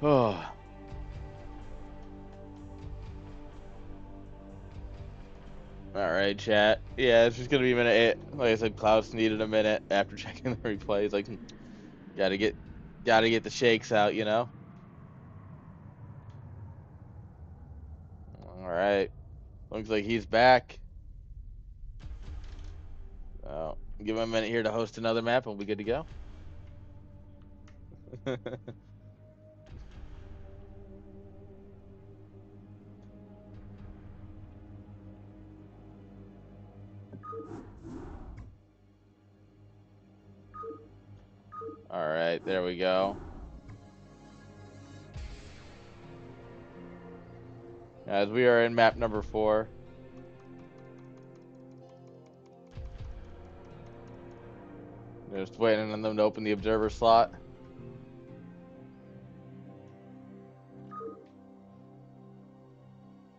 Oh. All right, chat. Yeah, it's just gonna be a minute. Like I said, Klaus needed a minute after checking the replays. Like, gotta get, gotta get the shakes out, you know. All right. Looks like he's back. Give him a minute here to host another map, and we'll be good to go. All right, there we go. As we are in map number 4. Just waiting on them to open the observer slot.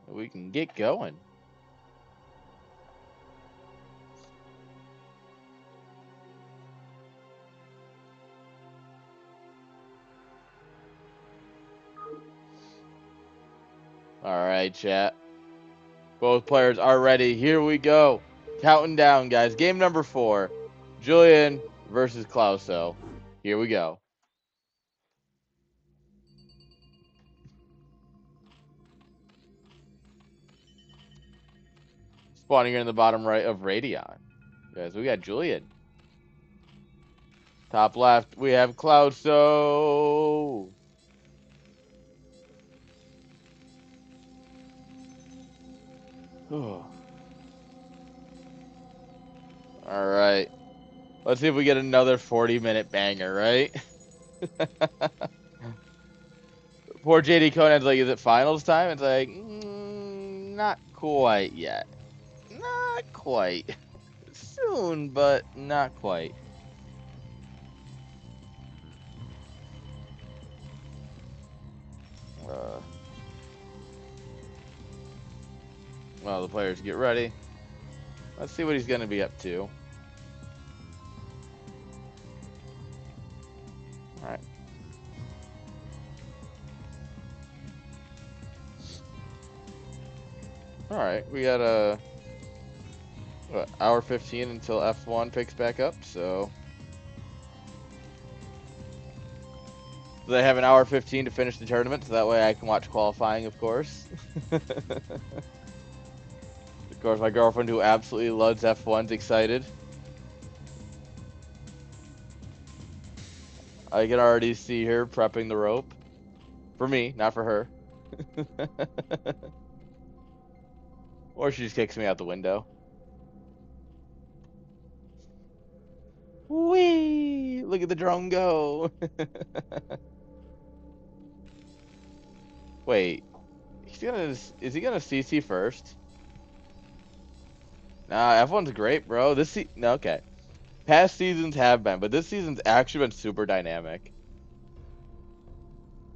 We can get going. All right, chat. Both players are ready. Here we go. Counting down, guys. Game number 4. Julian versus Klauso. Here we go. Spawning here in the bottom right of Radion. Guys, we got Julian. Top left, we have Klauso. All right. Let's see if we get another 40-minute banger, right? Poor JD Conan's like, is it finals time? It's like, not quite yet. Not quite. Soon, but not quite. Well, the players get ready. Let's see what he's going to be up to. All right. All right. We got a hour 15 until F1 picks back up. So they have an hour 15 to finish the tournament, so that way I can watch qualifying, of course. Of course, my girlfriend, who absolutely loves F1's excited. I can already see her prepping the rope. For me, not for her. Or she just kicks me out the window. Whee! Look at the drone go. Wait, is he gonna CC first? Nah, F1's great, bro. No, okay. Past seasons have been, but this season's actually been super dynamic.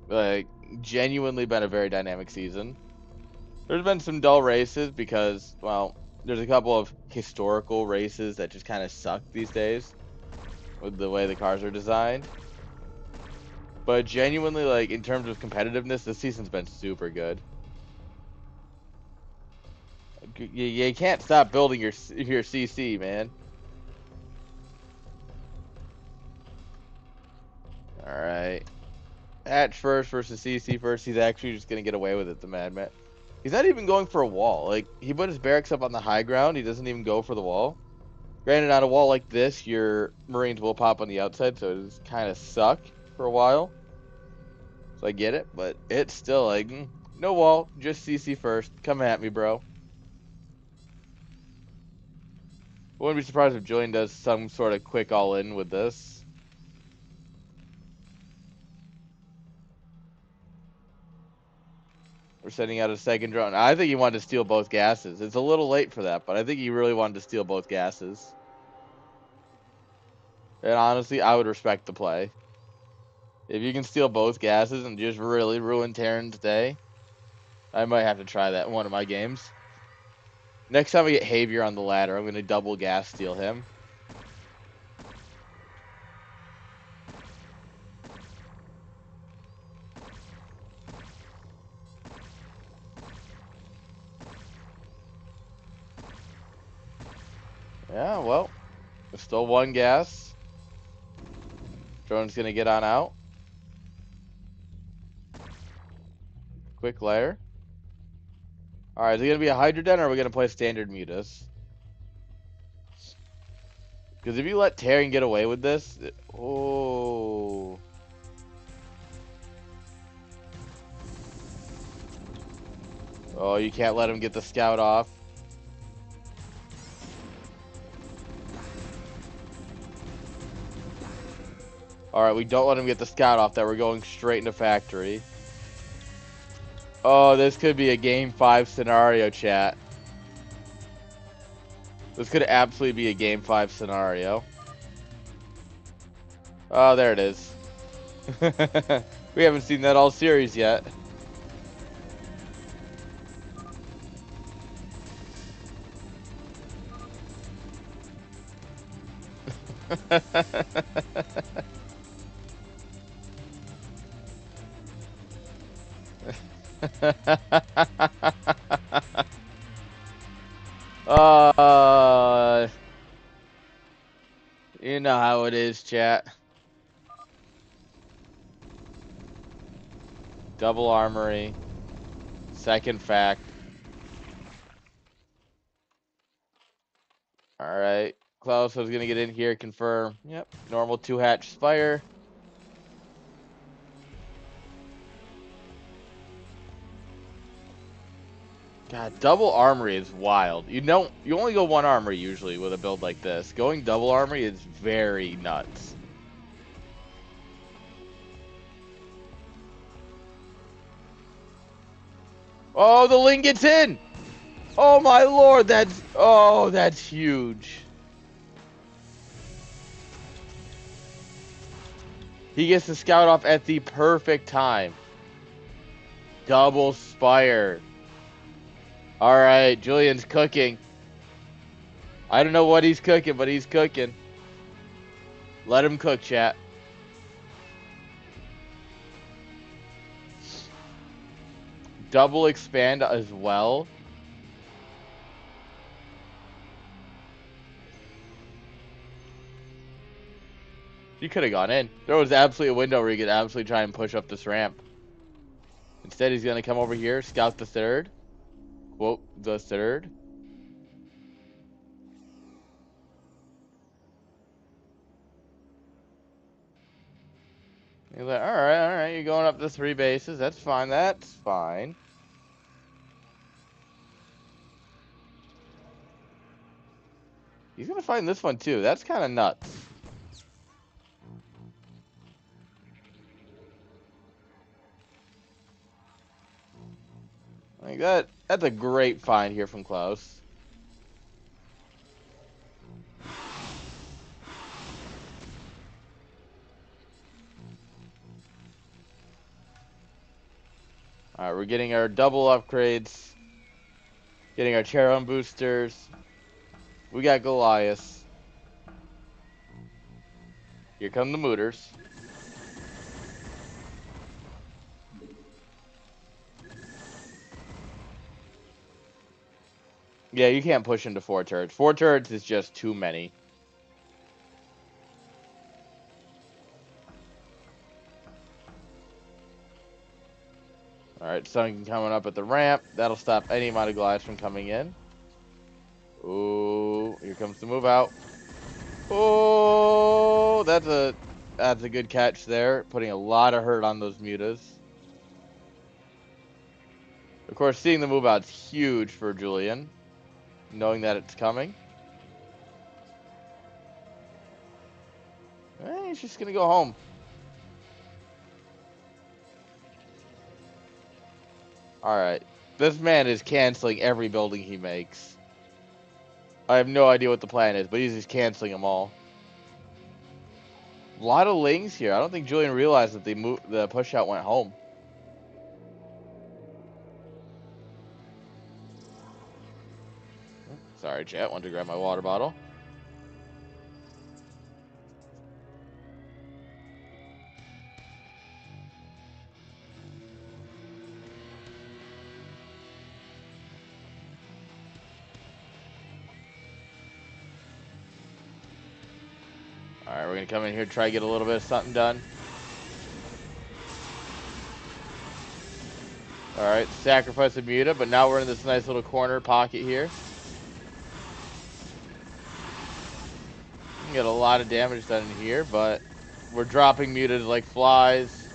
Like, genuinely been a very dynamic season. There's been some dull races because, well, there's a couple of historical races that just kind of suck these days with the way the cars are designed. But genuinely, like, in terms of competitiveness, this season's been super good. You can't stop building your CC, man. All right. Hatch first versus CC first. He's actually just going to get away with it, the Madman. He's not even going for a wall. Like, he put his barracks up on the high ground. He doesn't even go for the wall. Granted, on a wall like this, your Marines will pop on the outside, so it just kind of suck for a while. So I get it, but it's still like, No wall, just CC first. Come at me, bro. Wouldn't be surprised if Julian does some sort of quick all-in with this. We're sending out a second drone. I think he wanted to steal both gases. It's a little late for that, but I think he really wanted to steal both gases. And honestly, I would respect the play. If you can steal both gases and just really ruin Terran's day, I might have to try that in one of my games. Next time I get Javier on the ladder, I'm going to double gas steal him. Yeah, well, there's still one gas. Drone's going to get on out. Quick layer. Alright, is it going to be a Hydroden or are we going to play standard Mutas? Because if you let Terran get away with this... Oh... Oh, you can't let him get the scout off. Alright, we don't let him get the scout off that we're going straight into factory. Oh, this could be a game 5 scenario, chat. This could absolutely be a game 5 scenario. Oh, there it is. We haven't seen that all series yet. You know how it is, chat. Double armory. Second fact. Alright. Klaus was gonna get in here, confirm. Yep. Normal 2-hatch Spire. God, double armory is wild. You only go one armory usually with a build like this. Going double armory is very nuts. Oh, the Ling gets in! Oh my lord, that's huge. He gets the scout off at the perfect time. Double Spire. Alright, Julian's cooking. I don't know what he's cooking, but he's cooking. Let him cook, chat. Double expand as well. He could have gone in. There was absolutely a window where he could absolutely try and push up this ramp. Instead, he's going to come over here, scout the third. Quote, the third. He's like, alright, you're going up to 3 bases. That's fine, that's fine. He's going to find this one, too. That's kind of nuts. Like that's a great find here from Klaus. Alright, we're getting our double upgrades. Getting our Charon boosters. We got Goliath. Here come the Mooters. Yeah, you can't push into 4 turrets. 4 turrets is just too many. Alright, Sun coming up at the ramp. That'll stop any amount of Goliaths from coming in. Ooh, here comes the move out. Oh, that's a good catch there. Putting a lot of hurt on those mutas. Of course, seeing the move out's huge for Julian, knowing that it's coming. He's just gonna go home. Alright. This man is canceling every building he makes. I have no idea what the plan is, but he's just canceling them all. A lot of lings here. I don't think Julian realized that the push out went home. Sorry, chat. Wanted to grab my water bottle. Alright, we're going to come in here and try to get a little bit of something done. Alright, sacrifice a Muta, but now we're in this nice little corner pocket here. We can get a lot of damage done in here, but we're dropping Mutas like flies.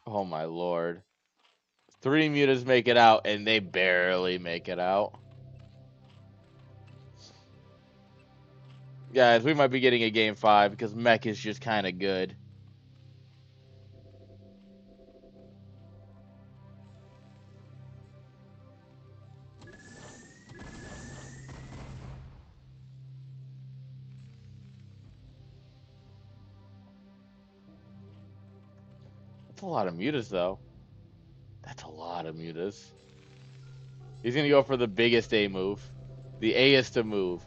Oh my lord. 3 Mutas make it out, and they barely make it out. Guys, we might be getting a game 5 because Mech is just kind of good. That's a lot of Mutas, though. That's a lot of Mutas. He's going to go for the biggest A move. The A-est move.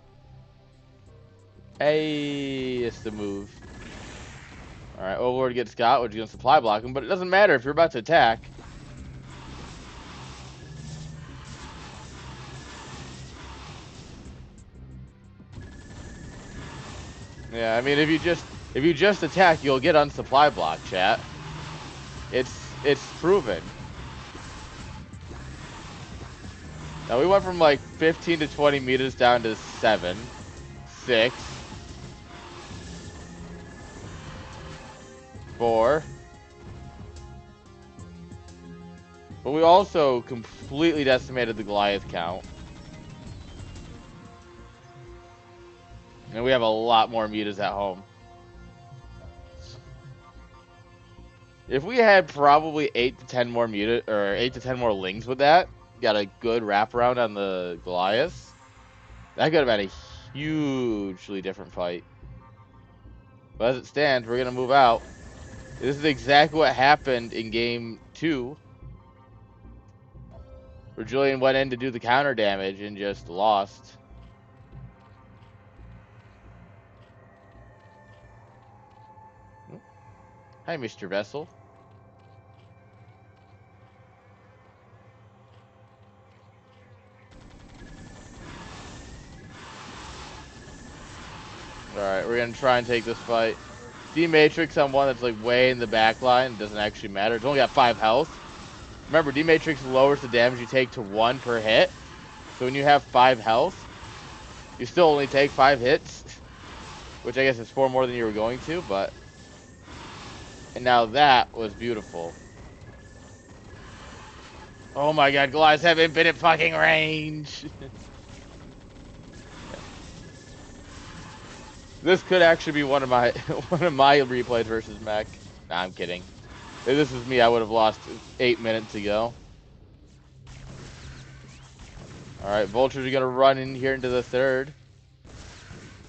A-est move. Alright, Overlord gets got, which is going to supply block him, but it doesn't matter if you're about to attack. Yeah, I mean, if you just attack, you'll get unsupply block, chat. It's proven. Now we went from like 15 to 20 meters down to 7, 6, 4. But we also completely decimated the Goliath count. And we have a lot more mutas at home. If we had probably 8 to 10 more muta, or 8 to 10 more lings with that, got a good wraparound on the Goliath, that could have been a hugely different fight. But as it stands, we're gonna move out. This is exactly what happened in game 2, where Julian went in to do the counter damage and just lost. Hi, Mr. Vessel. Alright, we're gonna try and take this fight. D-Matrix on one that's like way in the back line. It doesn't actually matter. It's only got 5 health. Remember, D-Matrix lowers the damage you take to 1 per hit. So when you have 5 health, you still only take 5 hits. Which I guess is 4 more than you were going to, but... And now that was beautiful. Oh my god, Goliaths have infinite fucking range! This could actually be one of my replays versus Mech. Nah, I'm kidding. If this was me, I would have lost 8 minutes ago. Alright, Vultures are gonna run in here into the third.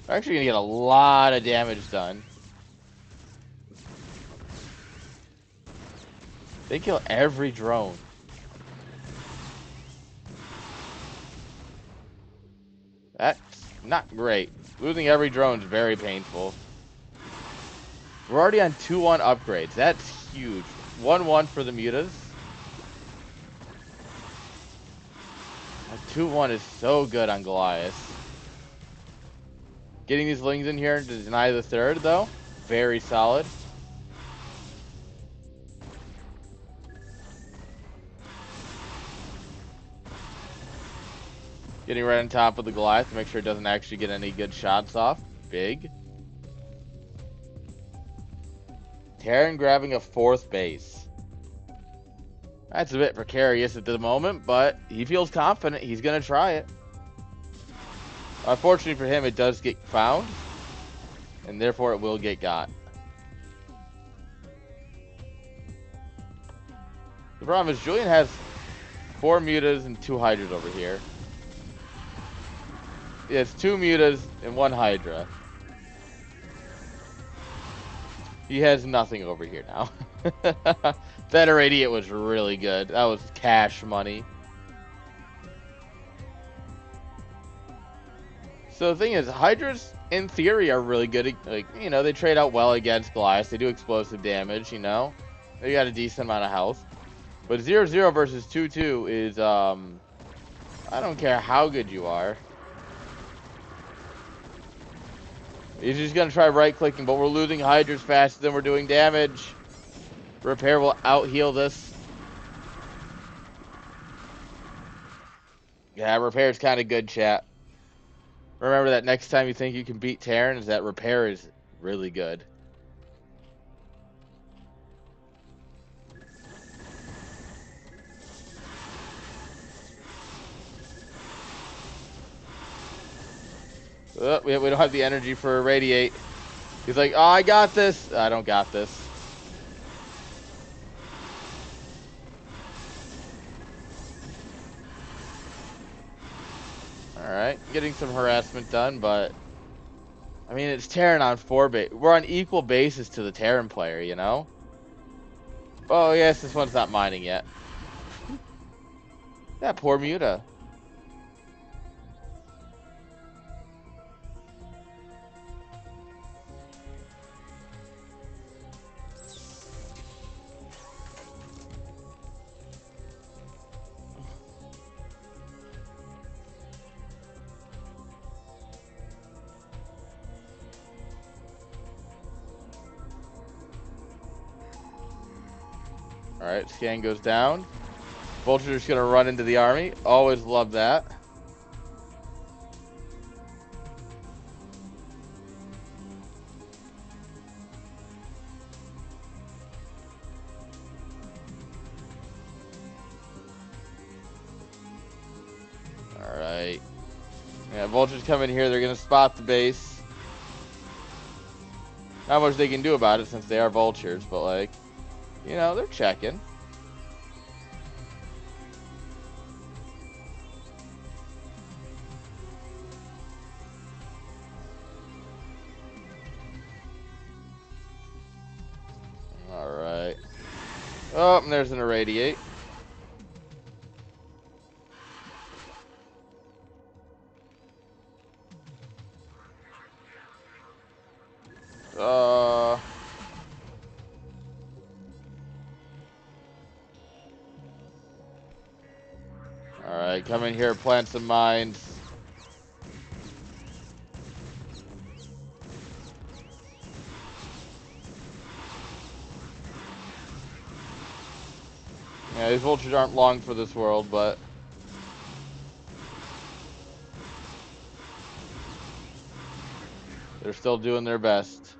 They're actually gonna get a lot of damage done. They kill every drone. That's not great. Losing every drone is very painful. We're already on 2-1 upgrades. That's huge. 1-1 for the mutas. 2-1 is so good on Goliath. Getting these lings in here to deny the third, though, very solid. Getting right on top of the Goliath to make sure it doesn't actually get any good shots off. Big. Terran grabbing a 4th base. That's a bit precarious at the moment, but he feels confident. He's going to try it. Unfortunately for him, it does get found, and therefore it will get got. The problem is Julian has 4 mutas and 2 hydras over here. He has 2 mutas and 1 hydra. He has nothing over here now. That irradiate was really good. That was cash money. So the thing is, hydras in theory are really good. Like, you know, they trade out well against Goliath. They do explosive damage, you know. They got a decent amount of health. But 0-0 versus 2-2 is, I don't care how good you are. He's just going to try right-clicking, but we're losing hydras faster than we're doing damage. Repair will out-heal this. Yeah, repair's kind of good, chat. Remember that next time you think you can beat Terran, is that repair is really good. We don't have the energy for irradiate. He's like, oh, I got this. I don't got this. Alright, getting some harassment done, but I mean, it's Terran on 4 base. We're on equal basis to the Terran player, you know? Oh, yes, this one's not mining yet. That poor Muta. Alright, scan goes down. Vulture's gonna run into the army. Always love that. Alright. Yeah, Vultures come in here. They're gonna spot the base. Not much they can do about it since they are Vultures, but like, you know, they're checking. Alright. Oh, and there's an irradiate. Alright, come in here, plant some mines. Yeah, these vultures aren't long for this world, but they're still doing their best.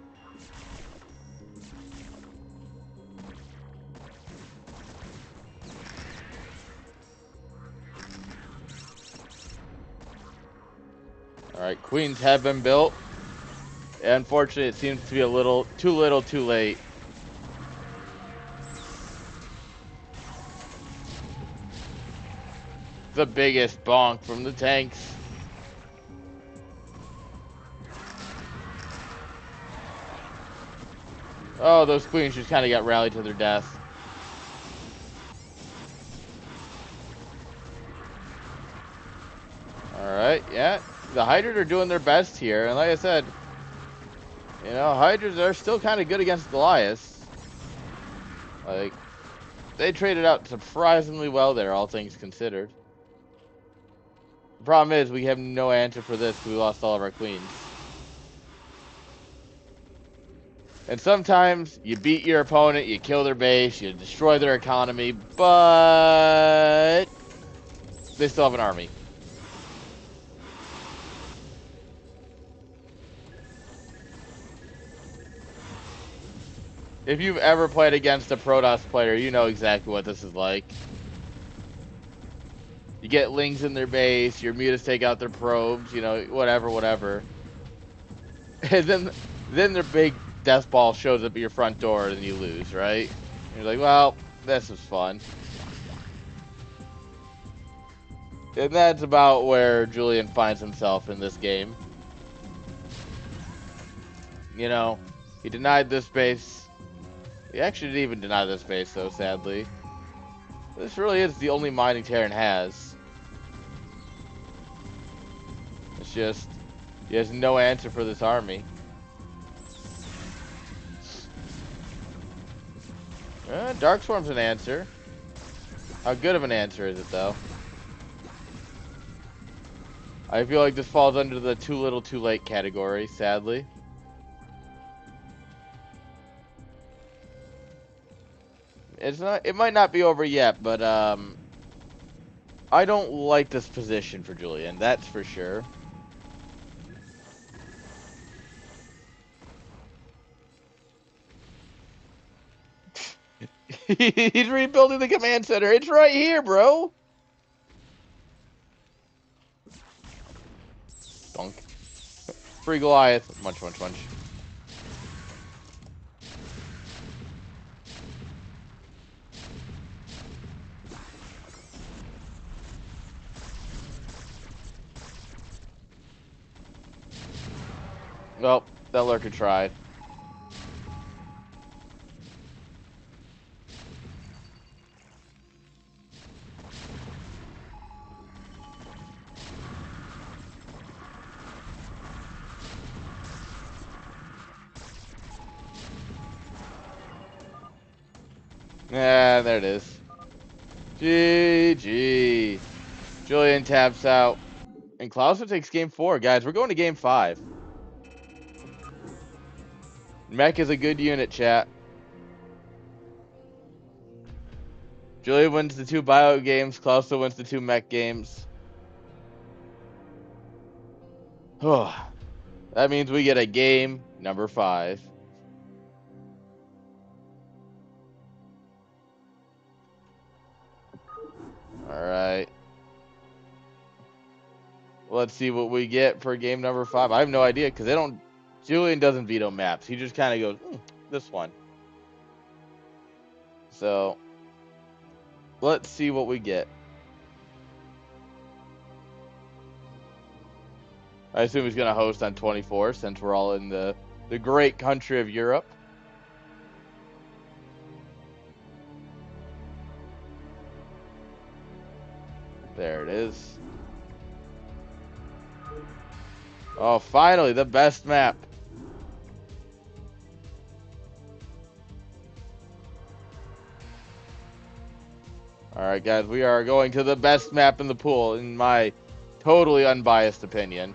Alright, queens have been built. Unfortunately, it seems to be a little, too late. The biggest bonk from the tanks. Oh, those queens just kind of got rallied to their death. Alright, yeah. The Hydras are doing their best here. And like I said, you know, Hydras are still kind of good against Goliaths. Like, they traded out surprisingly well there, all things considered. The problem is, we have no answer for this because we lost all of our queens. And sometimes you beat your opponent, you kill their base, you destroy their economy, but they still have an army. If you've ever played against a Protoss player, you know exactly what this is like. You get lings in their base, your mutas take out their probes, you know, whatever. And then their big death ball shows up at your front door and you lose, right? And you're like, well, this was fun. And that's about where Julian finds himself in this game. You know, he denied this base. He actually didn't even deny this base, though, sadly. This really is the only mining Terran has. It's just, he has no answer for this army. Darkstorm's an answer. How good of an answer is it, though? I feel like this falls under the too little too late category, sadly. It's not, it might not be over yet, but I don't like this position for Julian, that's for sure. He's rebuilding the command center. It's right here, bro. Dunk. Free Goliath. Munch. Well, that lurker tried. Yeah, there it is. GG. Julian taps out. And Clauser takes game 4. Guys, we're going to game 5. Mech is a good unit, chat. Julian wins the 2 bio games. Clauser wins the 2 mech games. That means we get a game number 5. Alright. Let's see what we get for game number 5. I have no idea because they don't. Julian doesn't veto maps. He just kind of goes, this one. So let's see what we get. I assume he's gonna host on 24 since we're all in the great country of Europe. There it is. Oh, finally, the best map. Alright, guys, we are going to the best map in the pool, in my totally unbiased opinion.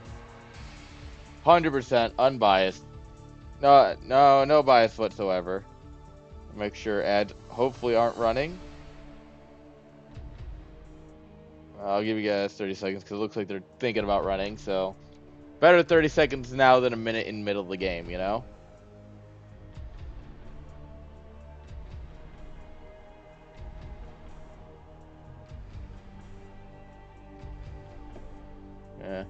100% unbiased. No bias whatsoever. Make sure ads hopefully aren't running. I'll give you guys 30 seconds because it looks like they're thinking about running, so better 30 seconds now than a minute in the middle of the game, you know? Yeah.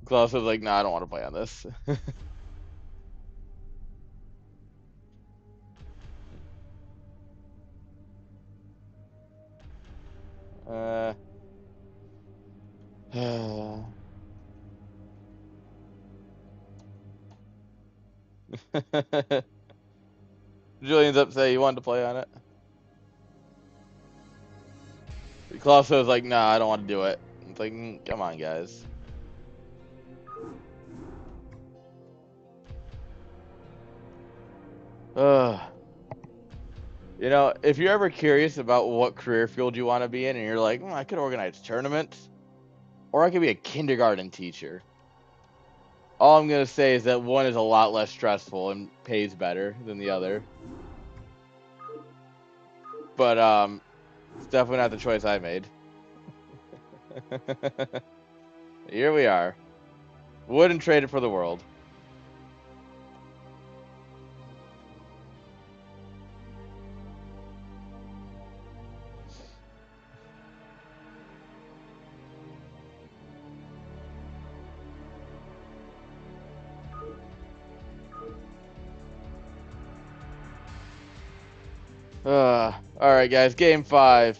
Klaus was like, nah, I don't want to play on this. Julian's upset he wanted to play on it. Klaus was like, nah, I don't want to do it. It's like, come on, guys. You know, if you're ever curious about what career field you want to be in, and you're like, I could organize tournaments, or I could be a kindergarten teacher. All I'm gonna say is that one is a lot less stressful and pays better than the other. But it's definitely not the choice I made. Here we are. Wouldn't trade it for the world. Alright, guys, game 5.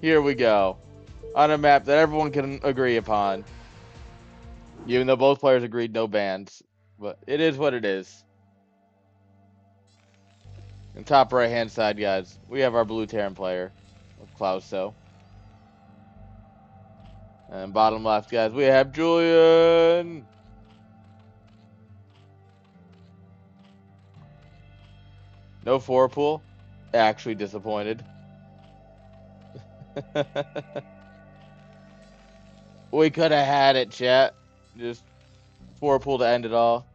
Here we go. On a map that everyone can agree upon. Even though both players agreed no bans. But it is what it is. In top right hand side, guys, we have our blue Terran player, Clauso. And bottom left, guys, we have Julian. No 4-pool. Actually disappointed. We could have had it, chat. Just 4-pool to end it all.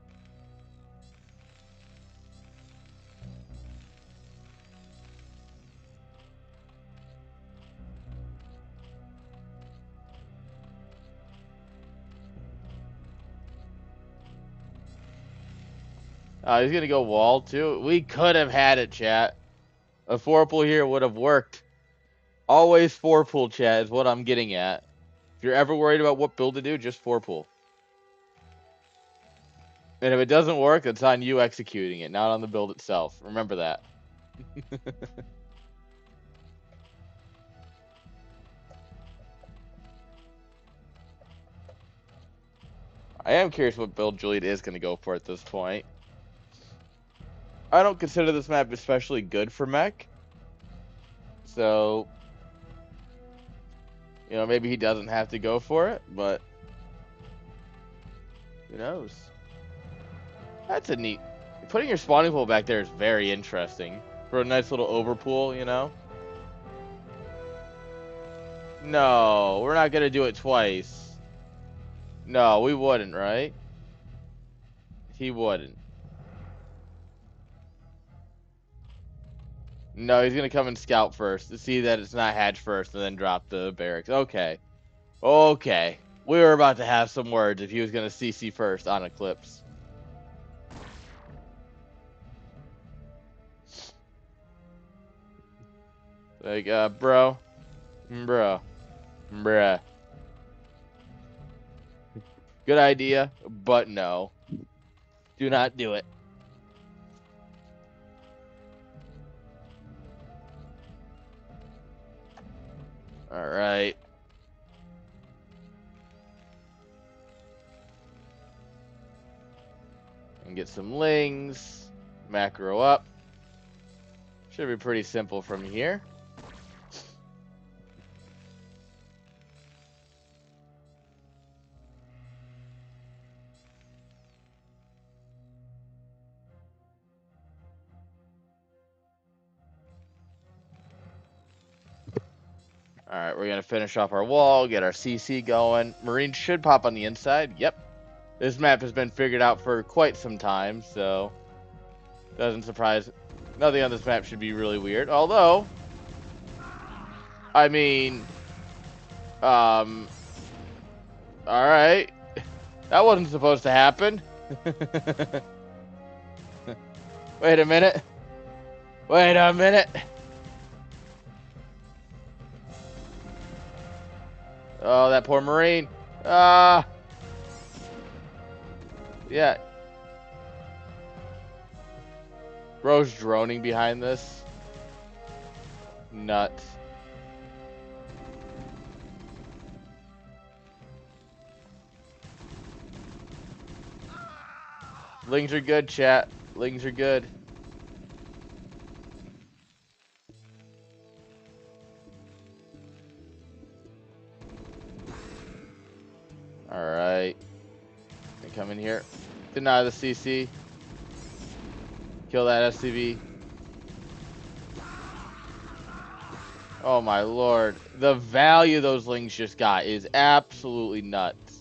He's going to go wall, too. We could have had it, chat. A 4-pool here would have worked. Always 4-pool, chat, is what I'm getting at. If you're ever worried about what build to do, just 4-pool. And if it doesn't work, it's on you executing it, not on the build itself. Remember that. I am curious what build Juliet is going to go for at this point. I don't consider this map especially good for mech. So, you know, maybe he doesn't have to go for it, but who knows? That's a neat... Putting your spawning pool back there is very interesting. For a nice little overpool, you know? No, we're not going to do it twice. No, we wouldn't, right? He wouldn't. No, he's going to come and scout first to see that it's not hatch first and then drop the barracks. Okay. Okay. We were about to have some words if he was going to CC first on Eclipse. Like, bro. Bruh. Good idea, but no. Do not do it. Alright. And get some lings. Macro up. Should be pretty simple from here. Alright, we're going to finish off our wall, get our CC going. Marines should pop on the inside. Yep. This map has been figured out for quite some time, so doesn't surprise. Nothing on this map should be really weird. Although, I mean, alright. That wasn't supposed to happen. Wait a minute. Wait a minute. Oh, that poor Marine. Yeah. Bro's droning behind this. Nuts. Lings are good, chat. Lings are good. Alright. They come in here. Deny the CC. Kill that SCV. Oh my lord. The value those lings just got is absolutely nuts.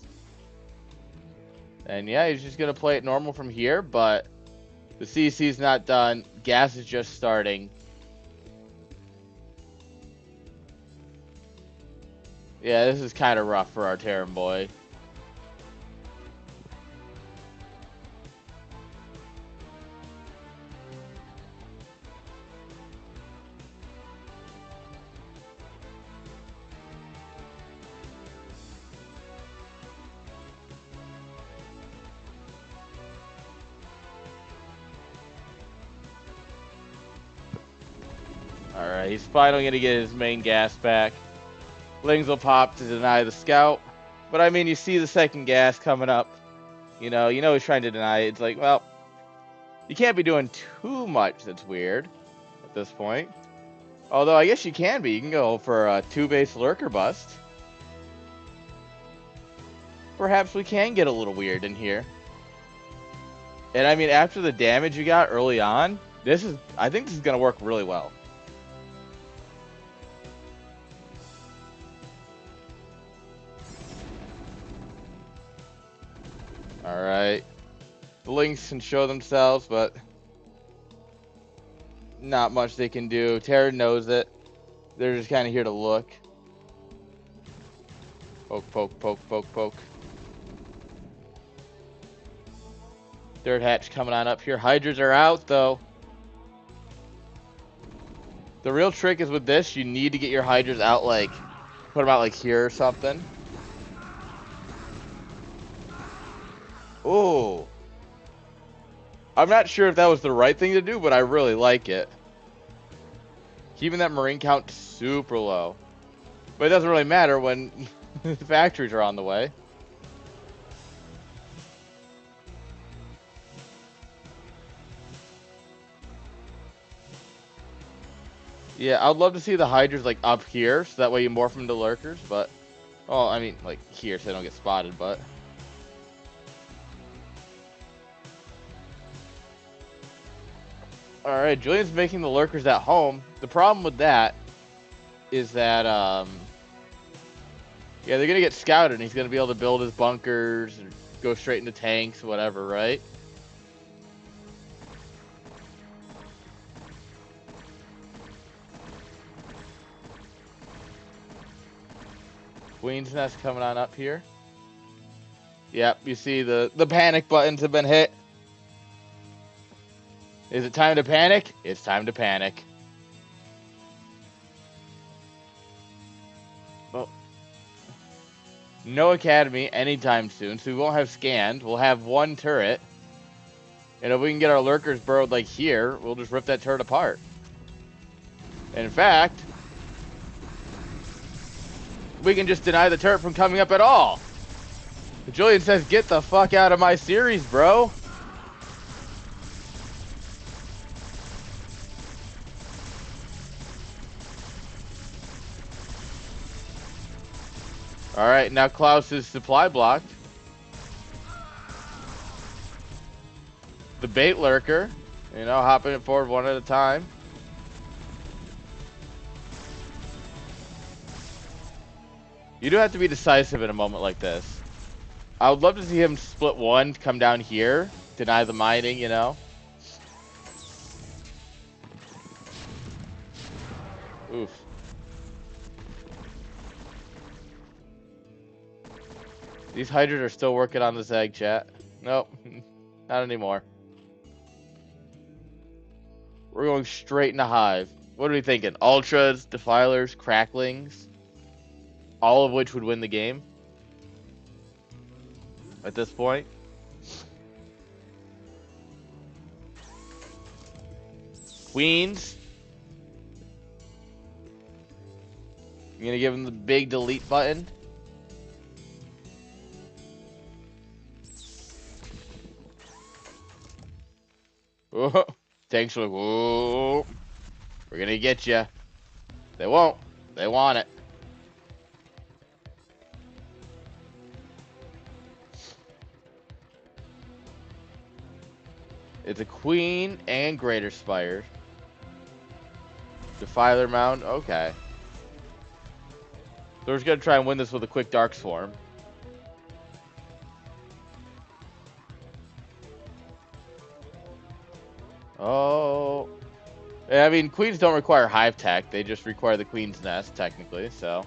And yeah, he's just going to play it normal from here, but the CC's not done. Gas is just starting. Yeah, this is kind of rough for our Terran boy. Alright, he's finally going to get his main gas back. Lings will pop to deny the scout. But I mean, you see the second gas coming up. You know he's trying to deny it. It's like, well, you can't be doing too much that's weird at this point. Although, I guess you can be. You can go for a 2-base lurker bust. Perhaps we can get a little weird in here. And I mean, after the damage you got early on, I think this is going to work really well. Alright. The Lynx can show themselves, but not much they can do. Terra knows it. They're just kind of here to look. Poke, poke, poke, poke, poke. Third hatch coming on up here. Hydras are out, though. The real trick is with this, you need to get your Hydras out, like, put them out, like, here or something. Ooh. I'm not sure if that was the right thing to do, but I really like it. Keeping that Marine count super low. But it doesn't really matter when the factories are on the way. Yeah, I'd love to see the Hydras, like, up here, so that way you morph them to lurkers, but... Well, I mean, like, here, so they don't get spotted, but... Alright, Julian's making the lurkers at home. The problem with that is that, yeah, they're gonna get scouted, and he's gonna be able to build his bunkers, or go straight into tanks, whatever, right? Queen's Nest coming on up here. Yep, you see the panic buttons have been hit. Is it time to panic? It's time to panic. Well, no academy anytime soon, so we won't have scanned. We'll have one turret. And if we can get our lurkers burrowed like here, we'll just rip that turret apart. And in fact, we can just deny the turret from coming up at all. Julian says, get the fuck out of my series, bro. Alright, now Klaus is supply blocked. The bait lurker, you know, hopping it forward one at a time. You do have to be decisive in a moment like this. I would love to see him split one, come down here, deny the mining, you know. Oof. These Hydras are still working on this egg, chat. Nope, not anymore. We're going straight into Hive. What are we thinking? Ultras, Defilers, Cracklings? All of which would win the game at this point. Queens. You're gonna give him the big delete button. Whoa. Tanks are like, whoa. We're gonna get you. They won't. They want it. It's a Queen and Greater Spire. Defiler Mound. Okay. So we're just gonna try and win this with a quick Dark Swarm. Oh. I mean, queens don't require hive tech. They just require the queen's nest, technically, so.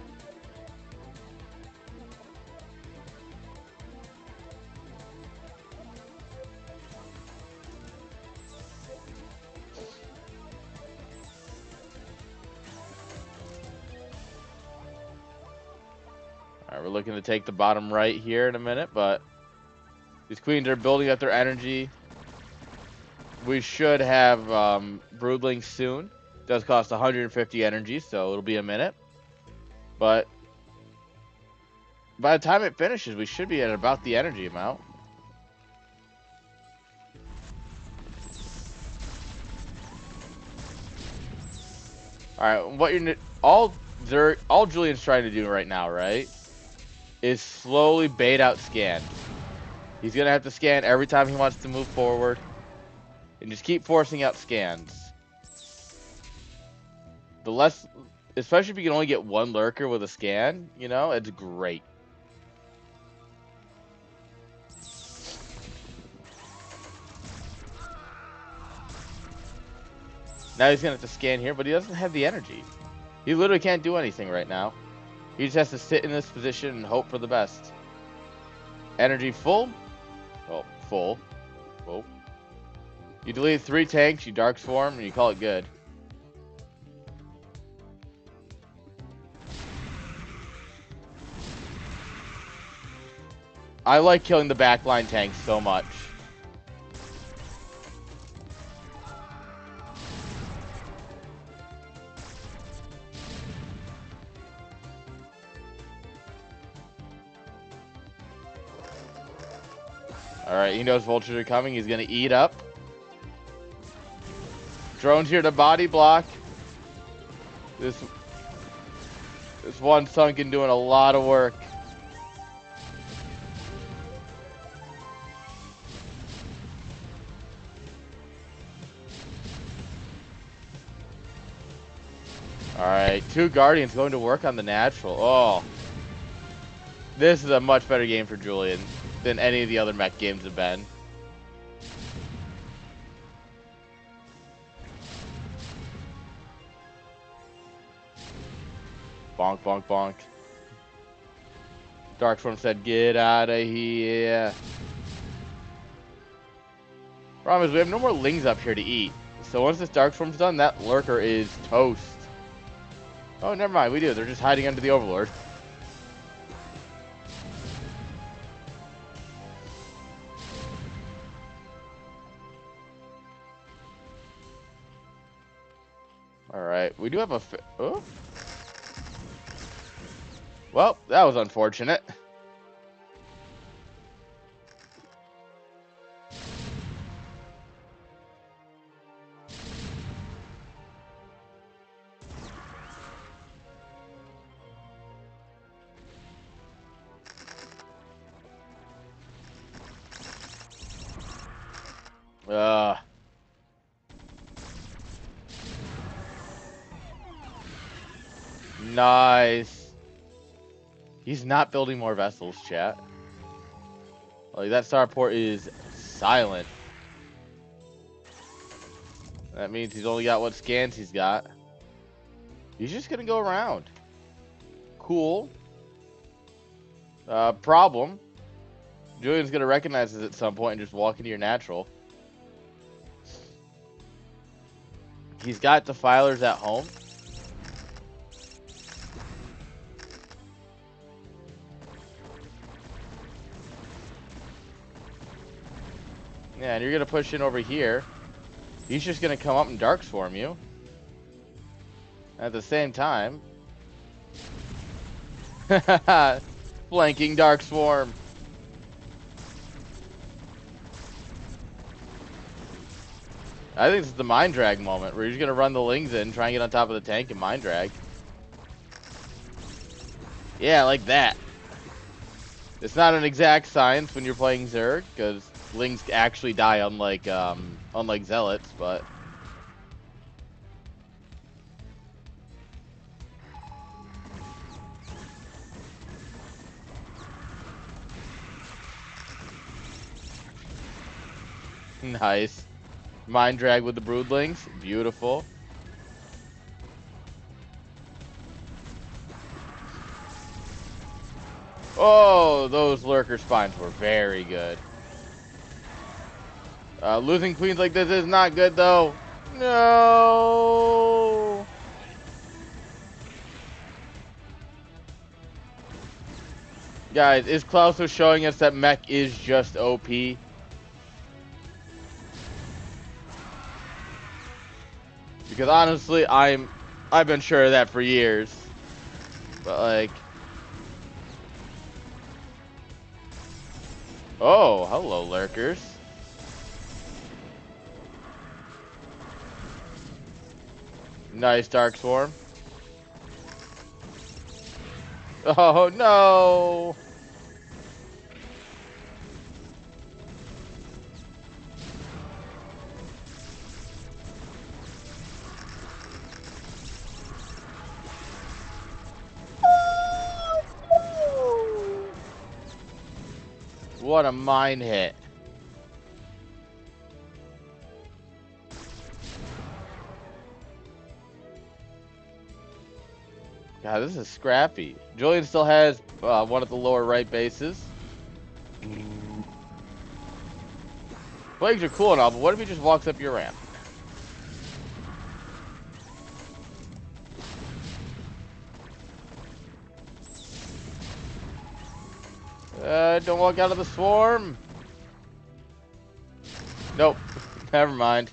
Alright, we're looking to take the bottom right here in a minute, but these queens are building up their energy. We should have broodlings soon. It does cost 150 energy, so it'll be a minute. But by the time it finishes, we should be at about the energy amount. Alright, what you're all Julian's trying to do right now, right, is slowly bait out scans. He's gonna have to scan every time he wants to move forward. And just keep forcing out scans. The less, especially if you can only get one lurker with a scan, you know, it's great. Now he's gonna have to scan here, but he doesn't have the energy. He literally can't do anything right now. He just has to sit in this position and hope for the best. Energy full? Oh, full. Oh. You delete 3 tanks, you dark swarm, and you call it good. I like killing the backline tanks so much. Alright, he knows vultures are coming. He's going to eat up. Drones here to body block. This one Sunken doing a lot of work. Alright, 2 Guardians going to work on the natural. Oh. This is a much better game for Julian than any of the other mech games have been. Bonk, bonk, bonk. Darkstorm said, get out of here. Problem is, we have no more lings up here to eat. So once this Darkstorm's done, that lurker is toast. Oh, never mind, we do. They're just hiding under the Overlord. Alright, we do have a... Oh? Well, that was unfortunate. Nice. He's not building more vessels, chat. Like, that starport is silent. That means he's only got what scans he's got. He's just gonna go around. Cool. Problem. Julian's gonna recognize this at some point and just walk into your natural. He's got defilers at home. Yeah, and you're gonna push in over here. He's just gonna come up and dark swarm you. At the same time, flanking dark swarm. I think this is the mind drag moment where you're just gonna run the lings in, try and get on top of the tank and mind drag. Yeah, like that. It's not an exact science when you're playing Zerg, because lings actually die unlike zealots, but nice. Mind drag with the broodlings. Beautiful. Oh, those lurker spines were very good. Losing queens like this is not good, though. No. Guys, is Klauso showing us that mech is just OP? Because honestly, I've been sure of that for years. But like, oh, hello, lurkers. Nice Dark Swarm. Oh no! What a mine hit. God, this is scrappy. Julian still has one of the lower right bases. Plagues are cool and all, but what if he just walks up your ramp? Don't walk out of the swarm. Nope. Never mind.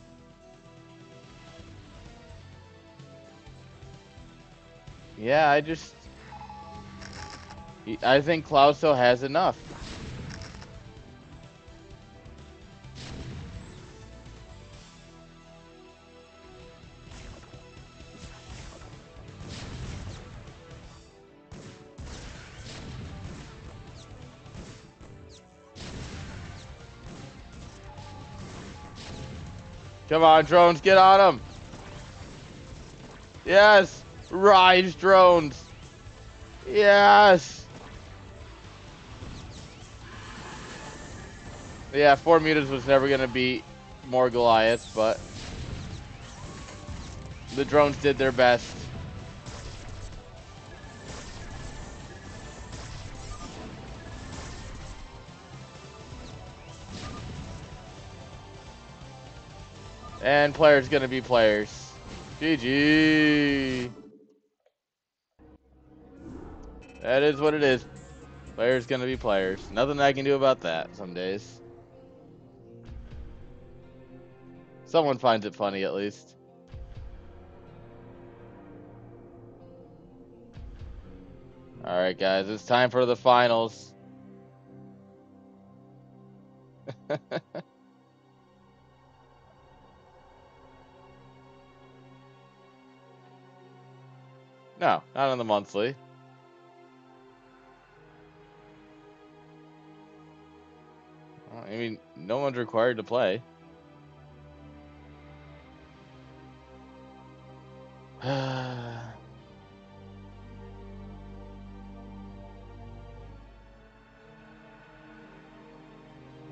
Yeah, I think Klauso has enough. Come on, drones, get on him. Yes. Rise, drones. Yes. Yeah, 4 meters was never going to beat more Goliaths, but the drones did their best. And players going to be players. GG. That is what it is. Players going to be players. Nothing I can do about that some days. Someone finds it funny at least. Alright, guys, it's time for the finals. No, not on the monthly. Well, I mean, no one's required to play.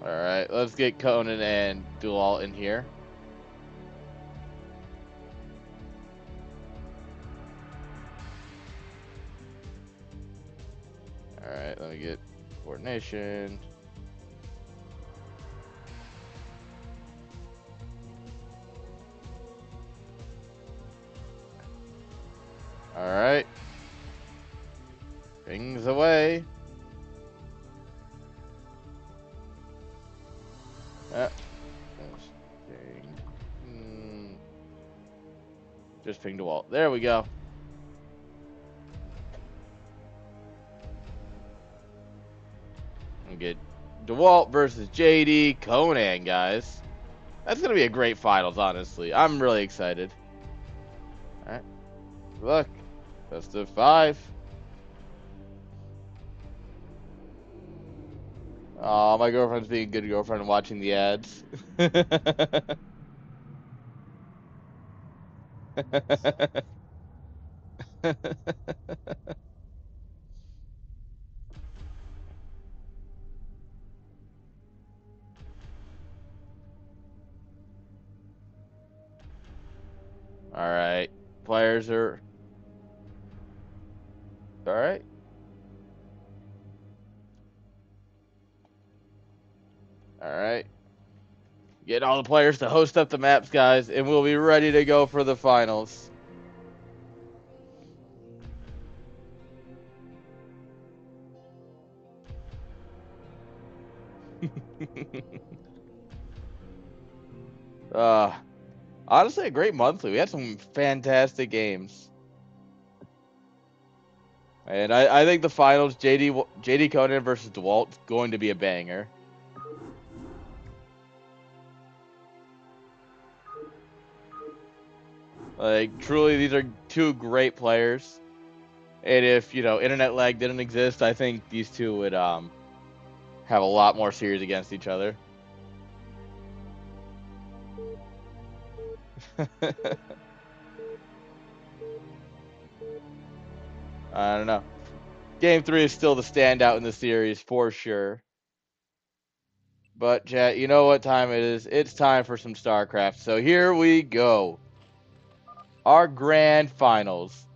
Alright, let's get Conan and Dual in here. Alright, let me get coordination. Alright. Things away. Just ping DeWalt. There we go. And get DeWalt versus JD Conan, guys. That's gonna be a great finals, honestly. I'm really excited. Alright. Look. Best of 5. Oh, my girlfriend's being a good girlfriend and watching the ads. All right. Players are... All right. All right. Get all the players to host up the maps, guys, and we'll be ready to go for the finals. uh, Honestly, a great monthly. We had some fantastic games. And I think the finals, JD Conan versus DeWalt, is going to be a banger. Like, truly, these are two great players. And if, internet lag didn't exist, I think these two would have a lot more series against each other. I don't know. Game 3 is still the standout in the series for sure. But, chat, you know what time it is? It's time for some StarCraft. So here we go. Our grand finals.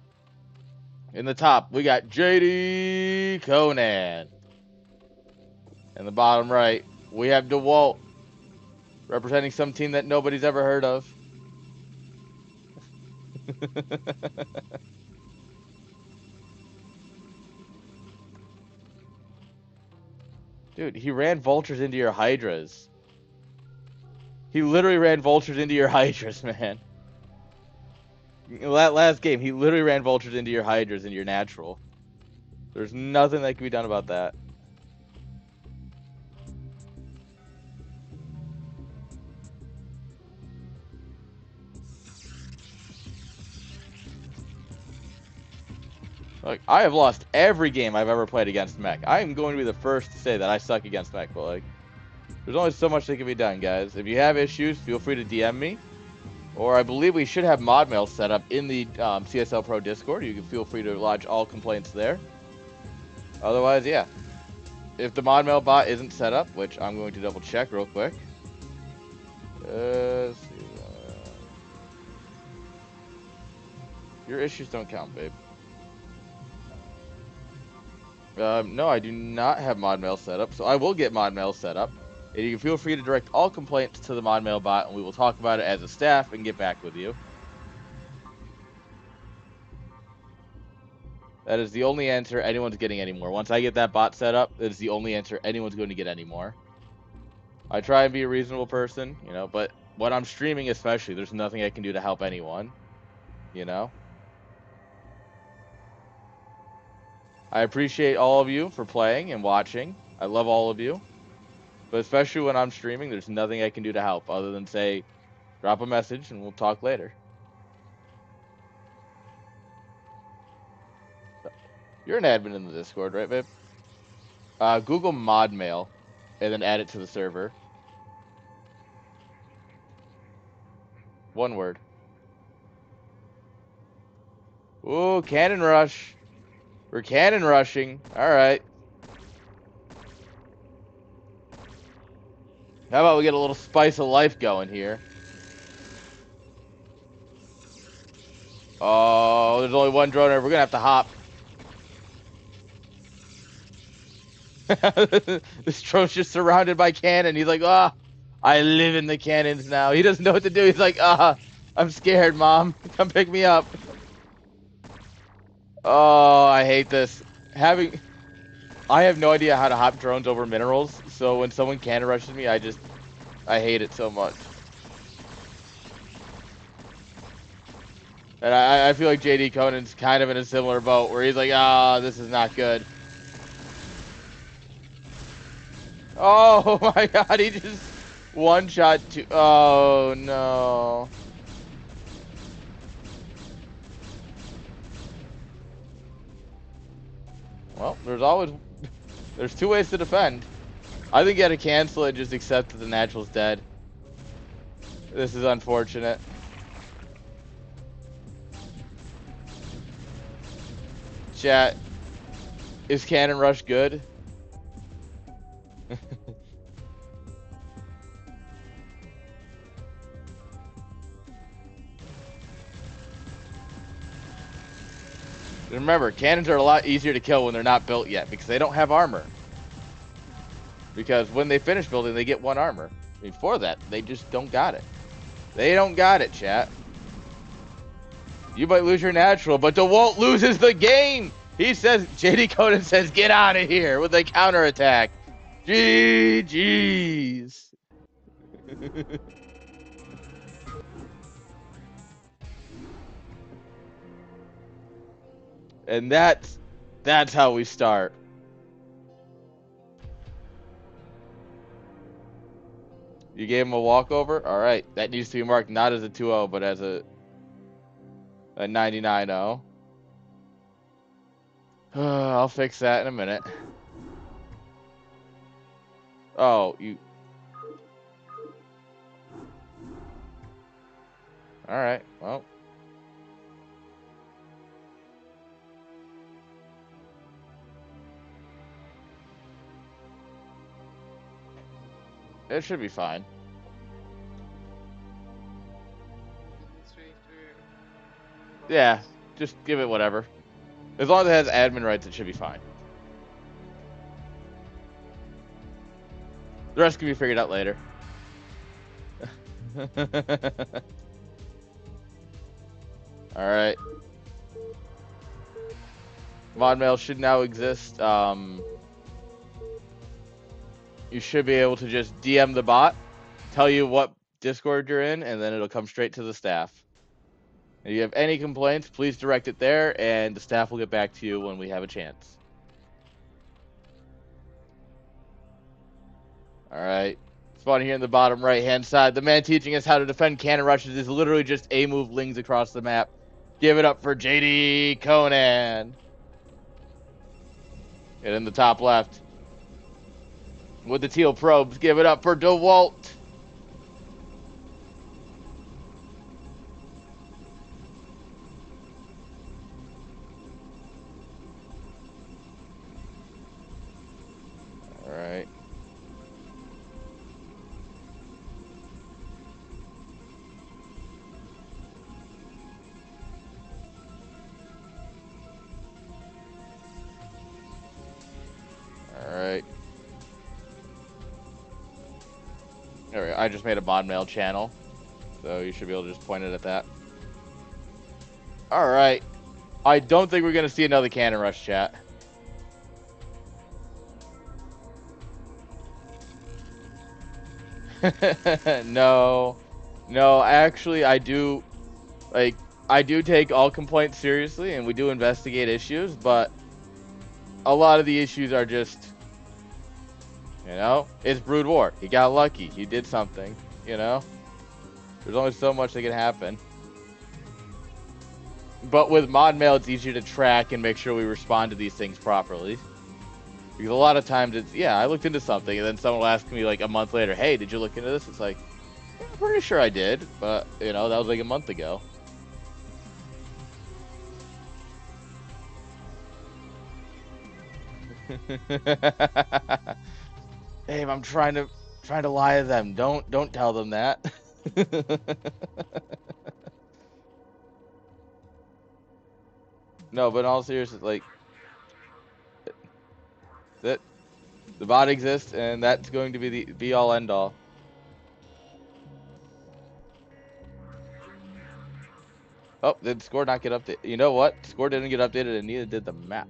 In the top, we got JD Conan. In the bottom right, we have DeWalt, representing some team that nobody's ever heard of. Dude, he ran vultures into your hydras. He literally ran vultures into your hydras, man. That last game, he literally ran vultures into your hydras and your natural. There's nothing that can be done about that. Like, I have lost every game I've ever played against mech. I am going to be the first to say that I suck against mech, but like, there's only so much that can be done, guys. If you have issues, feel free to DM me. Or I believe we should have mod mail set up in the CSL Pro Discord. You can feel free to lodge all complaints there. Otherwise, yeah. If the mod mail bot isn't set up, which I'm going to double check real quick. Let's see. Your issues don't count, babe. No, I do not have mod mail set up, so I will get mod mail set up. And you can feel free to direct all complaints to the mod mail bot, and we will talk about it as a staff and get back with you. That is the only answer anyone's getting anymore. Once I get that bot set up, that is the only answer anyone's going to get anymore. I try and be a reasonable person, but when I'm streaming especially, there's nothing I can do to help anyone, I appreciate all of you for playing and watching. I love all of you. But especially when I'm streaming, there's nothing I can do to help other than say, drop a message and we'll talk later. You're an admin in the Discord, right, babe? Google mod mail and then add it to the server. One word. Ooh, cannon rush. We're cannon rushing. All right. How about we get a little spice of life going here? Oh, there's only one drone. We're going to have to hop. This drone's just surrounded by cannon. He's like, I live in the cannons now. He doesn't know what to do. He's like, I'm scared, Mom. Come pick me up. Oh, I hate this. I have no idea how to hop drones over minerals, so when someone cannon rushes me, I hate it so much. And I feel like JD Conan's kind of in a similar boat, where he's like, this is not good. Oh my god, he just one-shot two. Oh no. Well, there's two ways to defend. I think you gotta cancel it and just accept that the natural's dead. This is unfortunate. Chat, is Cannon Rush good? Remember, cannons are a lot easier to kill when they're not built yet because they don't have armor. Because when they finish building, they get 1 armor. Before that, they just don't got it. They don't got it, chat. You might lose your natural, but DeWalt loses the game. He says, JD Conan says, get out of here with a counterattack. GG's. And that's how we start. You gave him a walkover? All right. That needs to be marked not as a 2-0, but as a 99-0. I'll fix that in a minute. Oh, you... All right. Well... It should be fine. Yeah, just give it whatever. As long as it has admin rights, it should be fine. The rest can be figured out later. Alright. Mod mail should now exist. You should be able to just DM the bot, tell you what Discord you're in, and then it'll come straight to the staff. If you have any complaints, please direct it there, and the staff will get back to you when we have a chance. Alright. Spawning here in the bottom right-hand side. The man teaching us how to defend cannon rushes is literally just A-move lings across the map. Give it up for JD Conan. And in the top left, with the teal probes, give it up for DeWalt. Alright. Alright. Alright, I just made a mod mail channel, so you should be able to just point it at that. Alright. I don't think we're going to see another cannon rush, chat. No. No, actually, I do take all complaints seriously, and we do investigate issues, but a lot of the issues are just, you know, it's Brood War. He got lucky. He did something, you know? There's only so much that can happen. But with mod mail, it's easier to track and make sure we respond to these things properly. Because a lot of times it's, yeah, I looked into something, and then someone will ask me like a month later, hey, did you look into this? It's like, yeah, I'm pretty sure I did, but, you know, that was like a month ago. Hey, I'm trying to lie to them. Don't tell them that. No, but in all seriousness, like, that the bot exists, and that's going to be the be-all end-all. Oh, did score not get updated? You know what? Score didn't get updated, and neither did the map.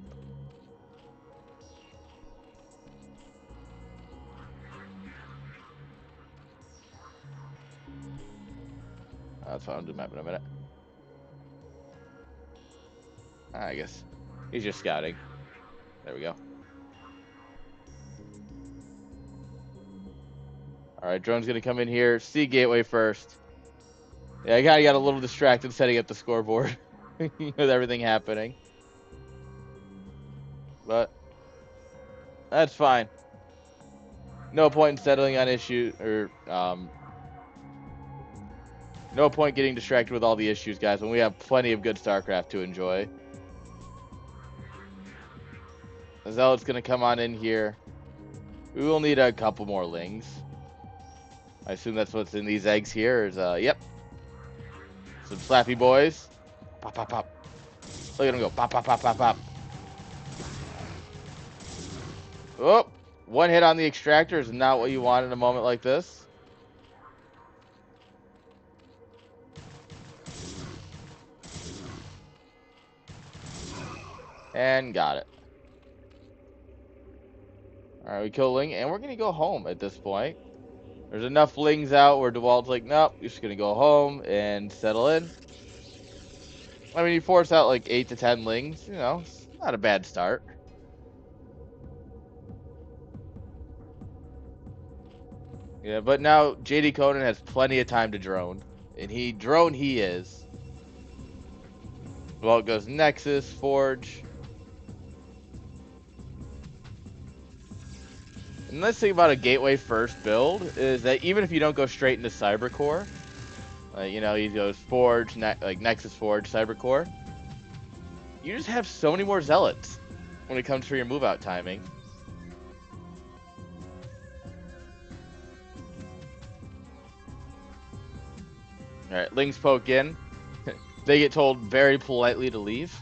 That's fine. I'll do the map in a minute. I guess he's just scouting. There we go. All right, drone's gonna come in here. See gateway first. Yeah, I got a little distracted setting up the scoreboard with everything happening, but that's fine. No point in settling on issue or no point getting distracted with all the issues, guys, when we have plenty of good StarCraft to enjoy. Zealot's gonna come on in here. We will need a couple more lings. I assume that's what's in these eggs here. Is yep. Some slappy boys. Pop, pop, pop. Look at him go. Pop, pop, pop, pop, pop. Oh, one hit on the extractor is not what you want in a moment like this. And got it. All right, we kill Ling, and we're going to go home at this point. There's enough Lings out where DeWalt's like, nope, you're just going to go home and settle in. I mean, you force out like 8 to 10 Lings, you know, it's not a bad start. Yeah, but now JD Conan has plenty of time to drone. And he is. Well, it goes Nexus, Forge. And let's think about a gateway first build is that even if you don't go straight into Cybercore, you know, he goes Forge, like Nexus Forge, Cybercore, you just have so many more Zealots when it comes to your move out timing. All right, Lings poke in. They get told very politely to leave.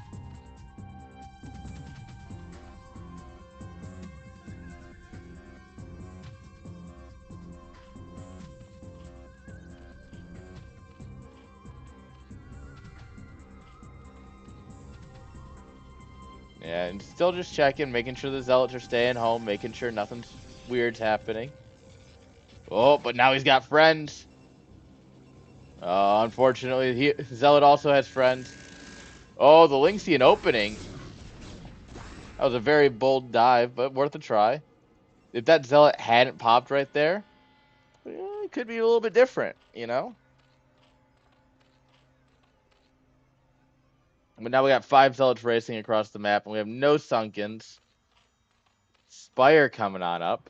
Yeah, and still just checking, making sure the Zealots are staying home, making sure nothing's weird's happening. Oh, but now he's got friends. Unfortunately, Zealot also has friends. Oh, the Lings see an opening. That was a very bold dive, but worth a try. If that Zealot hadn't popped right there, it could be a little bit different, you know? But now we got 5 Zealots racing across the map, and we have no Sunkens. Spire coming on up.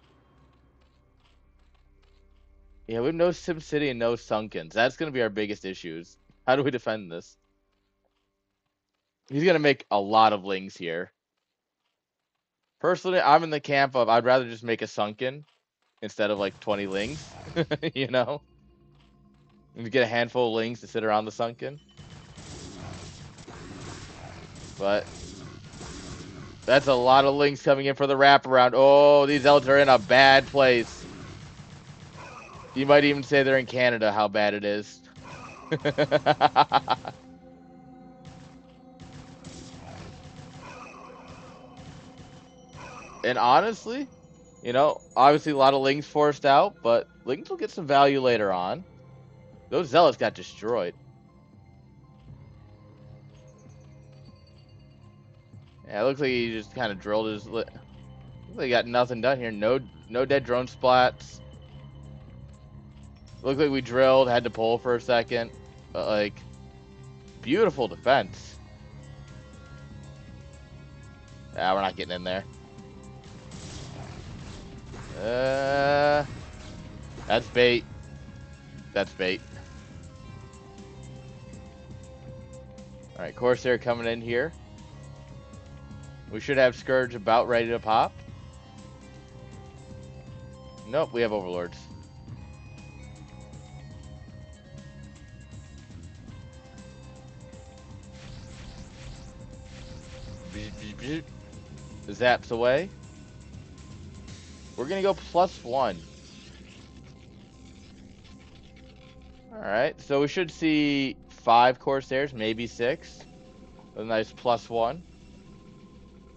Yeah, we have no SimCity and no Sunkens. That's going to be our biggest issues. How do we defend this? He's going to make a lot of Lings here. Personally, I'm in the camp of I'd rather just make a Sunken instead of like 20 Lings, you know? And get a handful of Lings to sit around the Sunken. But that's a lot of Lings coming in for the wraparound. Oh, these Zealots are in a bad place. You might even say they're in Canada, how bad it is. And honestly, you know, obviously a lot of Lings forced out, but Lings will get some value later on. Those Zealots got destroyed. Yeah, it looks like he just kind of drilled his... They got nothing done here. No dead drone splats. Looked like we drilled, had to pull for a second. But, like, beautiful defense. Ah, we're not getting in there. That's bait. That's bait. Alright, Corsair coming in here. We should have Scourge about ready to pop. Nope, we have Overlords. Zaps away. We're gonna go +1. Alright, so we should see 5 Corsairs, maybe 6. A nice +1.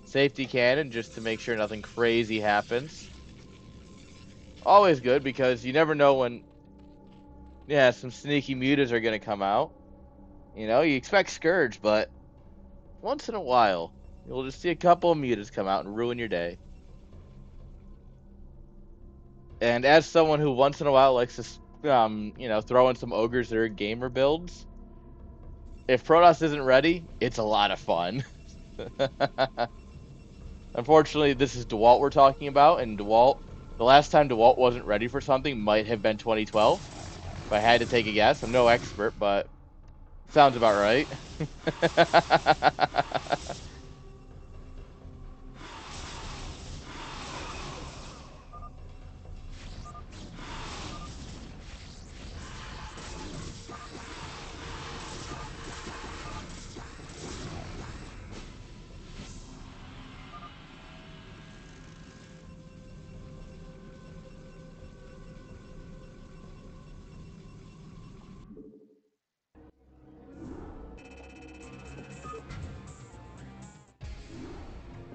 Safety cannon just to make sure nothing crazy happens. Always good because you never know when, yeah, some sneaky mutas are going to come out. You know, you expect Scourge, but once in a while, you'll just see a couple of mutas come out and ruin your day. And as someone who once in a while likes to, you know, throw in some ogres that are gamer builds, if Protoss isn't ready, it's a lot of fun. Unfortunately, this is DeWalt we're talking about, and DeWalt, the last time DeWalt wasn't ready for something might have been 2012. If I had to take a guess, I'm no expert, but sounds about right.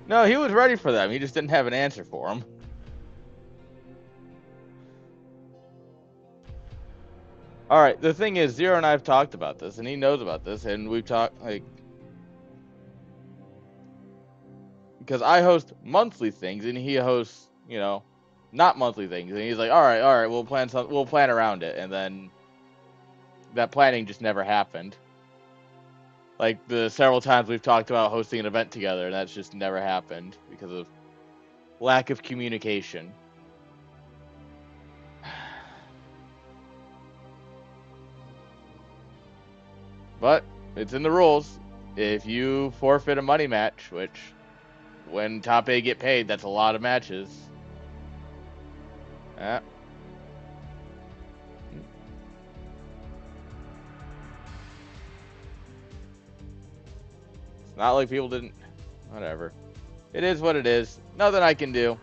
No, he was ready for them. He just didn't have an answer for them. All right, the thing is, Zero and I have talked about this, and he knows about this, and we've talked, like, because I host monthly things, and he hosts, you know, not monthly things, and he's like, all right, we'll plan around it, and then that planning just never happened. Like the several times we've talked about hosting an event together, and that's just never happened because of lack of communication. But it's in the rules. If you forfeit a money match, which when top 8 get paid, that's a lot of matches. Yeah. It's not like people didn't. Whatever. It is what it is. Nothing I can do.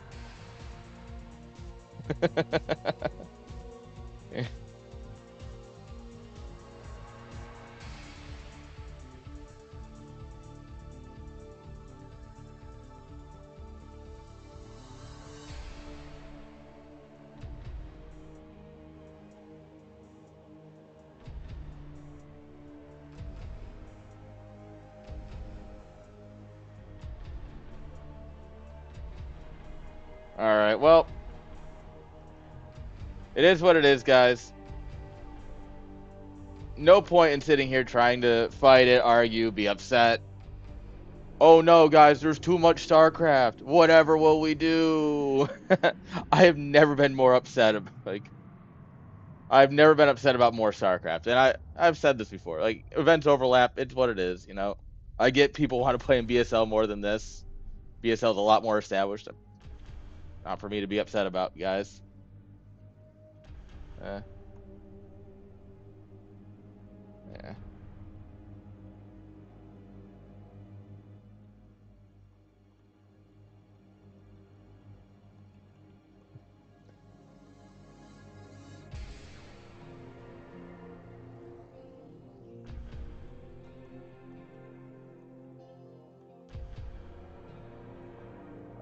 All right. Well, it is what it is, guys. No point in sitting here trying to fight it, argue, be upset. Oh no, guys, there's too much StarCraft. Whatever will we do? I have never been more upset. I've never been upset about more StarCraft, and I've said this before. Like events overlap. It's what it is. You know, I get people want to play in BSL more than this. BSL is a lot more established. Not for me to be upset about, guys. Yeah.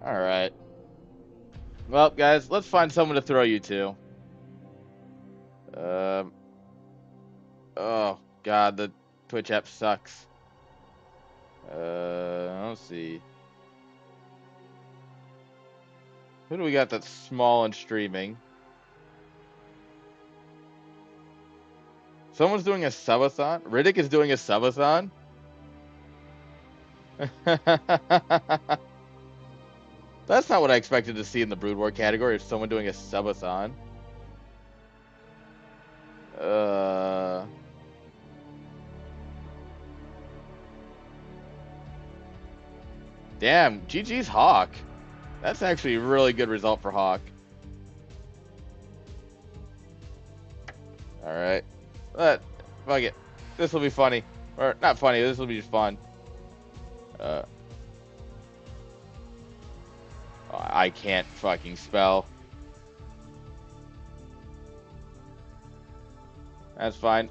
All right. Well, guys, let's find someone to throw you to. Um. Oh God, the Twitch app sucks. Let's see. Who do we got that's small and streaming? Someone's doing a subathon? Riddick is doing a subathon? That's not what I expected to see in the Brood War category, is someone doing a subathon. Damn, GG's Hawk. That's actually a really good result for Hawk. Alright. But, fuck it. This will be funny. Or, not funny, this will be just fun. I can't fucking spell. That's fine.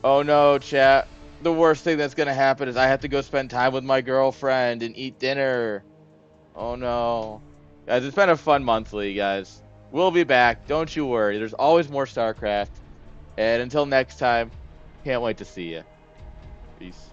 Oh no, chat. The worst thing that's gonna happen is I have to go spend time with my girlfriend and eat dinner. Oh no. Guys, it's been a fun monthly, guys. We'll be back. Don't you worry. There's always more StarCraft. And until next time, can't wait to see you. Peace.